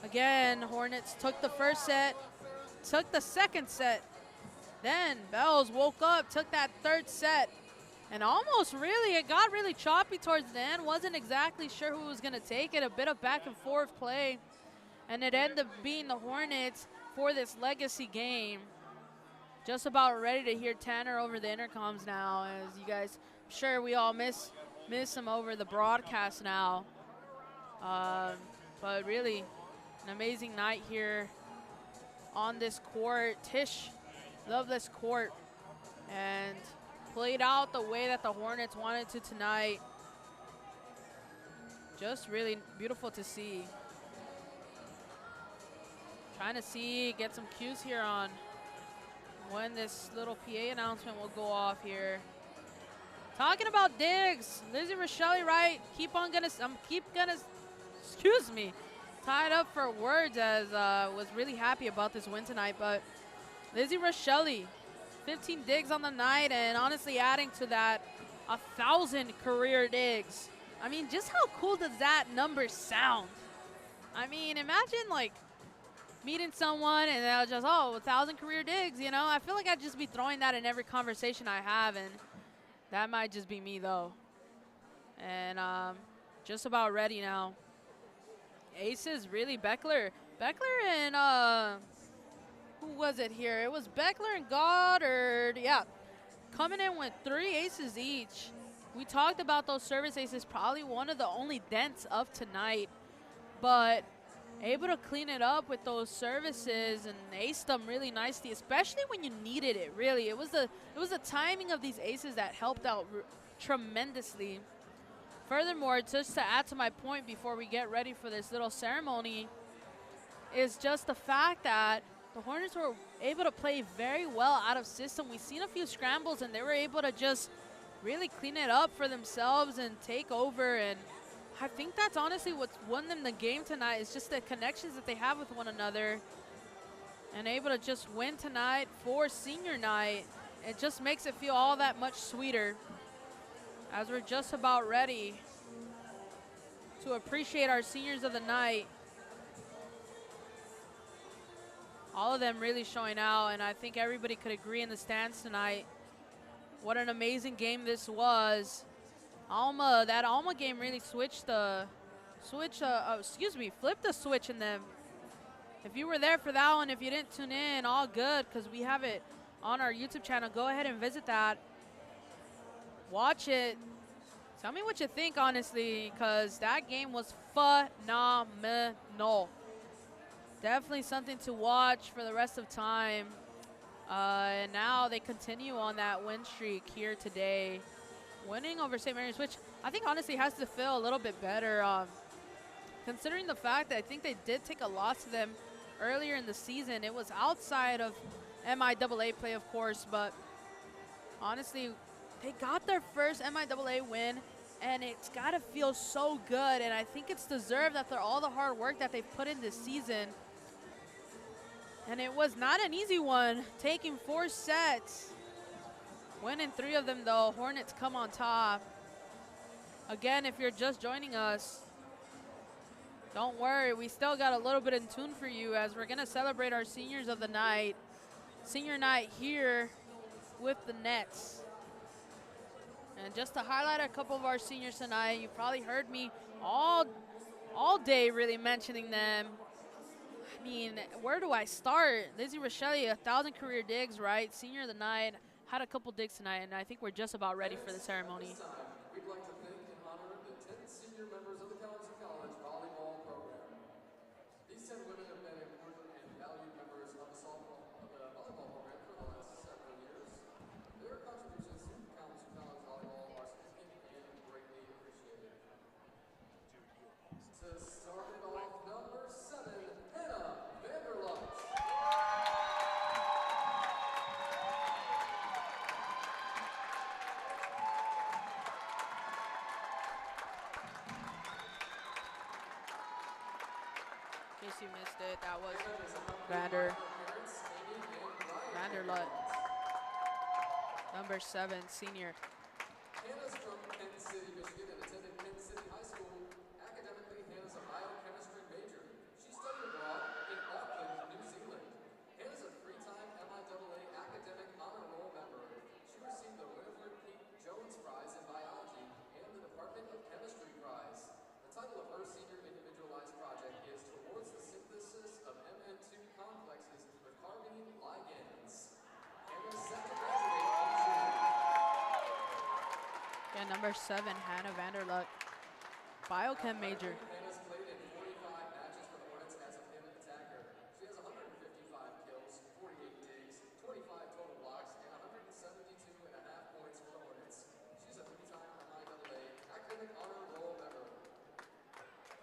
Again, Hornets took the first set, took the second set. Then Bells woke up, took that third set, and it got really choppy towards the end. Wasn't exactly sure who was going to take it. A bit of back and forth play, and it ended up being the Hornets for this legacy game. Just about ready to hear Tanner over the intercoms now, as you guys, I'm sure we all miss him over the broadcast now. But really, an amazing night here on this court. Tish, love this court, and played out the way that the Hornets wanted to tonight. Just really beautiful to see. Trying to get some cues here on when this little PA announcement will go off here. Talking about digs, Lizzie Rochelle, right? Excuse me. Tied up for words, as was really happy about this win tonight. But Lizzie Rochelle, 15 digs on the night, and honestly adding to that 1,000 career digs. I mean, just how cool does that number sound? I mean, imagine like meeting someone and they'll just, 1,000 career digs, you know? I feel like I'd just be throwing that in every conversation I have, and that might just be me though. And just about ready now. Aces, really, Beckler and who was it here? It was Beckler and Goddard, yeah, coming in with 3 aces each. We talked about those service aces, probably one of the only dents of tonight, but able to clean it up with those services and ace them really nicely, especially when you needed it. Really, it was the timing of these aces that helped out tremendously. Furthermore, just to add to my point before we get ready for this little ceremony, is just the fact that the Hornets were able to play very well out of system. We've seen a few scrambles, and they were able to just really clean it up for themselves and take over. And I think that's honestly what's won them the game tonight, is just the connections that they have with one another, and able to just win tonight for senior night. It just makes it feel all that much sweeter, as we're just about ready to appreciate our seniors of the night. All of them really showing out, and I think everybody could agree in the stands tonight. What an amazing game this was. That Alma game really flipped the switch in them. If you were there for that one, if you didn't tune in, all good, because we have it on our YouTube channel. Go ahead and visit that. Watch it. Tell me what you think, honestly, because that game was phenomenal. Definitely something to watch for the rest of time. And now they continue on that win streak here today, winning over St. Mary's, which I think honestly has to feel a little bit better, considering the fact that I think they did take a loss to them earlier in the season. It was outside of MIAA play, of course, but honestly, they got their first MIAA win, and it's got to feel so good, and I think it's deserved after all the hard work that they've put in this season. And it was not an easy one, taking 4 sets. Winning 3 of them, though. Hornets come on top. Again, if you're just joining us, don't worry. We still got a little bit in tune for you as we're going to celebrate our seniors of the night. Senior night here with the Nets. And just to highlight a couple of our seniors tonight, you probably heard me all day really mentioning them. I mean, where do I start? Lizzie Rochelle, 1,000 career digs, right? Senior of the night. Had a couple digs tonight, and I think we're just about ready for the ceremony. We'd like to thank and honor the 10 senior members of the Kalamazoo College volleyball program. These 10 women have been important and valued members of the volleyball program for the last several years. Their contributions to Kalamazoo College volleyball are significant and greatly appreciated. To start it off, number 7, Hannah Vanderlut. In case you missed it, that was Vanderlut. Number 7, senior. Hannah's from Kent City, Michigan, and attended Kent City High School. Academically, Hannah's a biochemistry major. She studied abroad in Auckland, New Zealand. Hannah's a 3-time MIAA Academic Honor Roll member. She received the Winifred P. Jones Prize in Biology and the Department of Chemistry Prize. The title of her senior individualized project is Towards the Synthesis of MN2 Complexes with Carbene Ligands. Hannah is set to graduate in June. Yeah, number 7, Hannah Vanderlut, biochem major. Hannah's played in 45 matches for the Hornets as a pivot attacker. She has 155 kills, 48 digs, 25 total blocks, and 172.5 points for the Hornets. She's a 3-time MIAA Academic Honor Roll member.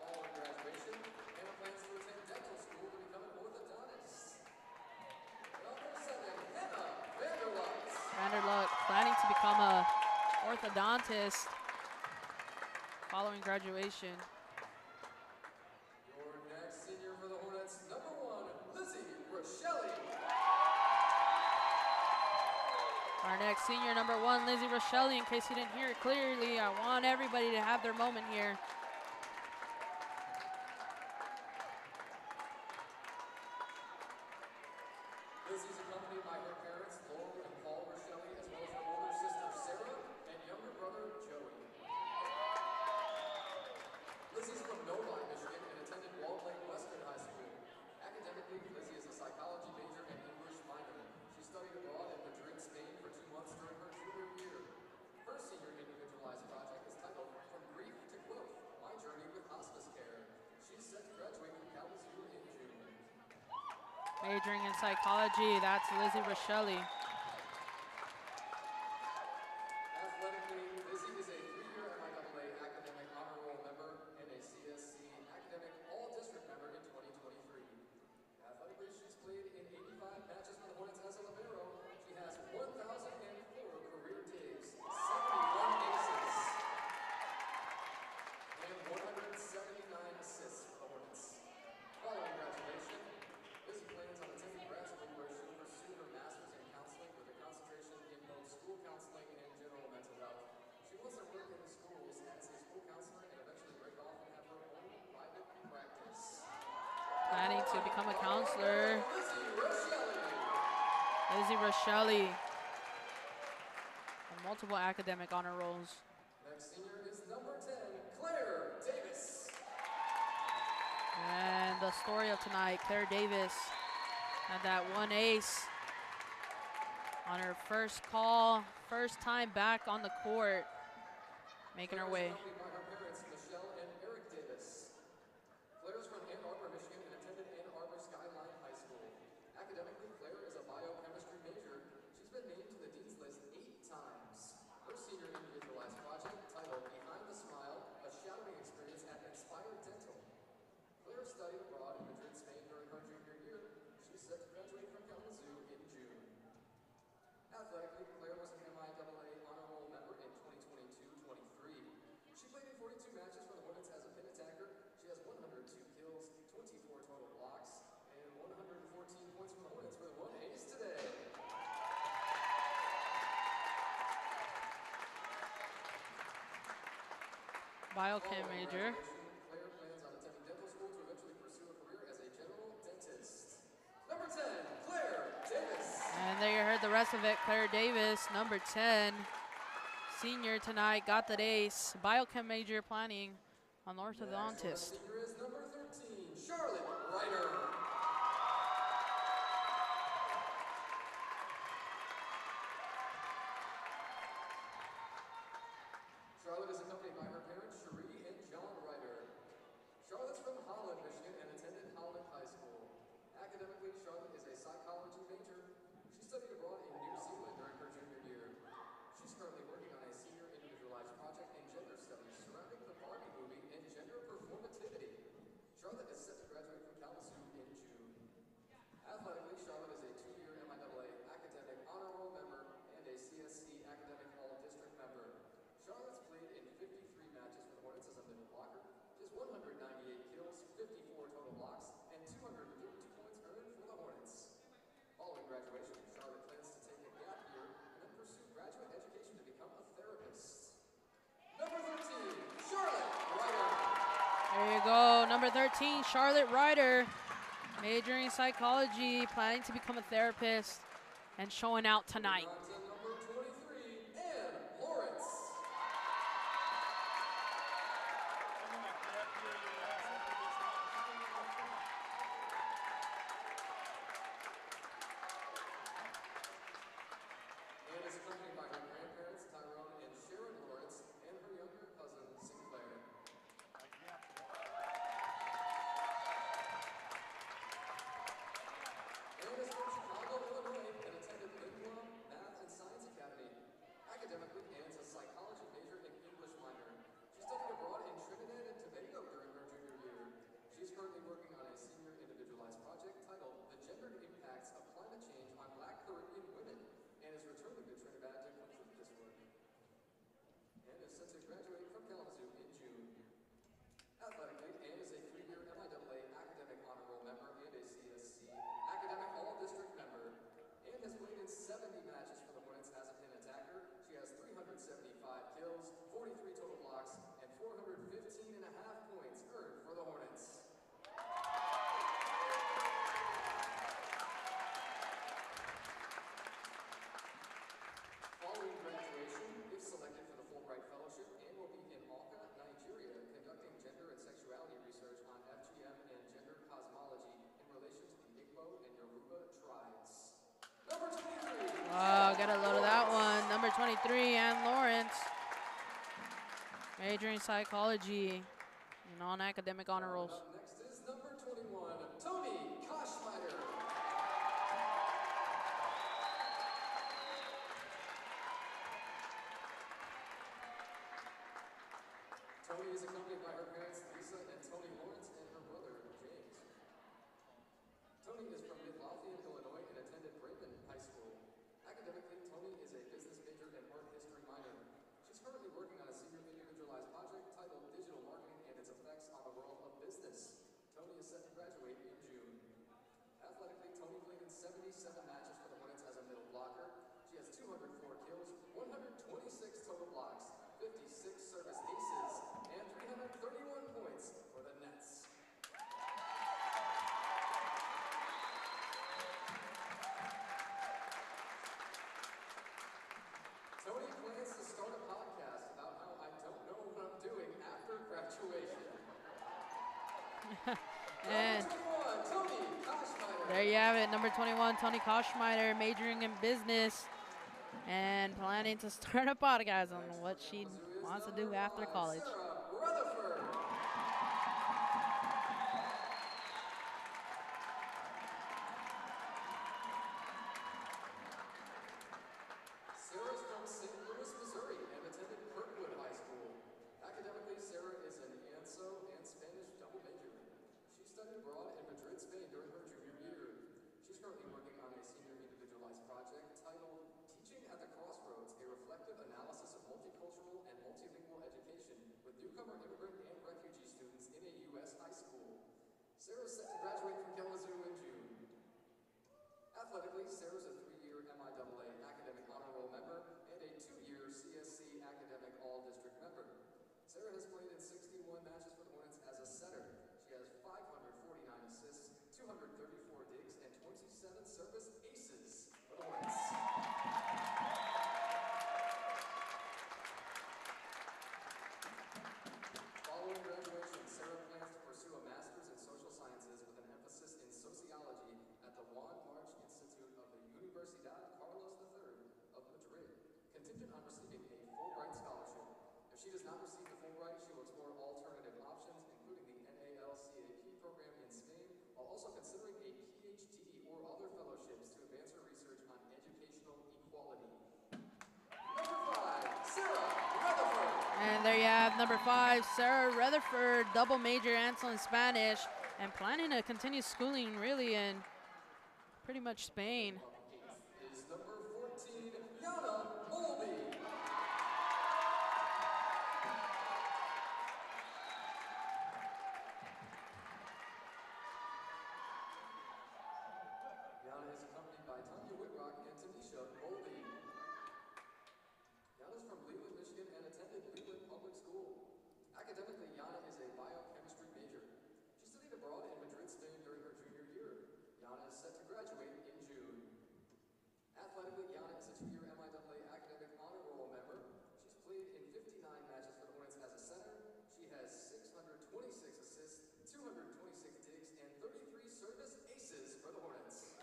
Following graduation, Hannah plans to attend dental school to become an orthodontist. Number 7, Hannah Vanderlut. Vanderlut planning to become a orthodontist following graduation. Your next senior for the Hornets, number 1, Lizzie Rochelle. Our next senior, number 1, Lizzie Rochelle. In case you didn't hear it clearly, I want everybody to have their moment here. Lizzie's accompanied by her parents, Laurel and Paul Rochelle, as well as her older sister, Sarah, and younger brother, Joey. Lizzie's from Novi, Michigan, and attended Walled Lake Western High School. Academically, Lizzie is a psychology major and English minor. She studied abroad in Madrid, Spain for 2 months during her junior year. Her senior individualized project is titled From Grief to Growth, My Journey with Hospice Care. She's set to graduate from Kalamazoo in June. Majoring in psychology, that's Lizzie Rochelle. Athletically, Lizzie is a 3-year MIAA Academic Honor Roll member and a CSC Academic All-District member in 2023. Athletically, she's played in 85 matches for the Hornets as a libero. She has 1,004 career digs, 71 aces, and 179 assists for the Hornets. Following graduation, Lizzie plans on attending grad school where she'll pursue her master's in counseling. planning to become a counselor. Lizzie Rochelle. Multiple academic honor rolls. Next senior is number 10, Claire Davis. And the story of tonight, Claire Davis had that one ace on her first call, first time back on the court, making her way. Accompanied by her parents, Michelle and Eric Davis. Claire's from Ann Arbor, Michigan, and attended Ann Arbor Skyline High School. Academically, Claire is a biochemistry major. She's been named to the Dean's List 8 times. Her senior individualized project, titled Behind the Smile, a shadowing experience at Inspired Dental. Claire studied abroad in Madrid, Spain during her junior year. She's set to graduate from Kalamazoo in June. Athletically, Claire was an MIAA honor roll member in 2022-23. She played in 42 matches for the women's as a pin attacker. She has 102 kills, 24 total blocks, and 114 points for the Hornets with one ace today. Biochem major. Claire plans on attending dental school to eventually pursue a career as a general dentist. Number 10, Claire Davis. And there you heard the rest of it. Claire Davis, number 10. Senior tonight, got that ace. Biochem major, planning on orthodontist. Senior is number 13, Charlotte Ryder. Charlotte is accompanied by her parents, Cherie and John Ryder. Charlotte's from Holland, Michigan, and attended Holland High School. Academically, Charlotte is a psychology major. She studied abroad in New Zealand during her junior year. She's currently working on a senior individualized project in gender studies surrounding the Barbie movie and gender performativity. Charlotte is set to graduate from Kalamazoo in June. Athletically, Charlotte is a 2-year MIAA academic honor roll member and a CSC academic all-district member. Charlotte's played in 53 matches for the Hornets as a middle blocker. She has 198 kills, 54 total blocks, and 232 points earned for the Hornets. Following graduation, Charlotte plans to take a gap year and then pursue graduate education to become a therapist. Number 13, Charlotte Ryder. There you go, number 13, Charlotte Ryder, majoring in psychology, planning to become a therapist, and showing out tonight. On to number 23, Ann Lawrence. Ann is accompanied by her grandparents, Tyrone and Sharon Lawrence, and her younger cousin, Sinclair. Ann is from Chicago, Illinois, and attended Lingua Math and Science Academy. Academically, Ann is a psychology major and English minor. She studied abroad in Trinidad and Tobago during her junior year. She's currently working on a senior individualized project titled The Gendered Impacts of Climate Change on Black Caribbean Women, and is returning to Trinidad to complete this work. Ann is set to graduate from Kalamazoo in June. Athletically, Ann is a 3-year MIAA academic honor roll member and a CSC academic all-district member. Ann has played in 70 matches for the Hornets as a pin attacker. She has 375 kills, 43 total blocks, and 415.5 points earned for the Hornets. Following graduation, if selected for the Fulbright Fellowship, Ann will be in Awka, Nigeria, conducting gender and sexuality research on FGM and gender cosmology in relation to the Igbo and Yoruba tribes. Number 23. Oh, got a load of that one. Number 23, Ann Lawrence, majoring in psychology, non-academic honor rolls. Up next is number 21, Tony Koschmider. Tony is accompanied by her parents, Lisa and Tony Lawrence, and her brother, James. Tony is from Midlothian, Illinois, and attended Braden High School. Academically, Tony is a business major and art history minor. She's currently working on a senior individualized project titled Digital Marketing and its Effects on the World of Business. Tony is set to graduate in June. Athletically, Tony played in 77 matches for the Hornets as a middle blocker. She has 204 kills, 126 total blocks, 56 service aces, and 331 points for the Nets. There you have it, number 21, Tony Koschmeider, majoring in business and planning to start a podcast on what she wants to do after college. Sarah's from St. Louis, Missouri, and attended Kirkwood High School. Academically, Sarah is an ANSO and Spanish double major. She studied abroad in Madrid, Spain during her junior year. She's currently working on a senior individualized project titled Teaching at the Crossroads, a reflective analysis of multicultural and multilingual education with newcomer immigrant and refugee students in a U.S. high school. Sarah is set to graduate from Kalamazoo in June. Athletically, Sarah's a 3-year MIAA Academic Honor Roll member and a 2-year CSC Academic All-District member. Sarah has played in 61 matches for the Hornets as a setter. She has 549 assists, 234 digs, and 27 service aces for the Hornets. Following graduation, Sarah plans to pursue a master's in social sciences with an emphasis in sociology at the Juan March Institute of the Universidad Carlos III of Madrid, contingent on receiving a Fulbright scholarship. If she does not receive the Fulbright, she will explore alternative options, including the NALCAP program in Spain, while also considering a PhD or other fellowships to advance her research on educational equality. Number 5, Sarah Rutherford. And there you have number 5, Sarah Rutherford, double major ANSO in Spanish, and planning to continue schooling really in pretty much Spain. Is number 14, Yana Mulvey. Yana is accompanied by Tanya Whitrock and Tanisha Mulvey. Yana's from Leland, Michigan, and attended Leland Public School. Academically, Yana is a biochemistry major. She studied abroad in Madrid, Spain during her junior year. Yana is set to graduate in June. Athletically, Yana is a 2-year MIAA Academic Honor Roll member. She's played in 59 matches for the Hornets as a center. She has 626 assists, 226 digs, and 33 service aces for the Hornets.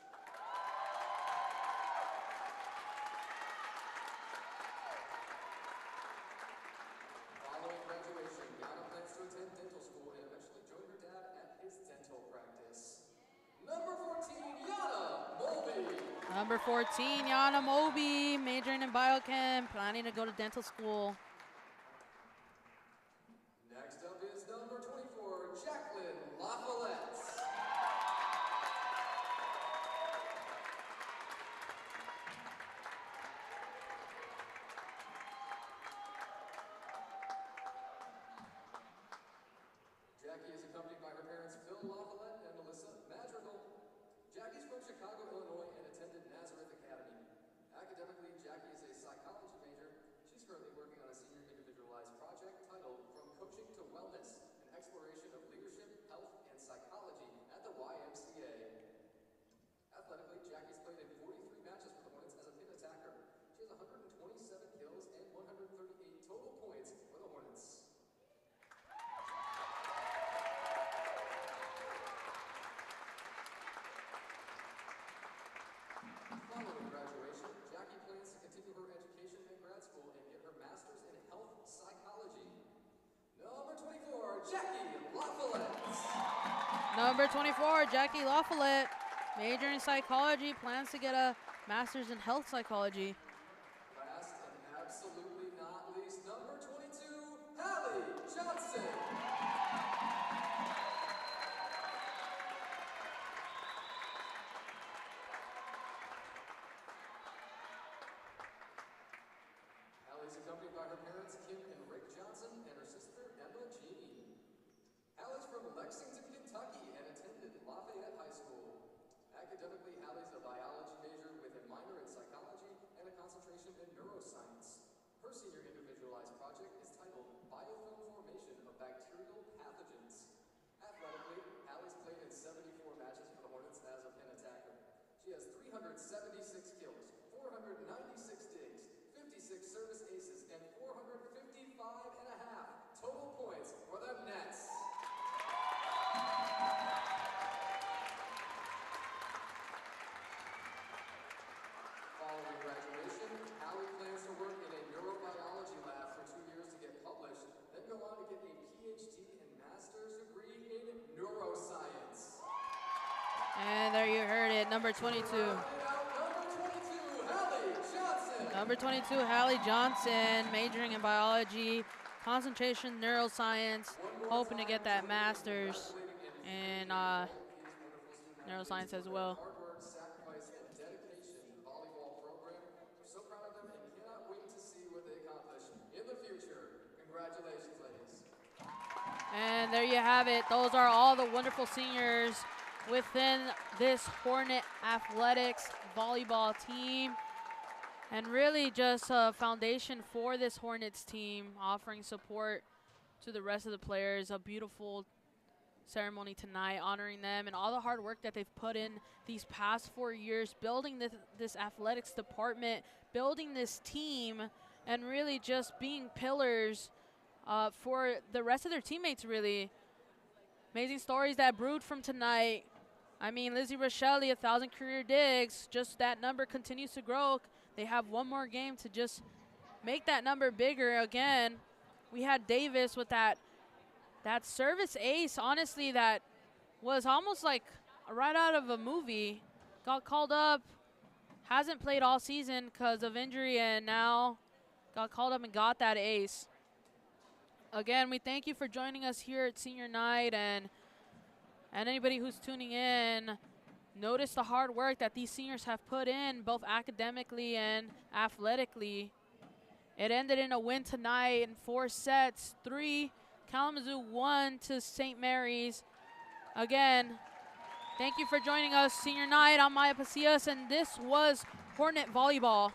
Following graduation, Yana plans to attend dental school and eventually join her dad at his dental practice. Number 14, Yana Mulvey. Number 14, Yana Moby, majoring in biochem, planning to go to dental school. Next up is number 24, Jacqueline LaFollette. Jackie is accompanied by her parents, Phil LaFollette and Melissa Madrigal. Jackie's from Chicago, Illinois, and attended Nazareth Academy. Academically, Jackie is a psychology major. She's currently working on a senior individualized project titled From Coaching to Wellness, an exploration of leadership, health, and psychology at the YMCA. Athletically, Jackie's played in 43 matches for the Hornets as a pin attacker. She has 127 kills and 138 total points for the Hornets. Following graduation, Jackie plans to continue her education in grad school and get her master's in health psychology. Number 24, Jackie LaFollette. Number 24, Jackie LaFollette, major in psychology, plans to get a master's in health psychology. Last and absolutely not least, number 22, Hallie Johnson. Hallie's accompanied by her parents, Kim and Rick Johnson, and her sister, Emma Jeannie. Hallie's from Lexington, Kentucky, and attended Lafayette High School. Academically, Hallie's a biology major with a minor in psychology and a concentration in neuroscience. Her senior individualized project is titled Biofilm Formation of Bacterial Pathogens. Athletically, Hallie's played in 74 matches for the Hornets as a pin attacker. She has 376 kills, 496 digs, 56 service aces, and 455 and a half total points for the Nets. And there you heard it, number 22. Number 22, Hallie Johnson, majoring in biology, concentration neuroscience, hoping to get that master's in neuroscience as well. Sacrifice and dedication to the volleyball program. We're so proud of them and cannot wait to see what they accomplish in the future. Congratulations, ladies. And there you have it. Those are all the wonderful seniors within this Hornet Athletics volleyball team. And really just a foundation for this Hornets team, offering support to the rest of the players. A beautiful ceremony tonight, honoring them and all the hard work that they've put in these past 4 years, building this athletics department, building this team, and really just being pillars for the rest of their teammates, really. Amazing stories that brewed from tonight. I mean, Lizzie Rochelle, 1,000 career digs, just that number continues to grow. They have one more game to just make that number bigger again. We had Davis with that service ace, honestly, that was almost like right out of a movie. Got called up, hasn't played all season because of injury, and now got called up and got that ace. Again, we thank you for joining us here at senior night, and anybody who's tuning in, notice the hard work that these seniors have put in, both academically and athletically. It ended in a win tonight in 4 sets, 3 Kalamazoo 1 to St. Mary's. Again, thank you for joining us senior night. I'm Maya Pasillas, and this was Hornet Volleyball.